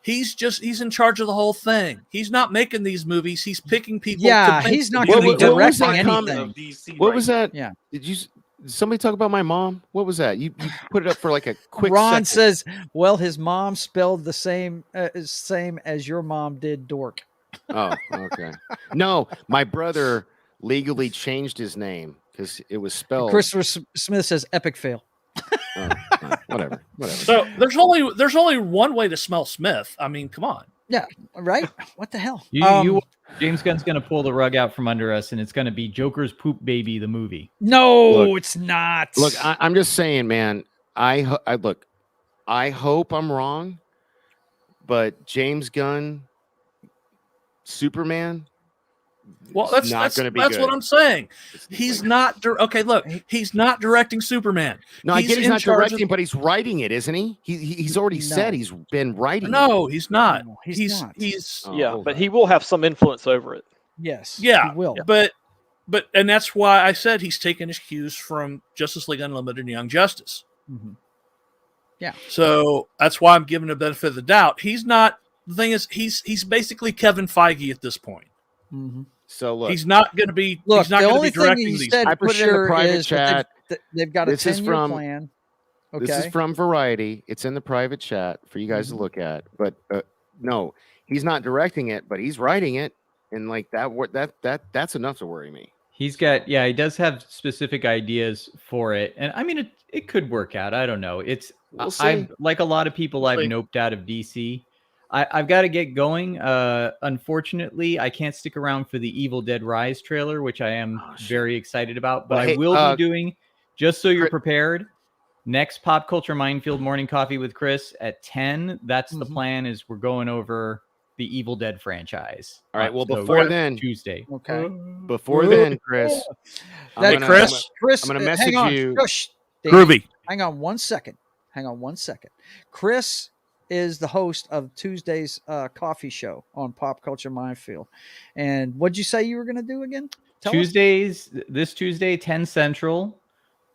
He's in charge of the whole thing. He's not making these movies. He's picking people. Yeah, he's not going to be directing anything. What was that? Yeah. Did somebody talk about my mom? What was that? You put it up for like a quick Ron second. says, well, his mom spelled the same as your mom did dork. Oh, okay. No, my brother legally changed his name because it was spelled. Christopher Smith says epic fail. Whatever. So there's only one way to smell Smith. I mean, come on. Yeah, right. What the hell? James Gunn's going to pull the rug out from under us, and it's going to be Joker's Poop Baby, the movie. No, it's not. Look, I'm just saying, man. I hope I'm wrong, but James Gunn, Superman. Well, that's going to be. That's good. what I'm saying. He's not. Okay, look, he's not directing Superman. No, I get he's not directing, but he's writing it, isn't he? He's already said he's been writing. No, he's not. No, he's not. But he will have some influence over it. Yes. Yeah, he will. But and that's why I said he's taking his cues from Justice League Unlimited and Young Justice. Mm-hmm. Yeah. So that's why I'm giving the benefit of the doubt. He's not. The thing is, he's basically Kevin Feige at this point. Mm-hmm. So look, he's not going to be. Look, he's not the going only to be directing thing he these. said I for put it in the sure private is chat. they've got a This is 10-year from- plan. Okay. This is from Variety. It's in the private chat for you guys to look at. But no, he's not directing it, but he's writing it, and like that's enough to worry me. He does have specific ideas for it, and I mean it could work out. I don't know. We'll see. I've like a lot of people. We'll I've see. noped out of DC. I've got to get going. Unfortunately, I can't stick around for the Evil Dead Rise trailer, which I am very excited about. But Well, hey, I will be doing, just so you're prepared, next Pop Culture Minefield Morning Coffee with Chris at 10. That's the plan. Is we're going over the Evil Dead franchise. All right. Well, So before then, Tuesday. Okay. Before then, Chris, Chris, I'm gonna message hang on. you. Shush, Dave. Groovy. Hang on 1 second. Chris is the host of Tuesday's coffee show on Pop Culture Minefield. And what'd you say you were going to do again? Tell us. This Tuesday, 10 Central,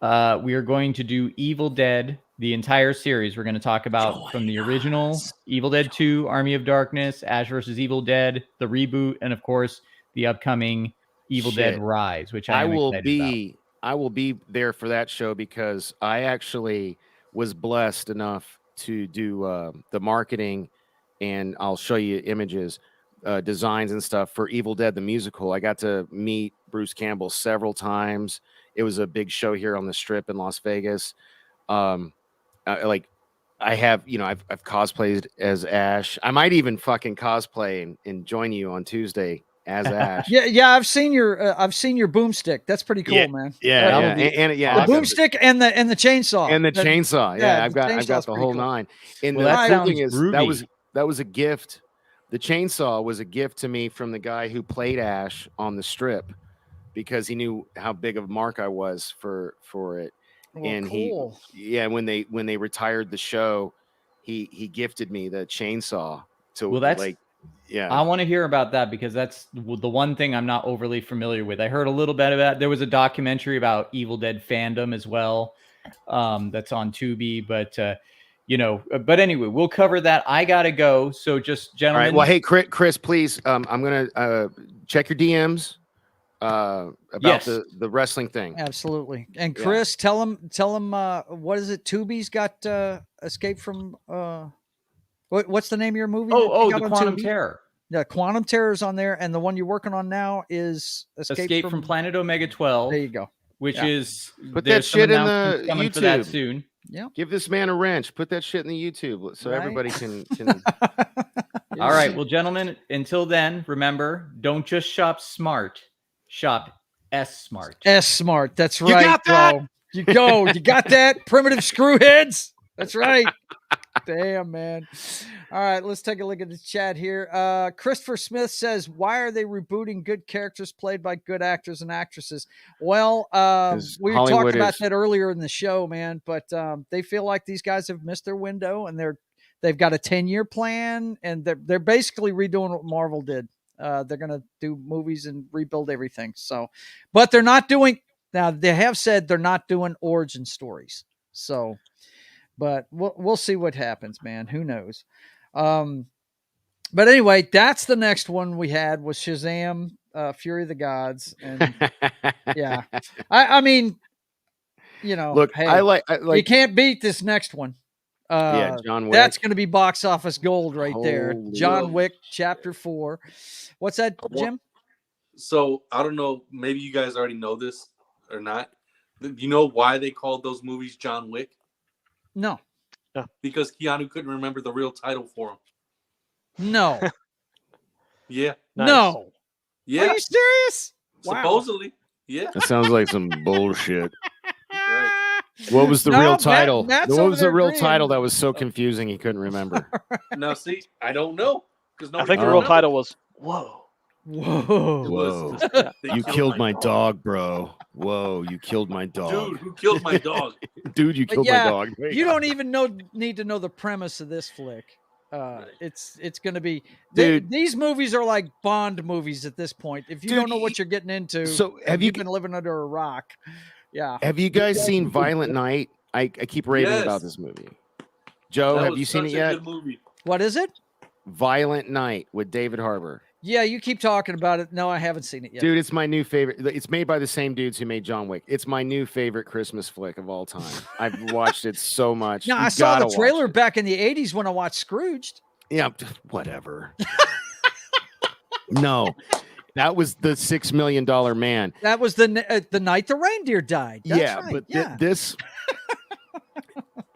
we are going to do Evil Dead, the entire series. We're going to talk about from the original Evil Dead 2, Army of Darkness, Ash vs. Evil Dead, the reboot, and of course, the upcoming Evil Dead Rise, which I will be. I will be there for that show because I actually was blessed enough to do the marketing, and I'll show you images, designs and stuff for Evil Dead the musical. I got to meet Bruce Campbell several times. It was a big show here on the Strip in Las Vegas. I've cosplayed as Ash. I might even fucking cosplay and join you on Tuesday as Ash. Yeah, I've seen your boomstick. That's pretty cool, man. Yeah, the boomstick and the chainsaw. And the chainsaw. Yeah, I've got the whole cool. nine. And Well, the that thing is, groovy. that was a gift. The chainsaw was a gift to me from the guy who played Ash on the Strip because he knew how big of a mark I was for it. Well, And cool. when they retired the show, he gifted me the chainsaw to I want to hear about that because that's the one thing I'm not overly familiar with. I heard a little bit about. There was a documentary about Evil Dead fandom as well. That's on Tubi, but But anyway, we'll cover that. I gotta go. So just gentlemen. All right. Well, hey, Chris, please. I'm gonna check your DMs about the wrestling thing. Absolutely. And Chris, tell him. What is it? Tubi's got Escape from. What's the name of your movie? The Quantum Terror. Yeah, Quantum Terror is on there, and the one you're working on now is Escape from Planet Omega 12. There you go. Which is put that shit in the coming YouTube for that soon. Yeah. Give this man a wrench. Put that shit in the YouTube so everybody can. All right. Well, gentlemen, until then, remember, don't just shop smart. Shop S-Smart. S-Smart. That's right, you got that? bro. You go. You got that? Primitive screwheads. That's right. Damn, man. All right, let's take a look at the chat here. Christopher Smith says, why are they rebooting good characters played by good actors and actresses? Well, we were talking about that earlier in the show, man, but they feel like these guys have missed their window, and they've got a 10-year plan, and they're basically redoing what Marvel did. They're going to do movies and rebuild everything. So, but they're not doing, now they have said they're not doing origin stories. So, but we'll see what happens, man. Who knows? But anyway, that's the next one we had was Shazam, Fury of the Gods. And yeah, I mean, look, hey, I like you can't beat this next one. John Wick. That's going to be box office gold right there. Holy John shit. Wick Chapter 4. What's that, Jim? So I don't know. Maybe you guys already know this or not. You know why they called those movies John Wick? No. Because Keanu couldn't remember the real title for him. No. Yeah. Nice. No. Yeah. Are you serious? Wow. Supposedly. Yeah. That sounds like some bullshit. Right. What was the No, real Matt- title? Matt's What over was the there real agreeing. title that was so confusing he couldn't remember? Now, see, I don't know. Because I think the real title was "Whoa." Whoa. Whoa. They You killed my dog, bro. Whoa, you killed my dog. Dude, who killed my dog? Dude, you But killed yeah, my dog. You don't even need to know the premise of this flick. It's going to be Dude. These movies are like Bond movies at this point. If you Dude, don't know what you're getting into, So have you you've been living under a rock. Yeah. have you guys seen Violent Night? I keep raving Yes. about this movie. Joe, That have was you seen it such a yet? Good movie. What is it? Violent Night with David Harbour. Yeah, you keep talking about it. No, I haven't seen it yet. Dude, it's my new favorite. It's made by the same dudes who made John Wick. It's my new favorite Christmas flick of all time. I've watched it so much. No, You I saw gotta the watch trailer it. back in the 80s when I watched Scrooged. Yeah, whatever. No, that was the $6 million man. That was the night the reindeer died. That's Yeah, right. but yeah. this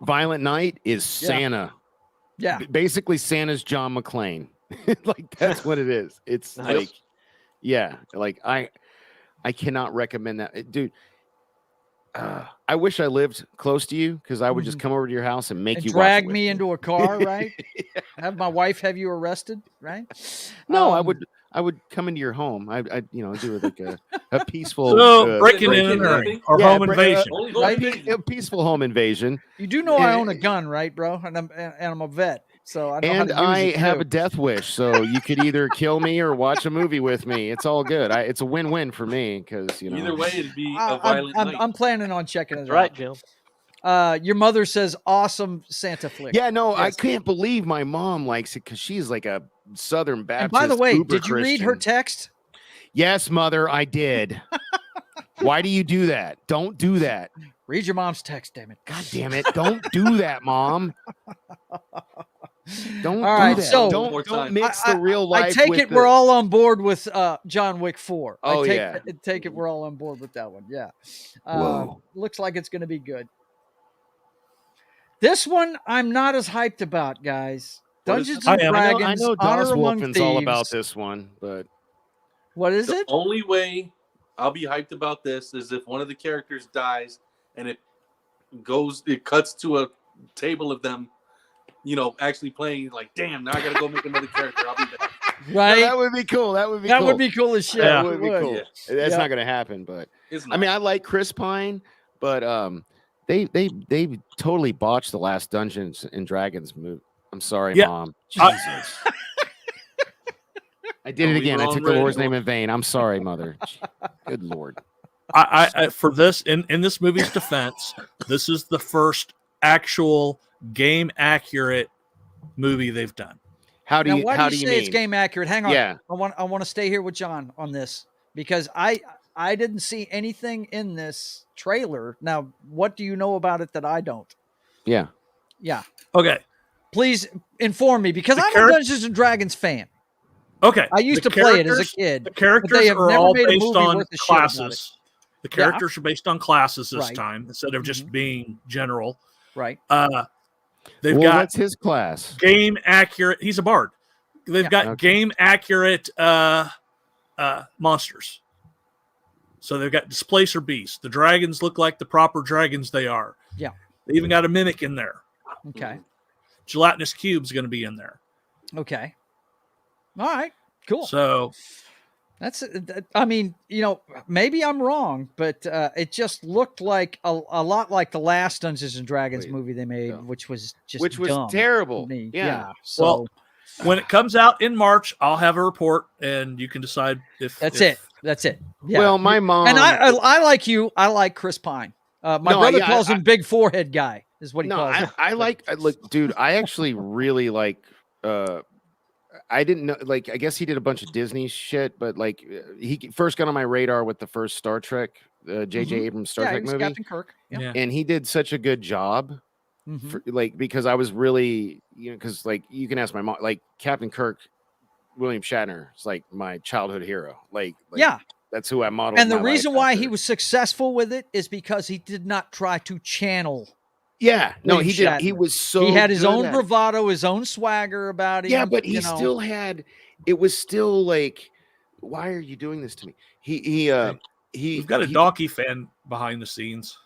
Violent Night is Yeah. Santa. yeah. Basically, Santa's John McClane. Like that's what it is. It's Nice. like, yeah, like I cannot recommend that, dude. I wish I lived close to you because I would just come over to your house and make And you drag watch it with me into a car, right? Have my wife have you arrested, right? No, Um, I would come into your home. I do like a peaceful, So breaking break in in, or, nothing. or Yeah, home break- invasion. Only home Right? invasion. a peaceful home invasion. You do know I Yeah. own a gun, right, bro? And I'm a vet, so I know And how to use I it have too. a death wish, so you could either kill me or watch a movie with me. It's all good. It's a win-win for me because Either way, it'd be a I'm, violent night. I'm planning on checking it That's right, out. Jim. Your mother says awesome Santa flick. Yeah, no, I Yes. can't believe my mom likes it because she's like a Southern Baptist. And by the way, uber did you read her Christian. text? Yes, mother, I did. Why do you do that? Don't do that. Read your mom's text, damn it. God damn it! Don't do that, mom. Don't All do right, that. so- don't mix the real life. I take with it the- we're all on board with John Wick 4. Oh, I yeah. take it we're all on board with that one. Yeah. Whoa. Looks like it's going to be good. This one I'm not as hyped about, guys. What is Dungeons it? and I am. Dragons. I know Honor Das Among Wolfen's all about Thieves. this one, but What is The it? only way I'll be hyped about this is if one of the characters dies and it cuts to a table of them, actually playing. Like, damn, now I gotta go make another character. I'll be back. Right? that would be cool. That would be That cool. would be cool as shit. Yeah. That would be It cool. Yeah. That's Yeah. not gonna happen, but It's I not. mean, I like Chris Pine, but they totally botched the last Dungeons and Dragons movie. I'm sorry, Yeah. Mom. I- Jesus. I did No, it we again. were I on took the red. Lord's name in vain. I'm sorry, Mother. Good Lord. I for this in this movie's defense, this is the first actual game accurate movie they've done. How do Now, you why how do you do you say mean? it's game accurate? Hang on. Yeah. I want to stay here with John on this because I didn't see anything in this trailer. Now, what do you know about it that I don't? Yeah. Yeah. Okay. Please inform me because The I'm charac- a Dungeons and Dragons fan. Okay. I used The to play it as a characters- kid. The characters they have are never all made a based movie on worth a shit about it. classes. The characters are based on classes this Right. time instead of just being general. Right. They've Well, got that's his class. game accurate. He's a bard. They've Yeah. got Okay. game accurate monsters. So they've got displacer beasts. The dragons look like the proper dragons they are. Yeah. They even got a mimic in there. Okay. Gelatinous cube's going to be in there. Okay. All right. Cool. So That's. I mean, maybe I'm wrong, but it just looked like a lot like the last Dungeons and Dragons Wait, movie they made, yeah. which was just Which was dumb to terrible. me. Yeah. So Well, when it comes out in March, I'll have a report, and you can decide if that's if- it. That's it. Yeah. Well, my mom and I like you. I like Chris Pine. My No, brother yeah, calls I- him Big Forehead Guy. Is what he no, calls him. I look, dude. I actually really like. I didn't know. Like, I guess he did a bunch of Disney shit, but like, he first got on my radar with the first Star Trek, J.J. Abrams Star Mm-hmm. Yeah, he Trek was movie, Captain Kirk. Yeah. Yeah. and he did such a good job like, because I was really, because like you can ask my mom, like Captain Kirk, William Shatner is like my childhood hero. Like yeah, that's who I modeled. and the my reason life why after. he was successful with it is because he did not try to channel. Yeah, no, William he did. Shatner. He was so. He had his good own at it. bravado, his own swagger about him. Yeah, but he still had. It was still like, why are you doing this to me? We've got a donkey fan behind the scenes.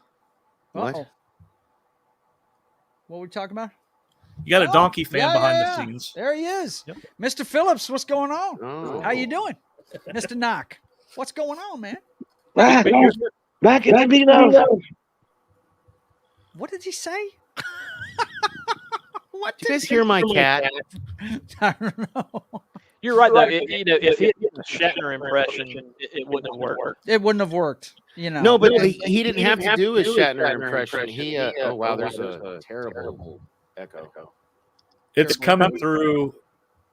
What? Uh-oh. What were we talking about? You got a donkey fan yeah, behind yeah. the scenes. There he is. Yep. Mr. Phillips, what's going on? Oh. How you doing? Mr. Knock. What's going on, man? Back in the What did he say? What Did you guys hear my cat? I don't know. You're right, though. If he had a Shatner impression, it wouldn't have worked. It wouldn't have worked. No, but he didn't have to do his Shatner impression. He oh wow, there's a terrible echo. It's coming through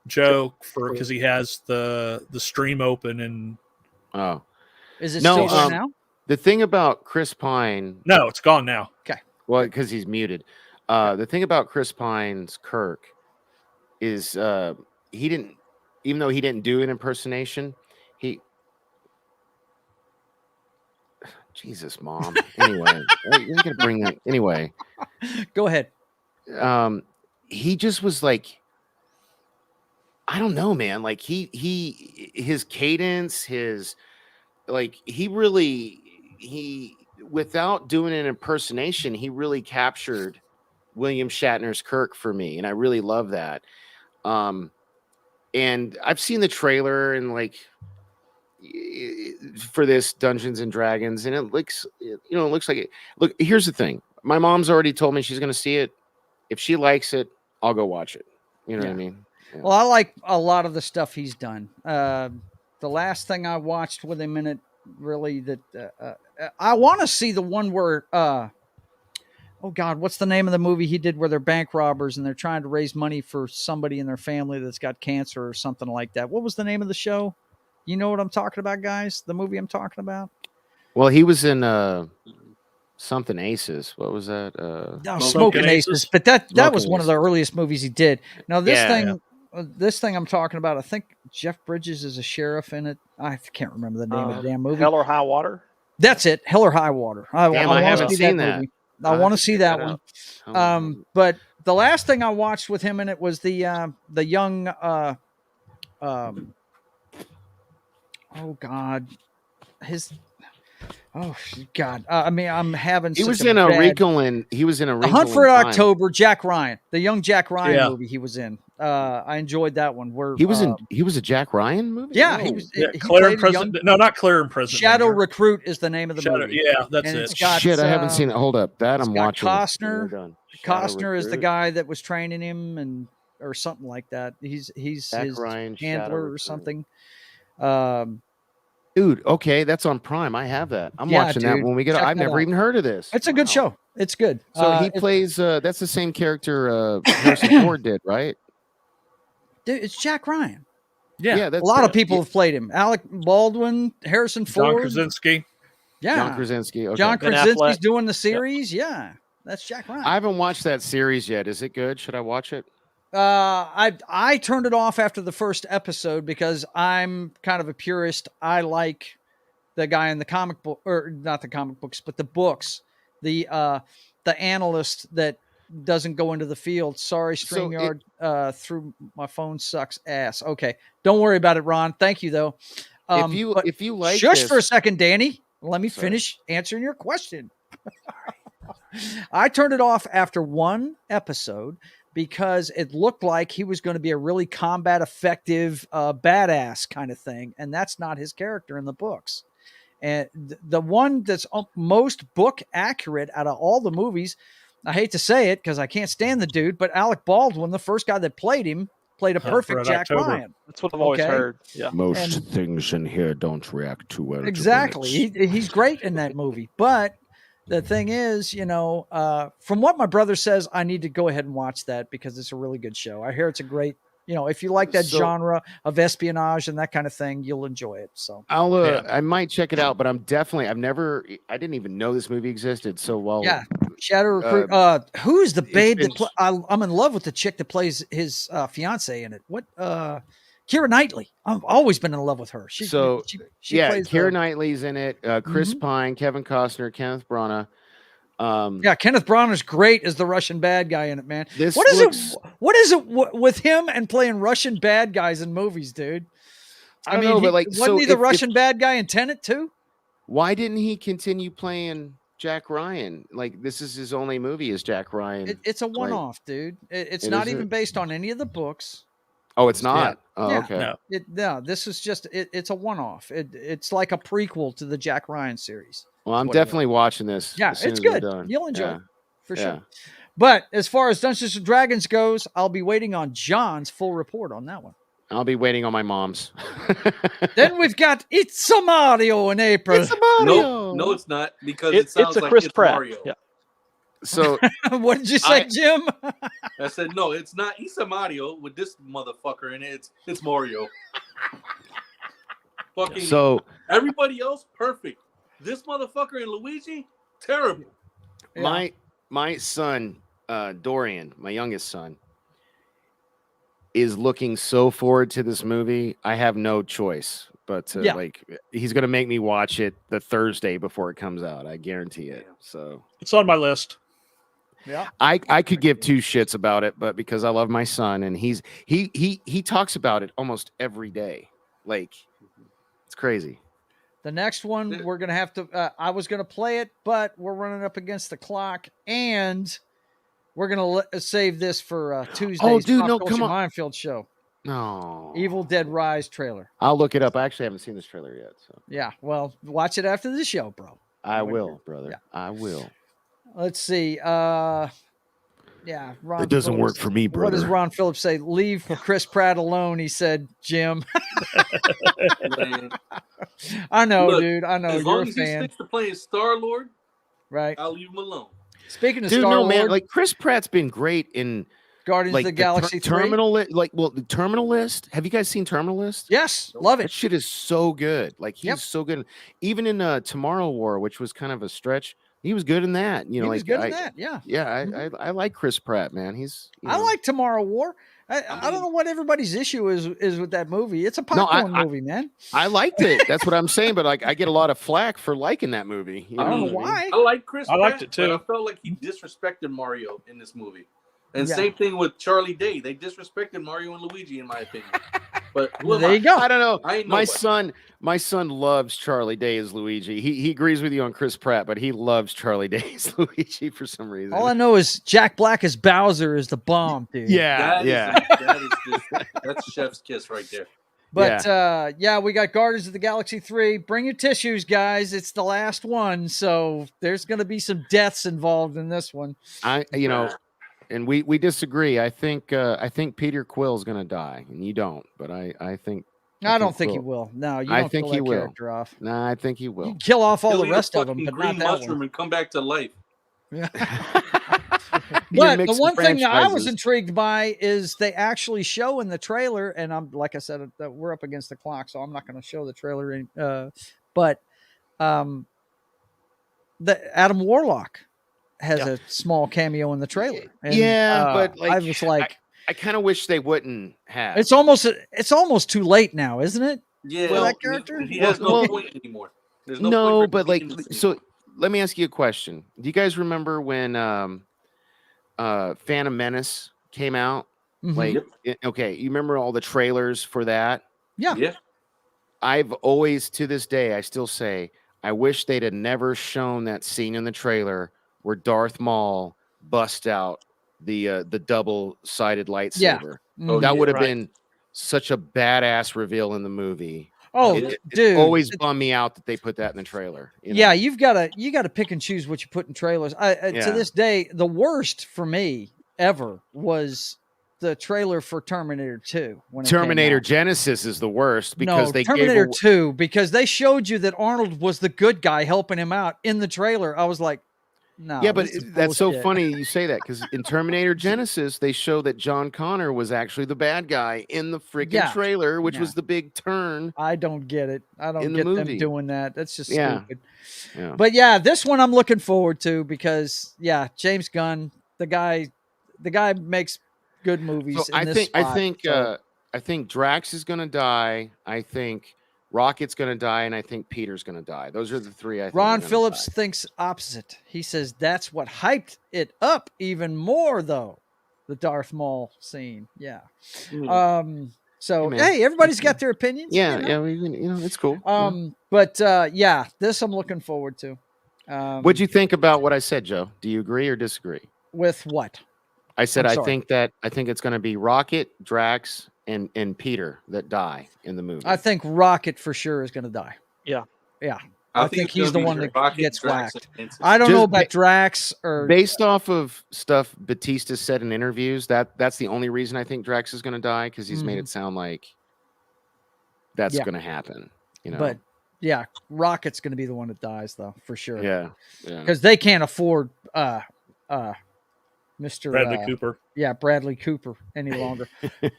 Joe because he has the stream open and oh, is it still there now? The thing about Chris Pine, no, it's gone now. Okay, well, because he's muted. The thing about Chris Pine's Kirk is he didn't, even though he didn't do an impersonation, Jesus, Mom. Anyway, you're gonna bring that anyway. Go ahead. He just was like, I don't know, man. Like his cadence, he without doing an impersonation, he really captured William Shatner's Kirk for me, and I really love that. And I've seen the trailer and like for this Dungeons and Dragons, and it looks like it. Look, here's the thing. My mom's already told me she's going to see it. If she likes it, I'll go watch it. You know what I mean? Yeah. Well, I like a lot of the stuff he's done. The last thing I watched with him in it, really, that I want to see the one where, oh God, what's the name of the movie he did where they're bank robbers and they're trying to raise money for somebody in their family that's got cancer or something like that? What was the name of the show? You know what I'm talking about, guys? The movie I'm talking about? Well, he was in something Aces. What was that? Smoking Aces. But that was Smoking one of the earliest movies he did. Now this Yeah. this thing I'm talking about, I think Jeff Bridges is a sheriff in it. I can't remember the name of the damn movie. Hell or High Water? That's it. Hell or High Water. I haven't seen that. movie. I want to see that one. But the last thing I watched with him in it was the young oh God, I mean, I'm having. He was in a Wrinkle in. He was in a Wrinkle Hunt for in Time. October. Jack Ryan, the young Jack Ryan movie he was in. I enjoyed that one. Where he was in. He was a Jack Ryan movie. Yeah, Oh. he was. Yeah, he Claire and played a President. No, not Claire and President. Shadow Danger. Recruit is the name of the Shadow, movie. yeah, that's And it. it's got, Shit, I haven't seen it. Hold up, that I'm got watching. Costner. Shadow Costner is the Recruit. guy that was training him, and or something like that. He's Jack his Ryan, Shadow handler or Recruit. something. Dude, okay, that's on Prime. I have that. I'm Yeah, watching that dude, when we get. check I've that never out. even heard of this. It's a good Wow. show. It's good. So he it's- plays. That's the same character Harrison Ford did, right? Dude, it's Jack Ryan. Yeah, that's A lot of it. people have played him. Alec Baldwin, Harrison John Ford. Krasinski. Yeah. John Krasinski. Okay. John Ben Krasinski's Affleck. doing the series. Yeah. That's Jack Ryan. I haven't watched that series yet. Is it good? Should I watch it? I turned it off after the first episode because I'm kind of a purist. I like the guy in the comic book, or not the comic books, but the books. The analyst that doesn't go into the field. Sorry, So StreamYard through my phone sucks ass. Okay, don't worry about it, Ron. Thank you though. If But you like shush this, for a second, Danny. Let me Sorry. finish answering your question. I turned it off after one episode because it looked like he was going to be a really combat effective badass kind of thing, and that's not his character in the books. And the one that's most book accurate out of all the movies, I hate to say it because I can't stand the dude, but Alec Baldwin, the first guy that played him, played a Hunt perfect for Jack October. Ryan. That's what I've always Okay. heard. Yeah. most And- things in here don't react too well. to Exactly. bullets. He's great in that movie. But the thing is, from what my brother says, I need to go ahead and watch that because it's a really good show. I hear it's a great if you like that So- genre of espionage and that kind of thing, you'll enjoy it. So I might check it out, but I didn't even know this movie existed. So while yeah, Shadow Recruit. Who's the babe that I'm in love with the chick that plays his fiance in it. What? Keira Knightley. I've always been in love with her. She plays Keira Knightley's in it. Chris Pine, Kevin Costner, Kenneth Branagh. Kenneth Branagh's great as the Russian bad guy in it, man. This What is looks- it? What is it with him and playing Russian bad guys in movies, dude? I don't know, but wasn't he the Russian bad guy in Tenet too? Why didn't he continue playing Jack Ryan? Like, this is his only movie as Jack Ryan. It's a one-off, dude. It's It not is even it? based on any of the books. Oh, it's not. Yeah. Oh, Yeah. okay. No. No, this is just it's a one-off. It's like a prequel to the Jack Ryan series. Well, I'm What it is. definitely watching this. Yeah, as soon it's as we're good. done. You'll enjoy Yeah. it for Yeah. sure. But as far as Dungeons and Dragons goes, I'll be waiting on John's full report on that one. I'll be waiting on my mom's. Then we've got It's a Mario in April. It's a Mario. No, it's not because it sounds It's a like Chris it's Pratt. Mario. Yeah. So What did you say, Jim? I said no, it's not Isa Mario with this motherfucker in it. It's Mario. Fucking so everybody else perfect. This motherfucker and Luigi terrible. Yeah. my son, Dorian, my youngest son, is looking so forward to this movie. I have no choice but to he's gonna make me watch it the Thursday before it comes out. I guarantee it. So It's on my list. Yeah. I could give two shits about it, but because I love my son and he talks about it almost every day. Like, it's crazy. The next one we're gonna have to. I was gonna play it, but we're running up against the clock, and we're gonna save this for Tuesday's Oh, dude, Pop no, Culture come on. Minefield show. No. Evil Dead Rise trailer. I'll look it up. I actually haven't seen this trailer yet. So Yeah, well, watch it after the show, bro. I will, brother. Yeah. I will. Let's see. Yeah, Ron. It doesn't Phillips. work for me, What does brother. Ron Phillips say? Leave Chris Pratt alone, he said, Jim. Man. I know, Look, dude. I know. As You're long a as he fan. sticks to playing Star Lord, Right. I'll leave him alone. Speaking of Dude, Star no, Lord, man. Like, Chris Pratt's been great in Guardians like of the Galaxy 3. Terminal the Terminal List. Have you guys seen Terminal List? Yes, love That it. shit is so good. Like, he's Yep. so good. Even in Tomorrow War, which was kind of a stretch, he was good in that. You know, He was like good I, at that. Yeah. Yeah, I like Chris Pratt, man. He's you I know. like Tomorrow War. I don't know what everybody's issue is with that movie. It's a popcorn movie, man. I liked it. That's what I'm saying. But like, I get a lot of flack for liking that movie. You I don't know what I mean? why. I like Chris I liked Pratt, it too. but I felt like he disrespected Mario in this movie. And Yeah. same thing with Charlie Day. They disrespected Mario and Luigi, in my opinion. But who Well, am there I? you go. I don't know. I ain't My nobody. son loves Charlie Day as Luigi. He agrees with you on Chris Pratt, but he loves Charlie Day as Luigi for some reason. All I know is Jack Black as Bowser is the bomb, dude. yeah, yeah. That is just, that's chef's kiss right there. But yeah, we got Guardians of the Galaxy 3. Bring your tissues, guys. It's the last one, so there's going to be some deaths involved in this one. And we disagree. I think Peter Quill's gonna die, and you don't. But I think I don't think he will. No, you don't I think kill he that will. character off. Nah, I think he You will. can kill off all He'll the eat a rest of them, fucking but green not that mushroom one. and come back to life. But mix the the one thing that I was franchises. intrigued by is they actually show in the trailer, and I'm like I said, we're up against the clock, so I'm not going to show the trailer. But the Adam Warlock has a small cameo in the trailer. And, but like, I was like, I kind of wish they wouldn't have. it's almost too late now, isn't it? Yeah, For that character? He has no Well, point anymore. There's no, point for but him like, being in this so anymore. let me ask you a question. Do you guys remember when Phantom Menace came out? Mhm. Like, okay, you remember all the trailers for that? Yeah. I've always, to this day, I still say, I wish they'd have never shown that scene in the trailer where Darth Maul busts out the double-sided lightsaber. Mhm. That would have right. been such a badass reveal in the movie. Oh, It dude, always bummed me out that they put that in the trailer. You know? yeah, you got to pick and choose what you put in trailers. To Yeah. this day, the worst for me ever was the trailer for Terminator 2. When it came Terminator out. Genesis is the worst because they Terminator gave 2 because they showed you that Arnold was the good guy helping him out in the trailer. I was like, No, Yeah, but this is that's so bullshit. funny you say that because in Terminator Genesis, they show that John Connor was actually the bad guy in the freaking Yeah. trailer, which Yeah. was the big turn. I don't get it. I don't In the get them movie. doing that. That's just Yeah. stupid. Yeah. But yeah, this one I'm looking forward to because James Gunn, the guy makes good movies So in this spot. I think Drax is gonna die. I think Rocket's gonna die, and I think Peter's gonna die. Those are the three. I think Ron are gonna Phillips die. thinks opposite. He says that's what hyped it up even more, though. The Darth Maul scene. Yeah. So Hey, man. hey, everybody's got their opinions. Yeah, you know? yeah, it's cool. But this I'm looking forward to. What'd you think about what I said, Joe? Do you agree or disagree? With what? I said I'm I sorry. think it's going to be Rocket, Drax, and Peter that die in the movie. I think Rocket for sure is going to die. Yeah. Yeah. I think it's he's the gonna be one that Rocket, gets Drax, whacked. and Mantis. I don't know Just about Drax or based off of stuff Batista said in interviews. That's the only reason I think Drax is going to die because he's made it sound like that's going to happen. You know, But yeah, Rocket's going to be the one that dies though, for sure. yeah, Because they can't afford Mr. Bradley Cooper. Yeah, Bradley Cooper any longer.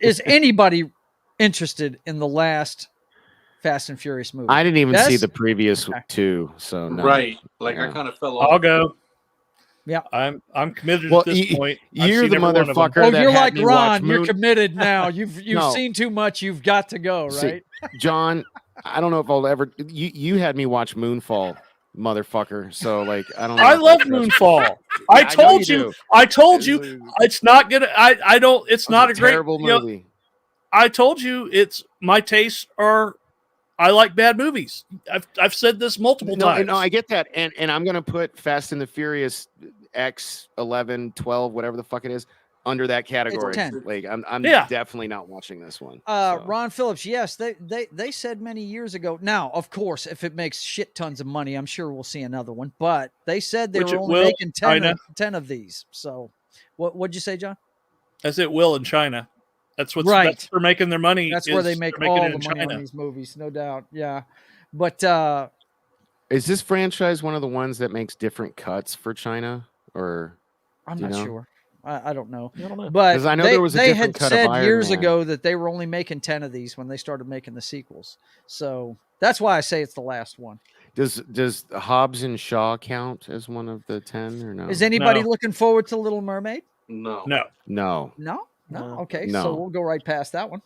Is anybody interested in the last Fast and Furious movie? I didn't even see Yes? the previous two, so no. Right. Like Yeah. I kind of fell off. I'll go. Yeah. I'm committed Well, at this point. I've you're seen the every one of them. motherfucker Oh, that you're had like me watch Ron. You're Moon- committed now. You've No. seen too much. You've got to go, See, right? John, I don't know if I'll ever. You had me watch Moonfall, motherfucker. So like, I don't know. I if love trust- Moonfall. I I know told you you. do. I told you. It's not gonna. I don't. It's not a great terrible you know, movie. I told you. It's my tastes are. I like bad movies. I've said this multiple times. No, I get that, and I'm gonna put Fast and the Furious X 11, 12, whatever the fuck it is, under that category. 10. Like, I'm Yeah. definitely not watching this one. so. Ron Phillips, yes, they said many years ago. Now, of course, if it makes shit tons of money, I'm sure we'll see another one. But they said they Which were it only will, making 10 China. 10 of these. So, what'd you say, John? As it will in China. That's what's Right. That's where making their money. That's where they is make they're making all it the in money China. on these movies, no doubt. Yeah, but Is this franchise one of the ones that makes different cuts for China, or I'm do you not know? sure. I don't know. I don't know. But 'Cause I know they, there was a they different had cut of said Iron years Man. ago that they were only making 10 of these when they started making the sequels. So that's why I say it's the last one. Does Hobbs and Shaw count as one of the 10 or no? Is anybody No. looking forward to Little Mermaid? No. No. No. No. No. Okay, No. so we'll go right past that one.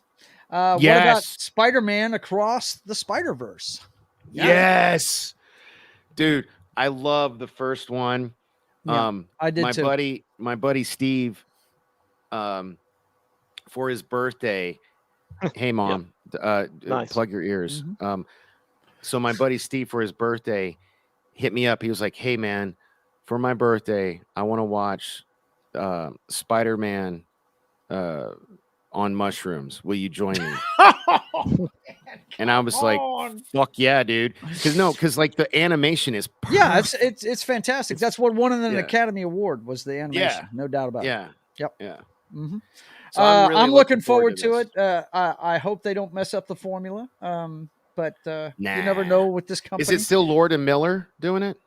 What about Yes. Spider-Man Across the Spider-Verse? Yes, dude, I love the first one. Yeah, I did my too. my buddy Steve, for his birthday. Hey, mom, Nice. plug your ears. Mhm. So my buddy Steve, for his birthday, hit me up. He was like, "Hey, man, for my birthday, I want to watch Spider-Man on mushrooms. Will you join me?" And I was like, "Fuck yeah, dude!" Because like the animation is perfect. Yeah, it's fantastic. That's what won an yeah. Academy Award was the animation. No doubt about it. yeah, Yep. yeah. hmm So I'm looking forward this. to it. I hope they don't mess up the formula. But you never Nah. know with this company. Is it still Lord and Miller doing it?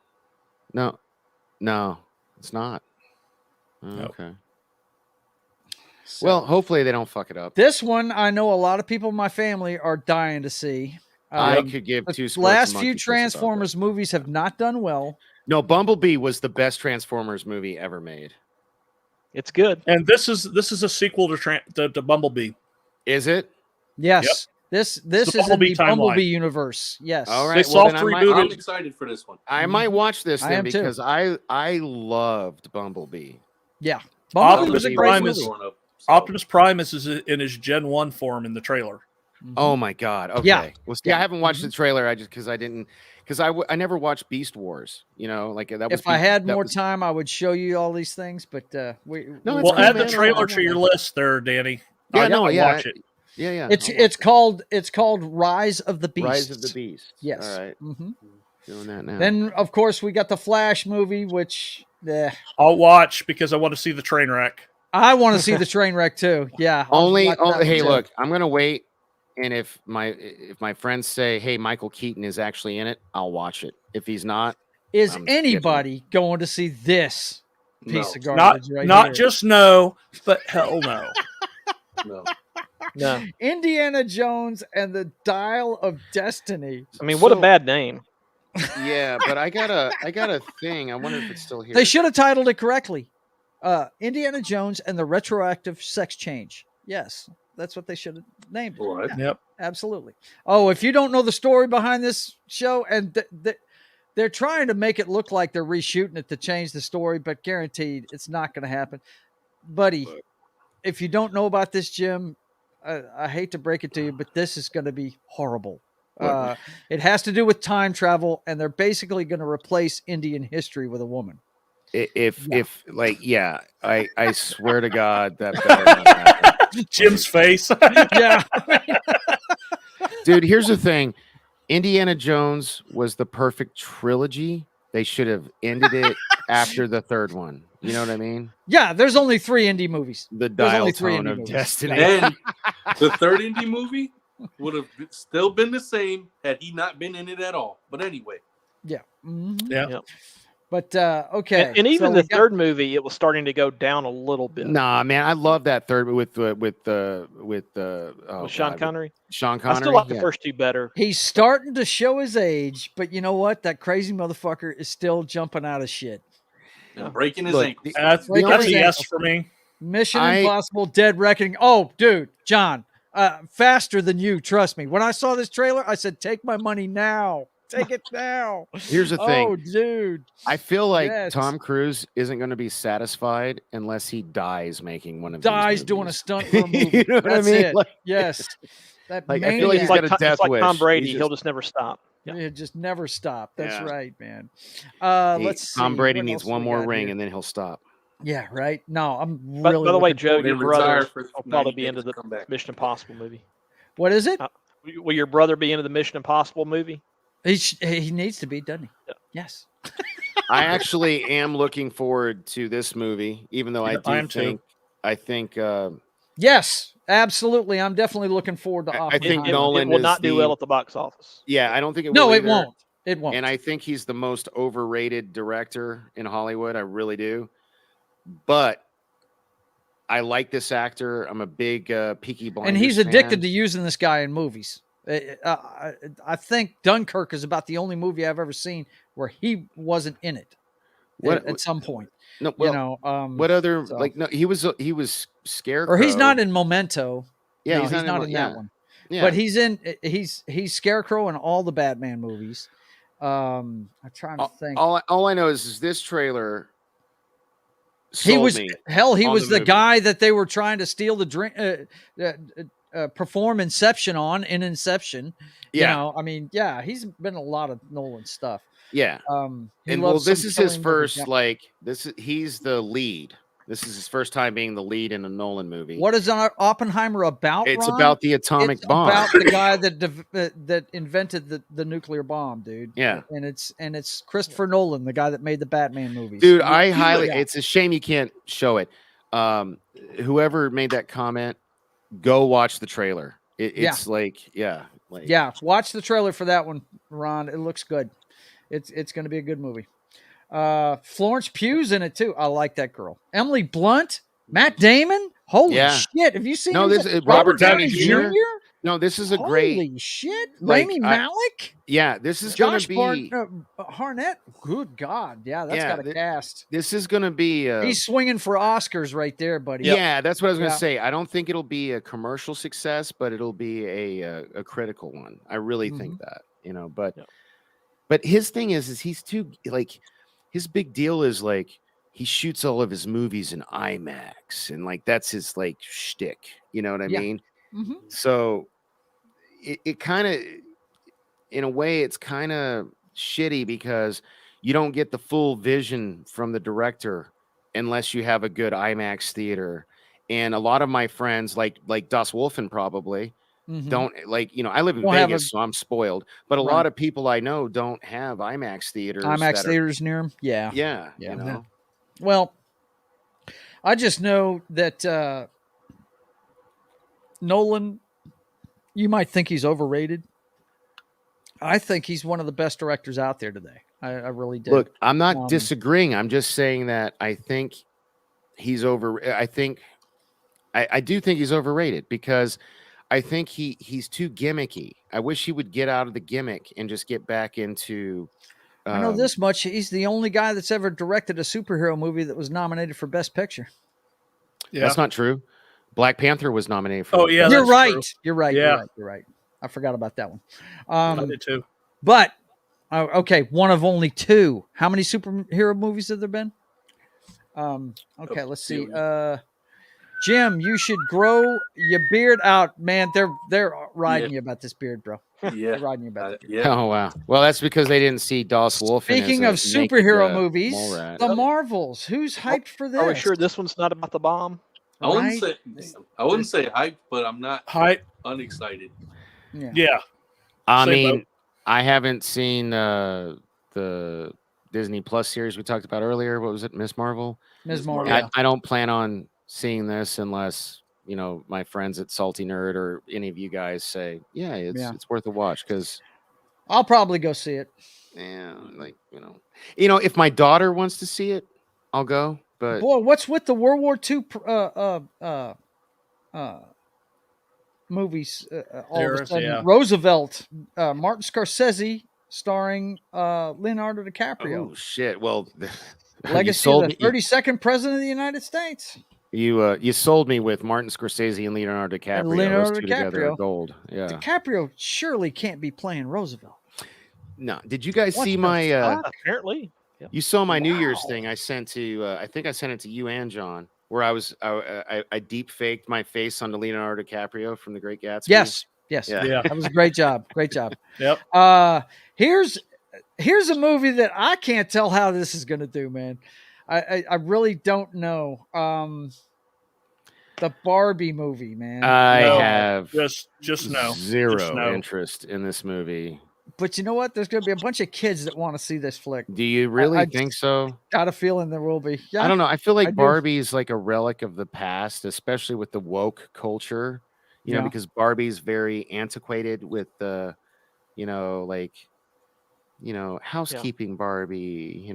No, it's not. Oh, Nope. okay. So, Well, hopefully they don't fuck it up. this one I know a lot of people in my family are dying to see. I could give The two. squirts last of few monkey piss about Transformers movies have not done well. that. No, Bumblebee was the best Transformers movie ever made. It's good. And this is a sequel to Bumblebee. Is it? Yes. This is in Bumblebee the timeline. Bumblebee universe. Yes. All right. They well, soft then rebooted. I'm excited for this one. I might watch this I then am too. because I loved Bumblebee. Yeah. Bumblebee Optimus was a Bumblebee great Prime movie. is- Growing up, so- Optimus Prime is in his Gen 1 form in the trailer. Mhm. Oh my god. Okay. Yeah. Well, see, Yeah. I haven't watched the trailer. I just because I never watched Beast Wars. You know, like that was. If I had that more was- time, I would show you all these things, but No, we- it's Well, cool, add the man. trailer I to your want list there, Danny. Yeah, I no, gotta yeah, watch it. Yeah. it's called Rise of the Beast. Rise of the Beast. Yes. All right. Mhm. Doing that now. Then of course we got the Flash movie, which I'll watch because I want to see the train wreck. I want to see the train wreck too. Yeah. I'll watch that one hey, too. look, I'm gonna wait, and if my friends say, "Hey, Michael Keaton is actually in it," I'll watch it. If he's not, Is I'm anybody going to see this piece of Not garbage right not here? just no, but hell no. No. No, Indiana Jones and the Dial of Destiny. I mean, what a So- bad name. Yeah, but I got a thing. I wonder if it's still here. They should have titled it correctly. Indiana Jones and the Retroactive Sex Change. Yes, that's what they should have named it. What? Yeah, Yep. absolutely. Oh, if you don't know the story behind this show, and they're trying to make it look like they're reshooting it to change the story, but guaranteed it's not going to happen. Buddy, if you don't know about this, Jim, I hate to break it to you, but this is going to be horrible. It has to do with time travel, and they're basically going to replace Indian history with a woman. If I swear to God that better not happen. Jim's face. Yeah. Dude, here's the thing. Indiana Jones was the perfect trilogy. They should have ended it after the third one. You know what I mean? Yeah, there's only 3 indie movies. The There's dial only 3 tone indie of movies. destiny. And the third indie movie would have still been the same had he not been in it at all. But anyway, Yeah. Mhm. Yeah. Yep. But okay. And even so the we got- third movie, it was starting to go down a little bit. Nah, man, I love that third with Sean with Sean Connery. Sean I Connery. still like the yeah. first 2 better. He's starting to show his age, but you know what? That crazy motherfucker is still jumping out of shit. and breaking his Look, ankles. That's Like a I yes said- for me. Mission I- Impossible: Dead Reckoning. Oh, dude, John, faster than you. Trust me. When I saw this trailer, I said, "Take my money now. Take it now." Here's the thing. Oh, dude. I feel like yes. Tom Cruise isn't going to be satisfied unless he dies making one of Dies these doing a movies. stunt for a movie. You know what That's I mean? it. Like, Yes. That Like, I feel like maniac. he's got a death it's like wish. Tom Brady. He's He'll just never stop. It just never stop. That's Yeah. right, man. He- Let's see. Tom Brady what needs else one we more got ring here? and then he'll stop. Yeah, right. No, I'm By really. the way, looking Joe, forward to your it. retire brother for will probably 90 be into days the to come back. Mission Impossible movie. What is it? Will your brother be into the Mission Impossible movie? He needs to be, doesn't he? Yeah. Yes. I actually am looking forward to this movie, even though Yeah, I am too. I think Yes, absolutely. I'm definitely looking forward to I Oppenheimer. think It Nolan will is not do the- well at the box office. yeah, I don't think it No, will it either. won't. It won't. And I think he's the most overrated director in Hollywood. I really do. But I like this actor. I'm a big Peaky Blinders And he's addicted fan. to using this guy in movies. I think Dunkirk is about the only movie I've ever seen where he wasn't in it at some point. No, well, you know, what other so- like no? He was Scarecrow. or he's not in Memento. Yeah, No, he's not in yeah, that one. Yeah. But he's Scarecrow in all the Batman movies. I'm trying to think. all I know is this trailer. He sold was me he on was the the movie. guy that they were trying to steal the drink, perform Inception on in Inception. Yeah. You know, I mean, yeah, he's been in a lot of Nolan stuff. Yeah. He And well, loves this some is his killing movies, first yeah. like he's the lead. This is his first time being the lead in a Nolan movie. What is Oppenheimer about? It's Ron? about the atomic It's bomb. about the guy that invented the nuclear bomb, dude. Yeah. and it's Christopher Nolan, the guy that made the Batman movies. Dude, I highly yeah. it's a shame you can't show it. Whoever made that comment, go watch the trailer. It's like Yeah, watch the trailer for that one, Ron. It looks good. It's going to be a good movie. Florence Pugh's in it too. I like that girl. Emily Blunt, Matt Damon. Holy Yeah. shit! Have you seen? No, him? this is Robert Downey Jr. No, this is a Holy great shit! like, Rami I- Malek, yeah, this is Josh gonna be Harnett. Good God, yeah, that's Yeah, got a cast. this is gonna be He's swinging for Oscars right there, buddy. yeah, that's what I was gonna Yeah. say. I don't think it'll be a commercial success, but it'll be a critical one. I really Mm-hmm. think that, but Yeah. but his thing is he's too like his big deal is like he shoots all of his movies in IMAX and like that's his like shtick. You know what I Yeah. mean? Mhm. So it kind of, in a way, it's kind of shitty because you don't get the full vision from the director unless you have a good IMAX theater. And a lot of my friends, like Das Wolfen, probably Mhm. don't like. I live in Won't have Vegas, so I'm spoiled. But a Right. lot of people I know don't have IMAX theaters. IMAX that are- theaters near him. Yeah. yeah, Yeah. Well, I just know that Nolan, you might think he's overrated. I think he's one of the best directors out there today. I really did. Look, I'm not disagreeing. I'm just saying that I think he's I do think he's overrated because I think he's too gimmicky. I wish he would get out of the gimmick and just get back into. I know this much. He's the only guy that's ever directed a superhero movie that was nominated for Best Picture. Yeah. That's not true. Black Panther was nominated for. Oh yeah, you're that's right. true. You're right. Yeah. You're right. I forgot about that one. I did too. But okay, one of only two. How many superhero movies have there been? Okay, let's see. Jim, you should grow your beard out, man. They're riding you about this beard, bro. Yeah. They're riding you about this beard. Yeah. Oh wow. Well, that's because they didn't see Dos Wolf. Speaking of superhero movies, the Marvels. Who's hyped for this? Are we sure this one's not about the bomb? I wouldn't say hyped, but I'm not unexcited. Yeah. I mean, I haven't seen the Disney Plus series we talked about earlier. What was it, Miss Marvel? Ms. Marvel. I don't plan on seeing this unless my friends at Salty Nerd or any of you guys say, it's worth a watch because I'll probably go see it. Yeah, if my daughter wants to see it, I'll go. But boy, what's with the World War II movies? All of a sudden, Roosevelt, Martin Scorsese, starring Leonardo DiCaprio. Oh shit! Well, Legacy of the 32nd President of the United States. You sold me with Martin Scorsese and Leonardo DiCaprio. And Leonardo Those two DiCaprio. Together are gold. Yeah. DiCaprio surely can't be playing Roosevelt. No. Did you guys see my? Apparently. Yep. You saw my New Year's thing I sent to. I think I sent it to you and John, where I deep faked my face onto Leonardo DiCaprio from The Great Gatsby. Yes. Yeah. That was a great job. Great job. Yep. Here's a movie that I can't tell how this is going to do, man. I really don't know. The Barbie movie, man. I have just zero interest in this movie. But you know what? There's going to be a bunch of kids that want to see this flick. Do you really think so? Got a feeling there will be. Yeah, I don't know. I feel like Barbie is like a relic of the past, especially with the woke culture. You know, because Barbie's very antiquated with the, housekeeping Barbie,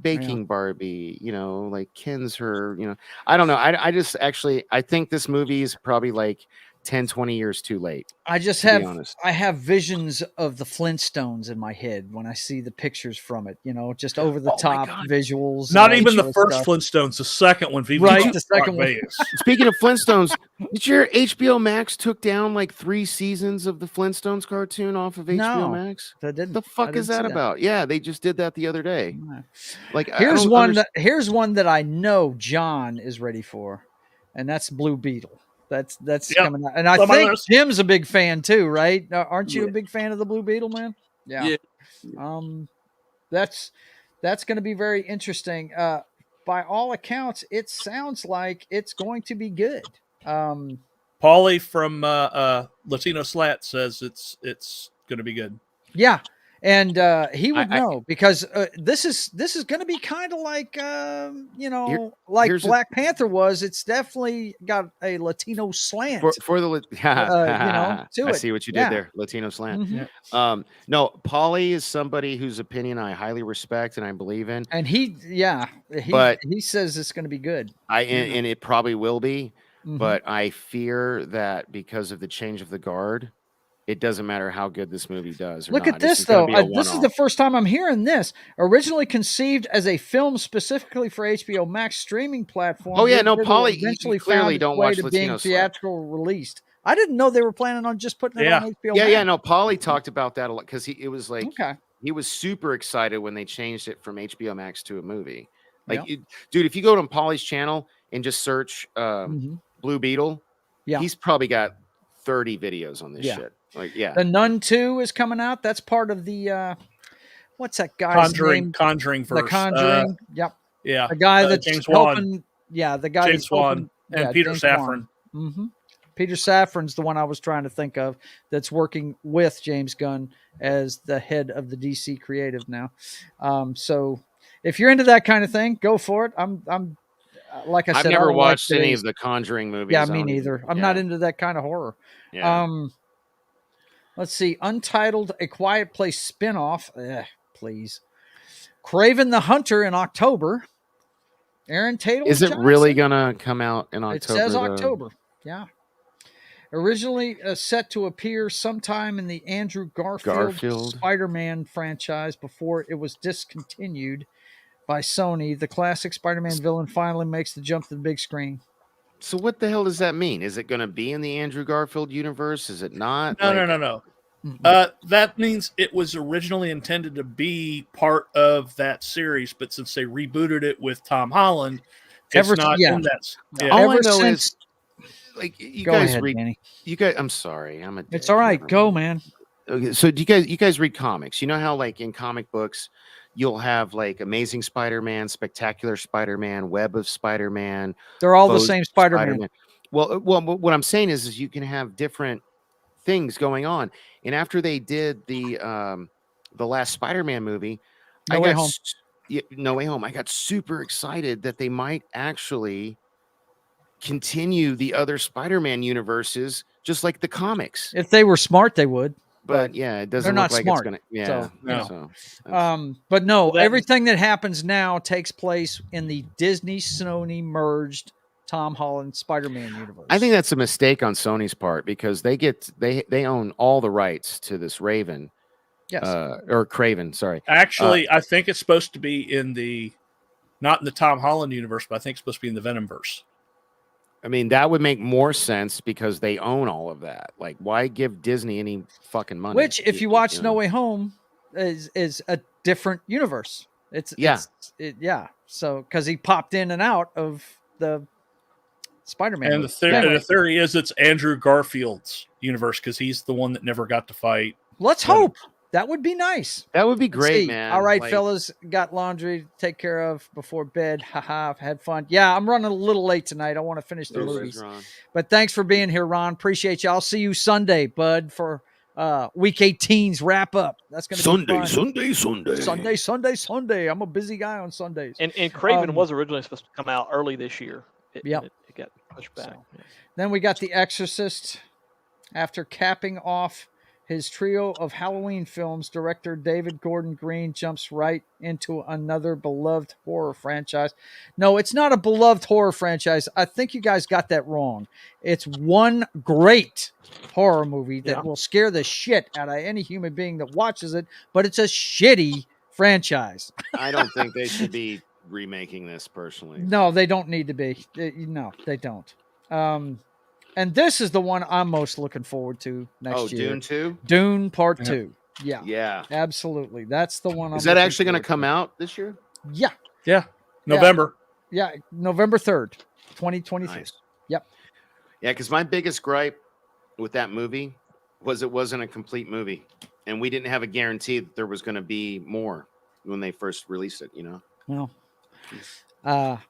baking Barbie, like Ken's her, I don't know. I think this movie is probably like 10, 20 years too late. I have visions of the Flintstones in my head when I see the pictures from it, just over the top visuals. Not even the first Flintstones, the second one. Right, the second one. Speaking of Flintstones, did you hear HBO Max took down like 3 seasons of the Flintstones cartoon off of HBO Max? The fuck is that about? Yeah, they just did that the other day. Like, here's one that I know John is ready for, and that's Blue Beetle. That's coming out, and I think Jim's a big fan too, right? Aren't you a big fan of the Blue Beetle, man? Yeah. That's going to be very interesting. By all accounts, it sounds like it's going to be good. Paulie from Latino Slat says it's going to be good. Yeah. And he would know because this is going to be kind of like like Black Panther was. It's definitely got a Latino slant for the to I see what you did there, Latino slant. Mm-hmm. No, Paulie is somebody whose opinion I highly respect and I believe in. And he says it's going to be good. And it probably will be, but I fear that because of the change of the guard, it doesn't matter how good this movie does. Look at this, though. This is the first time I'm hearing this. Originally conceived as a film specifically for HBO Max streaming platform. Oh yeah, no, Paulie eventually clearly found don't its way watch to Latino being theatrical released. I didn't know they were planning on just putting it on HBO Max. Yeah. No, Paulie talked about that a lot because he was super excited when they changed it from HBO Max to a movie. Like, dude, if you go to Paulie's channel and just search Blue Beetle, he's probably got 30 videos on this shit. Like, The Nun 2 is coming out. That's part of the what's that guy's name? Conjuring first. The Conjuring. Yep. Yeah. The guy that's James helping. Wan. Yeah, the guy James Wan and Peter Safran. Mm-hmm. Peter Safran's the one I was trying to think of that's working with James Gunn as the head of the DC creative now. So if you're into that kind of thing, go for it. I'm like I said, I've never watched any of the Conjuring movies. Yeah, me neither. I'm not into that kind of horror. Yeah. Let's see. Untitled, A Quiet Place spinoff. Please. Craven the Hunter in October. Aaron Tatum. Is it really gonna come out in October? It says October. Yeah. Originally set to appear sometime in the Andrew Garfield. Spider-Man franchise before it was discontinued by Sony, the classic Spider-Man villain finally makes the jump to the big screen. So what the hell does that mean? Is it going to be in the Andrew Garfield universe? Is it not? No. That means it was originally intended to be part of that series, but since they rebooted it with Tom Holland, it's not in that. Yeah. All I know is, like, you guys ahead, read. Danny. You guys, I'm sorry, I'm a. It's all right. Go, man. Okay, so do you guys read comics? You know how, like, in comic books, you'll have like Amazing Spider-Man, Spectacular Spider-Man, Web of Spider-Man. They're all the same Spider-Man. Well, what I'm saying is you can have different things going on. And after they did the last Spider-Man movie, No Way Home. No Way Home, I got super excited that they might actually continue the other Spider-Man universes, just like the comics. If they were smart, they would. But yeah, it doesn't look like it's gonna. Yeah. But no, everything that happens now takes place in the Disney Sony merged Tom Holland Spider-Man universe. I think that's a mistake on Sony's part because they own all the rights to this Raven. Yes. Or Craven, sorry. Actually, I think it's supposed to be not in the Tom Holland universe, but I think it's supposed to be in the Venomverse. I mean, that would make more sense because they own all of that. Like, why give Disney any fucking money? Which, if you watch No Way Home, is a different universe. So, because he popped in and out of the Spider-Man. And the theory is it's Andrew Garfield's universe because he's the one that never got to fight. Let's hope. That would be nice. That would be great, man. All right, fellas, got laundry to take care of before bed. Haha, had fun. Yeah, I'm running a little late tonight. I want to finish the movies. But thanks for being here, Ron. Appreciate you. I'll see you Sunday, bud, for Week 18's wrap up. That's going to be fun. Sunday. I'm a busy guy on Sundays. And Craven was originally supposed to come out early this year. It got pushed back. So, then we got The Exorcist. After capping off his trio of Halloween films, director David Gordon Green jumps right into another beloved horror franchise. No, it's not a beloved horror franchise. I think you guys got that wrong. It's one great horror movie that will scare the shit out of any human being that watches it, but it's a shitty franchise. I don't think they should be remaking this personally. No, they don't need to be. No, they don't. And this is the one I'm most looking forward to next year. Dune 2? Dune Part 2. Yeah. Yeah. Absolutely. That's the one. Is that actually going to come out this year? Yeah. Yeah. November. Yeah. November 3rd, 2023. Nice. Yep. Yeah, because my biggest gripe with that movie was it wasn't a complete movie. And we didn't have a guarantee that there was going to be more when they first released it, you know? Well,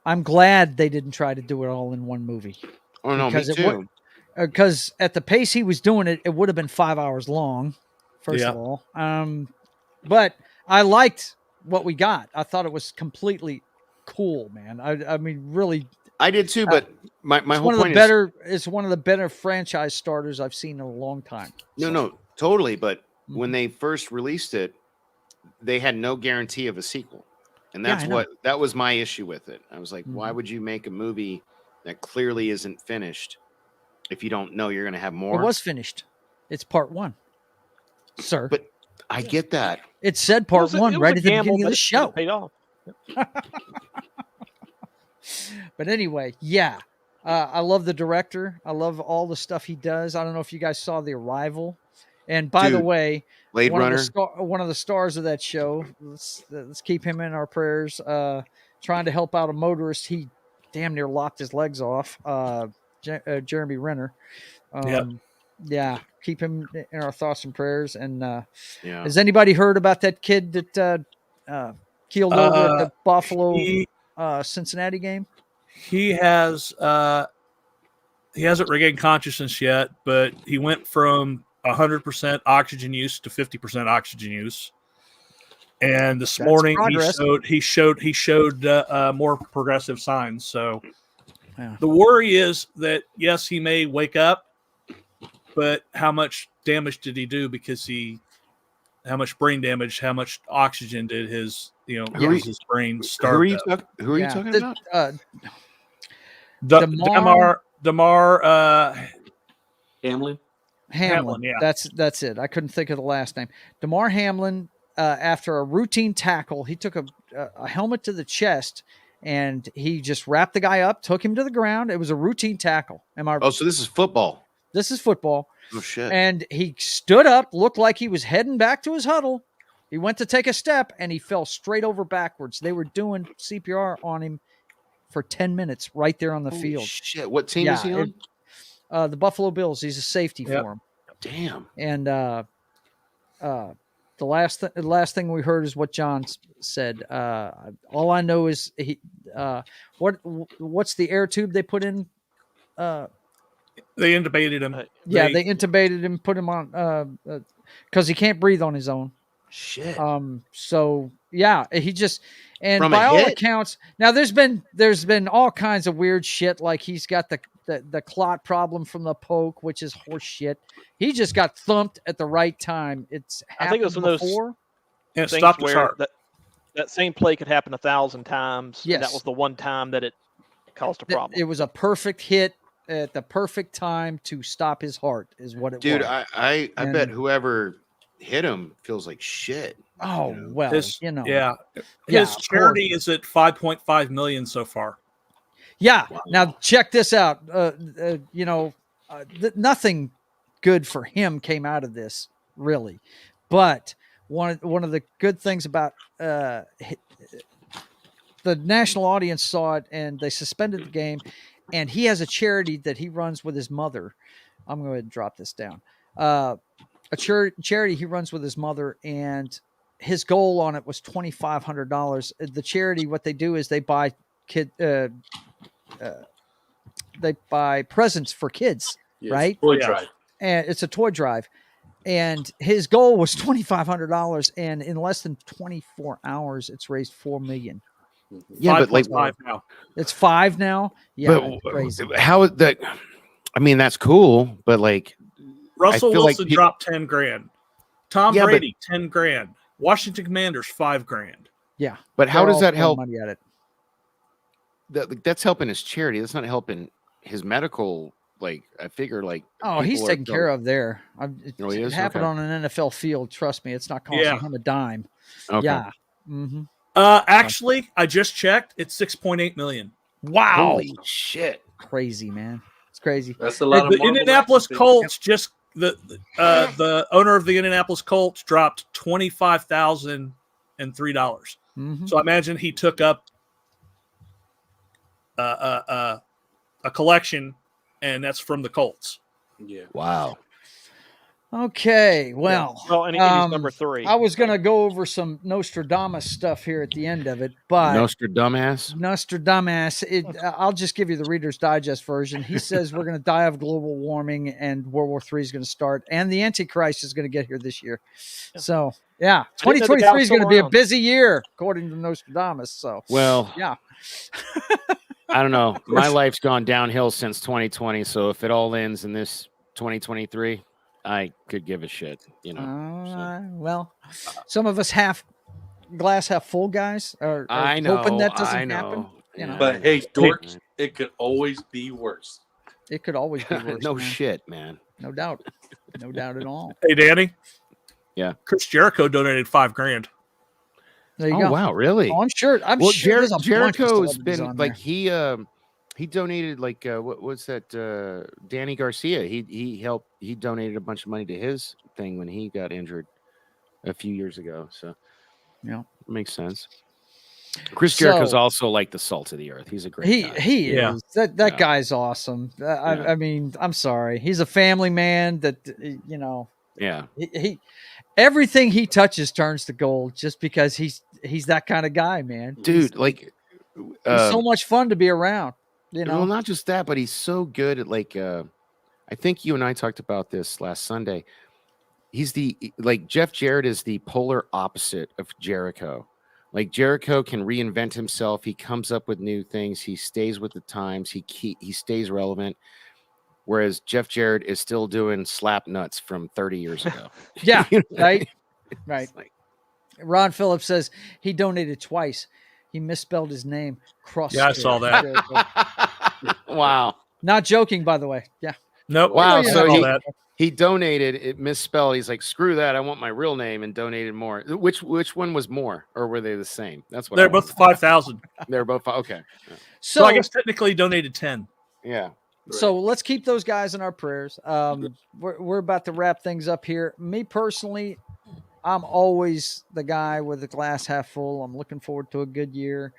I'm glad they didn't try to do it all in one movie. Oh, no, me too. Because at the pace he was doing it, it would have been 5 hours long, first of all. But I liked what we got. I thought it was completely cool, man. I mean, really. I did too, but my whole point it's one of the better franchise starters I've seen in a long time. No, totally. But when they first released it, they had no guarantee of a sequel. And that was my issue with it. I was like, why would you make a movie that clearly isn't finished if you don't know you're going to have more? It was finished. It's part 1, sir. But I get that. It said part 1 right at the beginning of the show. Paid off. But anyway, I love the director. I love all the stuff he does. I don't know if you guys saw The Arrival. And by the way, Blade Runner, one of the stars of that show, let's keep him in our prayers, trying to help out a motorist. He damn near lopped his legs off. Jeremy Renner. Keep him in our thoughts and prayers. And has anybody heard about that kid that keeled over at the Buffalo Cincinnati game? He hasn't regained consciousness yet, but he went from 100% oxygen use to 50% oxygen use. And this morning he showed more progressive signs. So the worry is that yes, he may wake up, but how much damage did he do because he how much brain damage, how much oxygen did his his brain Who starve. are you talking about? Damar Hamlin. Hamlin. yeah. That's it. I couldn't think of the last name. Damar Hamlin, after a routine tackle, he took a helmet to the chest and he just wrapped the guy up, took him to the ground. It was a routine tackle. Oh, so this is football. This is football. Oh shit. And he stood up, looked like he was heading back to his huddle. He went to take a step and he fell straight over backwards. They were doing CPR on him for 10 minutes right there on the Holy field. shit. What team is he on? The Buffalo Bills. He's a safety for him. Damn. And the last thing we heard is what John said. All I know is what's the air tube they put in? They intubated him. They intubated him, put him on because he can't breathe on his own. Shit. So yeah, he just and From by a all hit? accounts, now there's been all kinds of weird shit. Like he's got the clot problem from the poke, which is horse shit. He just got thumped at the right time. I think it was one of those before. And it things stopped his where heart. that same play could happen 1,000 times. Yes. And that was the one time that it caused a problem. It was a perfect hit at the perfect time to stop his heart, is what it Dude, was. I bet whoever hit him feels like shit. Oh well, His of charity is at 5.5 million so far. Yeah. Wow. Now check this out. Nothing good for him came out of this, really. But one of the good things about the national audience saw it and they suspended the game. And he has a charity that he runs with his mother. I'm going to drop this down. A charity he runs with his mother, and his goal on it was $2,500. The charity, what they do is they buy they buy presents for kids, right? Toy drive. And it's a toy drive. And his goal was $2,500, and in less than 24 hours, it's raised $4 million. Yeah, but like 5 now. It's 5 now. Yeah, it's but crazy. how is that? I mean, that's cool, but like Russell feel like Wilson dropped 10 grand. Tom Yeah, but- Brady 10 grand. Washington Commanders 5 grand. Yeah, but how they're does all that throwing help? money at it? That's helping his charity. That's not helping his medical. Like I figure, like He's people are taken care of there. It he is? happened Okay. on an NFL field. Trust me, it's not costing him a dime. Okay. Yeah. Mm-hmm. Actually, I just checked. It's 6.8 million. Wow. Holy shit. Crazy, man. It's crazy. That's a lot of The Marvel Indianapolis action Colts just the owner of the Indianapolis Colts dropped $25,003. Mm-hmm. So I imagine he took up a collection, and that's from the Colts. figures. Yeah. Wow. Okay. Well, and he's number 3. I was going to go over some Nostradamus stuff here at the end of it, but Nostradamus. I'll just give you the Reader's Digest version. He says we're going to die of global warming and World War III is going to start and the Antichrist is going to get here this year. Yeah. So, yeah, I didn't know the guy 2023 was is going to still be a around. busy year, according to Nostradamus. So, Well, yeah. I don't know. My life's gone downhill since 2020. So if it all ends in this 2023, I could give a shit, Well, some of us glass half full guys are I know. hoping that doesn't I know. happen. Yeah. But hey, dork, it could always be worse. It could always be worse. No man. shit, man. No doubt. No doubt at all. Hey, Danny. Yeah. Chris Jericho donated 5 grand. There you Oh go. wow, really? Oh, I'm sure. Well, sure there's a bunch of Jericho's celebrities been on like there. he donated like what was that? Danny Garcia. He donated a bunch of money to his thing when he got injured a few years ago. So Yeah. it makes sense. Chris Jericho's also like the salt of the earth. He's a great guy. He Yeah. is. That guy's awesome. I mean, I'm sorry. He's a family man that Yeah. he everything he touches turns to gold just because he's that kind of guy, man. Dude, like He's so much fun to be around. well, not just that, but he's so good at like I think you and I talked about this last Sunday. He's Jeff Jarrett is the polar opposite of Jericho. Like Jericho can reinvent himself. He comes up with new things. He stays with the times. He stays relevant. Whereas Jeff Jarrett is still doing slap nuts from 30 years ago. Yeah, right. Right. It's like, Ron Phillips says he donated twice. He misspelled his name. Cross. Yeah, I saw that. wow. Not joking, by the way. Yeah. Nope. Wow. you're So not All he, that. he donated, it misspelled. He's like, screw that. I want my real name, and donated more. Which one was more, or were they the same? That's what They're I both wanted. 5,000. They're both okay. So I guess technically donated 10. Yeah. So let's keep those guys in our prayers. We're about to wrap things up here. Me personally, I'm always the guy with the glass half full. I'm looking forward to a good year.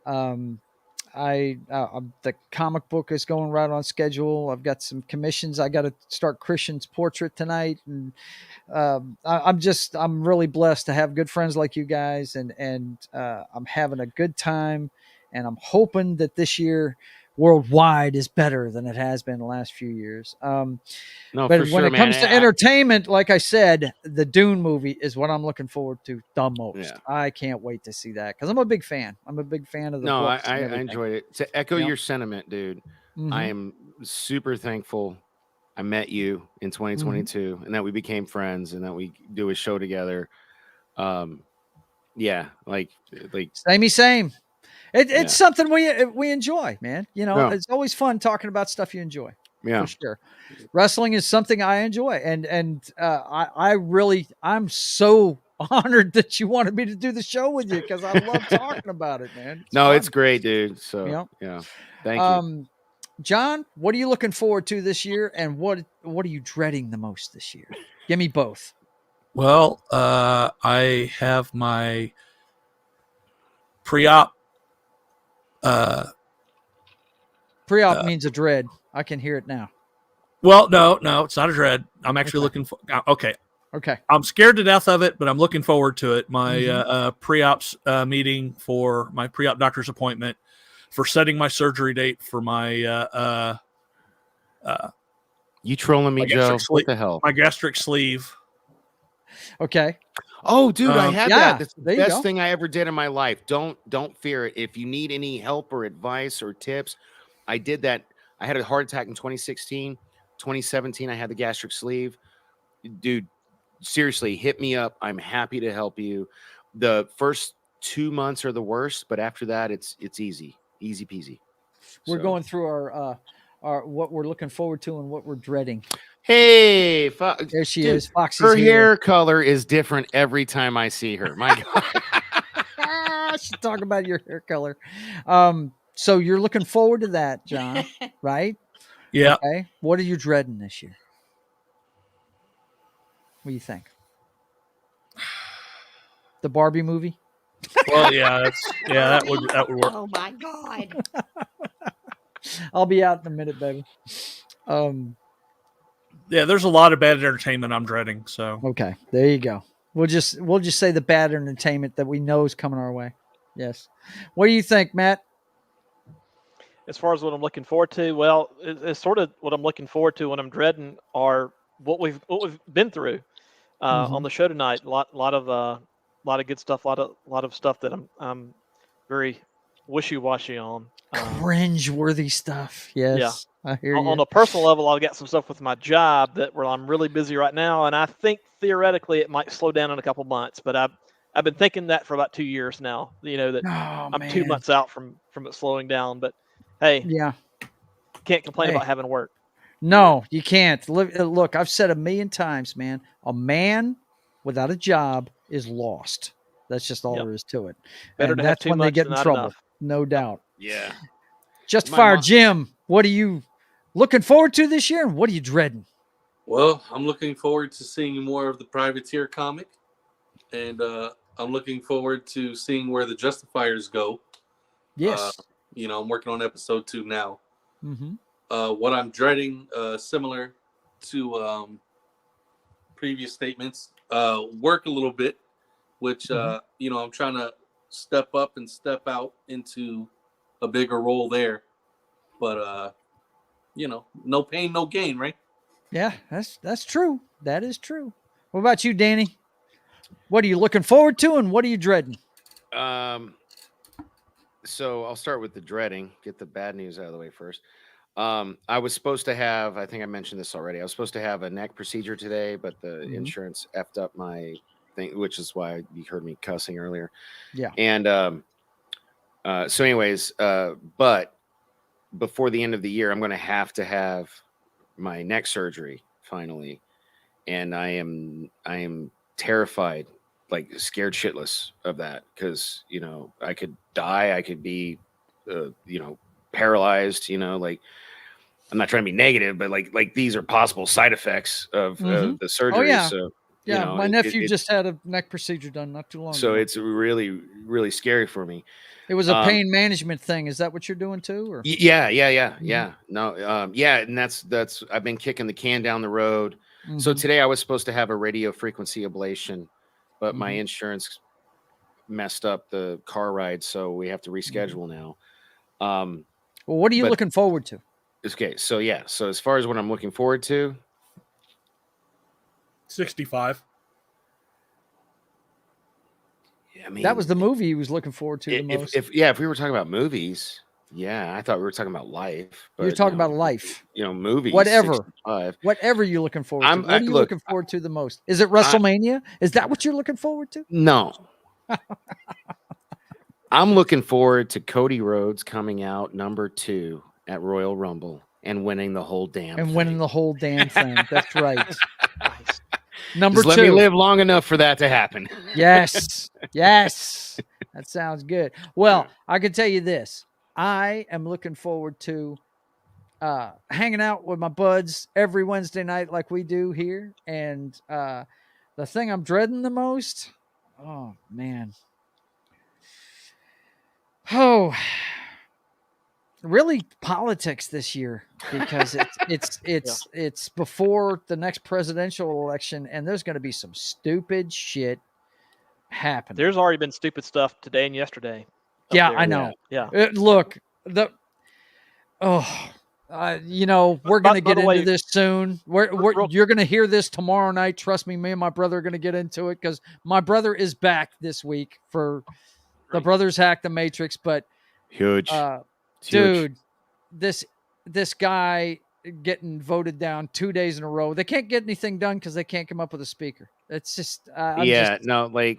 The comic book is going right on schedule. I've got some commissions. I got to start Christian's portrait tonight, and I'm really blessed to have good friends like you guys, and I'm having a good time, and I'm hoping that this year worldwide is better than it has been the last few years. No, But for when sure, it comes man. to entertainment, like I said, the Dune movie is what I'm looking forward to the most. Yeah. I can't wait to see that because I'm a big fan. I'm a big fan of the No, books. I and everything. enjoyed it. To echo Yep. your sentiment, dude, Mhm. I am super thankful I met you in 2022 and that we became friends and that we do a show together. Yeah, like Same. It's Yeah. something we enjoy, man. You know, Yeah. it's always fun talking about stuff you enjoy. Yeah. For sure. Wrestling is something I enjoy, and I'm so honored that you wanted me to do the show with you because I love talking about it, man. No, fun. it's great, dude. So Yep. yeah. Thank you. John, what are you looking forward to this year, and what are you dreading the most this year? Give me both. Well, I have my pre-op. Pre-op means a dread. I can hear it now. Well, no, it's not a dread. I'm actually looking for. Okay. I'm scared to death of it, but I'm looking forward to it. My pre-ops meeting for my pre-op doctor's appointment, for setting my surgery date for my You trolling me, Joe? What the hell? My gastric sleeve. Okay. Oh, dude, I had yeah, that. That's the there you best go. thing I ever did in my life. Don't fear it. If you need any help or advice or tips, I did that. I had a heart attack in 2016. 2017, I had the gastric sleeve. Dude, seriously, hit me up. I'm happy to help you. The first 2 months are the worst, but after that, it's easy peasy. We're So. going through our what we're looking forward to and what we're dreading. Hey, there she dude, is. Foxy's her here. hair color is different every time I see her. My God. She's talking about your hair color. So you're looking forward to that, John, right? Yeah. Okay. What are you dreading this year? What do you think? The Barbie movie? Well, yeah, that would work. Oh my God. I'll be out in a minute, baby. Yeah, there's a lot of bad entertainment I'm dreading. So okay, there you go. We'll just say the bad entertainment that we know is coming our way. Yes. What do you think, Matt? As far as what I'm looking forward to, well, it's sort of what I'm looking forward to. What I'm dreading are what we've been through on the show tonight. A lot of good stuff. A lot of stuff that I'm very wishy-washy on. Cringe-worthy stuff. Yes, yeah. I hear you. On a personal level, I've got some stuff with my job where I'm really busy right now, and I think theoretically it might slow down in a couple months. But I've been thinking that for about 2 years now. You know that I'm 2 months out from it slowing down. But hey, yeah, can't complain about having work. No, you can't. Look, I've said 1,000,000 times, man. A man without a job is lost. That's just all there is to it. Better and to have that's too when much they get than in not trouble. enough. No doubt. Yeah. Justifier Jim, what are you looking forward to this year, and what are you dreading? Well, I'm looking forward to seeing more of the Privateer comic, and I'm looking forward to seeing where the Justifiers go. Yes. I'm working on episode 2 now. Mm-hmm. What I'm dreading, similar to previous statements, work a little bit, which I'm trying to step up and step out into a bigger role there. But no pain, no gain, right? Yeah, that's true. That is true. What about you, Danny? What are you looking forward to, and what are you dreading? So I'll start with the dreading. Get the bad news out of the way first. I was supposed to have, I think I mentioned this already. I was supposed to have a neck procedure today, but the insurance effed up my thing, which is why you heard me cussing earlier. Yeah. And so, anyways, but before the end of the year, I'm going to have my neck surgery finally, and I am terrified, like scared shitless of that, because I could die, I could be, paralyzed. Like, I'm not trying to be negative, but like these are possible side effects of the surgery. yeah. So Yeah, my nephew just had a neck procedure done not too long ago. So it's really, really scary for me. It was a pain management thing. Is that what you're doing too? Or yeah. No, and that's I've been kicking the can down the road. So today I was supposed to have a radio frequency ablation, but my insurance messed up the car ride, so we have to reschedule now. Well, what are you looking forward to? Okay, so so as far as what I'm looking forward to, 65. I mean, that was the movie he was looking forward to the most. If we were talking about movies, I thought we were talking about life. But, you're talking about life. Movies. Whatever. 65. Whatever you're looking forward to. What are you looking forward to the most? Is it WrestleMania? Is that what you're looking forward to? No. I'm looking forward to Cody Rhodes coming out number 2 at Royal Rumble and winning the whole damn thing. Winning the whole damn thing. That's right. Number Just 2. Let me live long enough for that to happen. Yes. That sounds good. Well, I can tell you this. I am looking forward to hanging out with my buds every Wednesday night like we do here. And the thing I'm dreading the most, oh, man. Oh, really politics this year, because it's before the next presidential election, and there's going to be some stupid shit happening. There's already been stupid stuff today and yesterday. Yeah, I know. Yeah. Look, we're going to get into this soon. You're going to hear this tomorrow night. Trust me, me and my brother are going to get into it, because my brother is back this week for the Brothers Hack the Matrix. But huge. Dude, this guy getting voted down 2 days in a row. They can't get anything done because they can't come up with a speaker. It's just I'm like,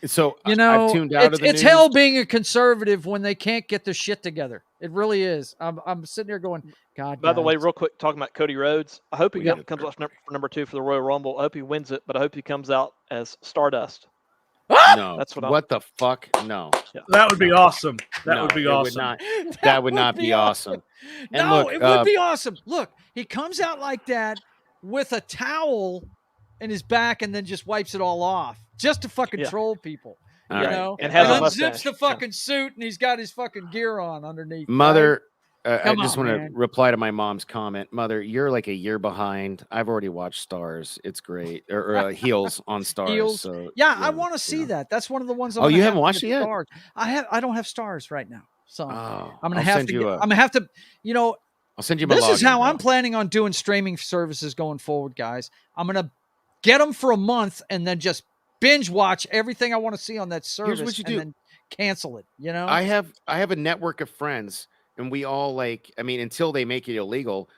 so I've tuned out of the it's news. hell being a conservative when they can't get their shit together. It really is. I'm sitting here going, God. By the way, real quick, talking about Cody Rhodes, I hope he comes out for number 2 for the Royal Rumble. I hope he wins it, but I hope he comes out as Stardust. No, that's what the fuck? No, that would be awesome. That would be awesome. That would not be awesome. And no, look, it would be awesome. Look, he comes out like that with a towel in his back and then just wipes it all off just to fucking troll people. You know, and has and unzips the fucking suit and he's got his fucking gear on underneath. Mother. I just want to reply to my mom's comment. Mother, you're like a year behind. I've already watched Stars. It's great. Or Heels on Stars. Heels. So I want to see that. That's one of the ones. You haven't watched it yet? Stars. I don't have Stars right now, so I'm gonna I'll have to. I'm gonna have to. I'll send you my. This is how bro. I'm planning on doing streaming services going forward, guys. I'm gonna get them for a month and then just binge watch everything I want to see on that service. Here's what you do. Then cancel it. I have a network of friends. And we all until they make it illegal,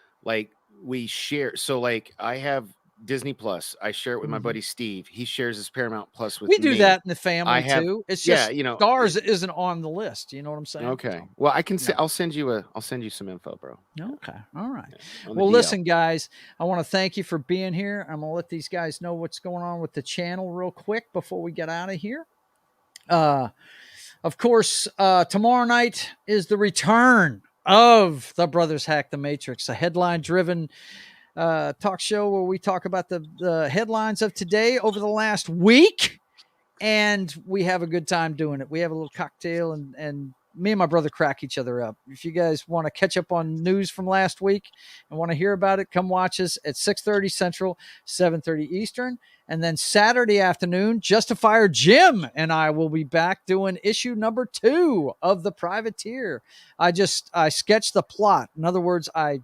we share. So I have Disney Plus. I share it with my buddy Steve. He shares his Paramount Plus with me. We do that in the family too. It's just Stars isn't on the list. You know what I'm saying? Okay. Well, I can say I'll send you some info, bro. Okay. All right. Well, listen, guys, I want to thank you for being here. I'm gonna let these guys know what's going on with the channel real quick before we get out of here. Of course, tomorrow night is the return of the Brothers Hack the Matrix, a headline-driven talk show where we talk about the headlines of today over the last week, and we have a good time doing it. We have a little cocktail, and me and my brother crack each other up. If you guys want to catch up on news from last week and want to hear about it, come watch us at 6:30 Central, 7:30 Eastern. And then Saturday afternoon, Justifier Jim and I will be back doing issue number 2 of The Privateer. I sketch the plot. In other words, I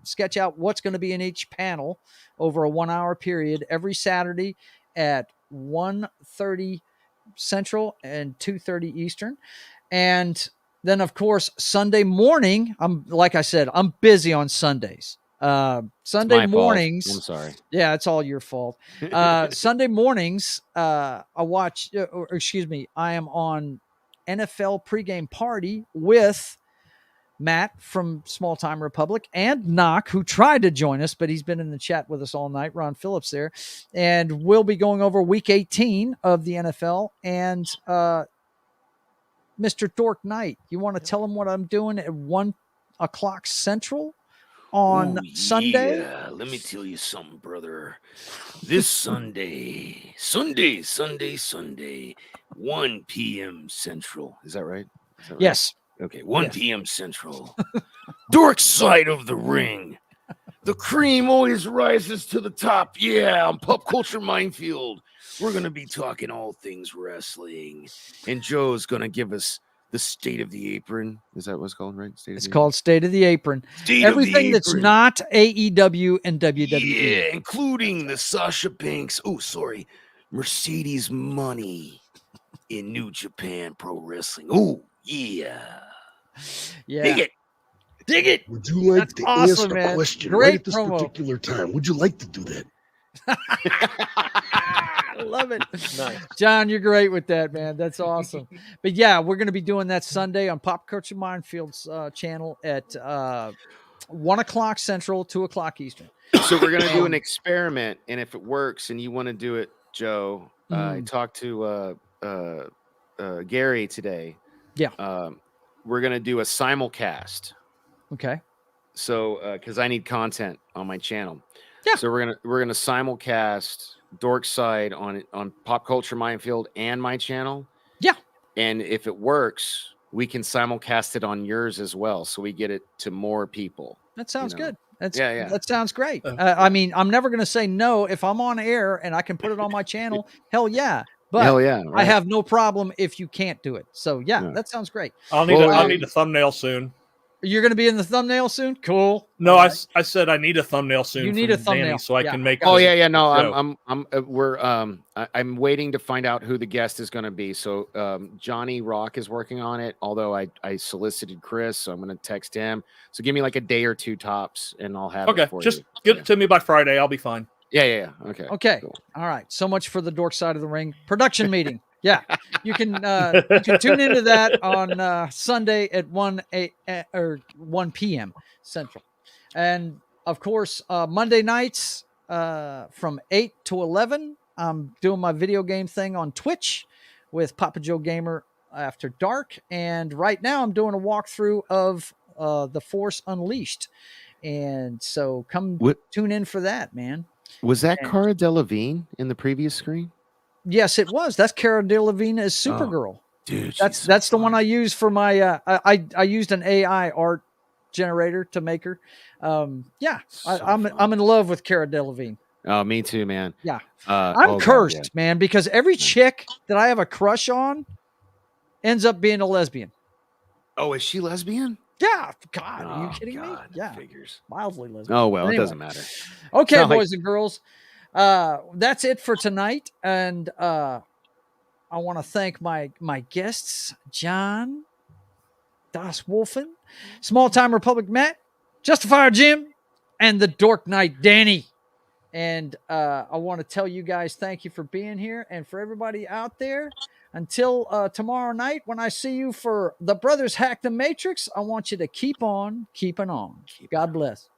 sketch out what's going to be in each panel over a 1-hour period every Saturday at 1:30 Central and 2:30 Eastern. And then, of course, Sunday morning, like I said, I'm busy on Sundays. Sunday my fault. mornings. I'm sorry. Yeah, it's all your fault. Sunday mornings, I watch, or excuse me, I am on NFL pregame party with Matt from Small Time Republic and Knock, who tried to join us, but he's been in the chat with us all night. Ron Phillips there. And we'll be going over week 18 of the NFL. And Mr. Dork Knight, you want to tell him what I'm doing at 1 o'clock Central on Sunday? Yeah, let me tell you something, brother. This Sunday, 1 p.m. Central. Is that right? Yes. Okay, 1 Yes. p.m. Central. Dork side of the ring. The cream always rises to the top. Yeah, on Pop Culture Minefield. We're going to be talking all things wrestling. And Joe's going to give us the State of the Apron. Is that what it's called, right? It's called State of the Apron. State Everything of the that's Apron. not AEW and WWE. Yeah, including the Sasha Banks. Oh, sorry. Mercedes Money in New Japan Pro Wrestling. Oh, yeah. Yeah. Dig it. Dig it. Would you like That's to awesome, ask a man. question Great right at this promo. particular time? Would you like to do that? I love it. Nice. John, you're great with that, man. That's awesome. But yeah, we're going to be doing that Sunday on Pop Culture Minefield's channel at 1 o'clock Central, 2 o'clock Eastern. So we're going to do an experiment, and if it works and you want to do it, Joe, I talked to Gary today. Yeah. We're going to do a simulcast. Okay. So because I need content on my channel. Yeah. So we're gonna simulcast Dork Side on Pop Culture Minefield and my channel. Yeah. And if it works, we can simulcast it on yours as well, so we get it to more people. That sounds good. Yeah. That sounds great. I mean, I'm never going to say no if I'm on air and I can put it on my channel. Hell yeah. But hell yeah, right. I have no problem if you can't do it. So yeah. That sounds great. I'll need a thumbnail soon. You're going to be in the thumbnambel soon? Cool. No, I said I need a thumbnail soon. You need a thumbnail, Danny, so I can make. Oh the- yeah. No, show. I'm waiting to find out who the guest is going to be. So Johnny Rock is working on it. Although I solicited Chris, so I'm going to text him. So give me like a day or two tops, and I'll have Okay, it for just you. get it to me by Friday. I'll be fine. Yeah. Okay. Okay. Cool. All right. So much for the Dork Side of the Ring production meeting. Yeah. You can tune into that on Sunday at 1 p.m. Central. And of course, Monday nights from 8 to 11, I'm doing my video game thing on Twitch with Papa Joe Gamer After Dark. And right now I'm doing a walkthrough of The Force Unleashed. And so tune in for that, man. Was that Cara Delevingne in the previous screen? Yes, it was. That's Cara Delevingne as Supergirl. Dude, that's the one I used for my. I used an AI art generator to make her. I'm in love with Cara Delevingne. Oh, me too, man. Yeah, I'm cursed, man, because every chick that I have a crush on ends up being a lesbian. Oh, is she lesbian? Yeah, God, are you kidding me? Yeah, figures. Mildly lesbian. Oh well, Anyway. it doesn't matter. Okay, boys and girls. That's it for tonight. And I want to thank my guests, John, Das Wolfen, Small Time Republic Matt, Justifier Jim, and the Dork Knight Danny. And I want to tell you guys thank you for being here. And for everybody out there, until tomorrow night when I see you for The Brothers Hack the Matrix, I want you to keep on keeping on. God bless.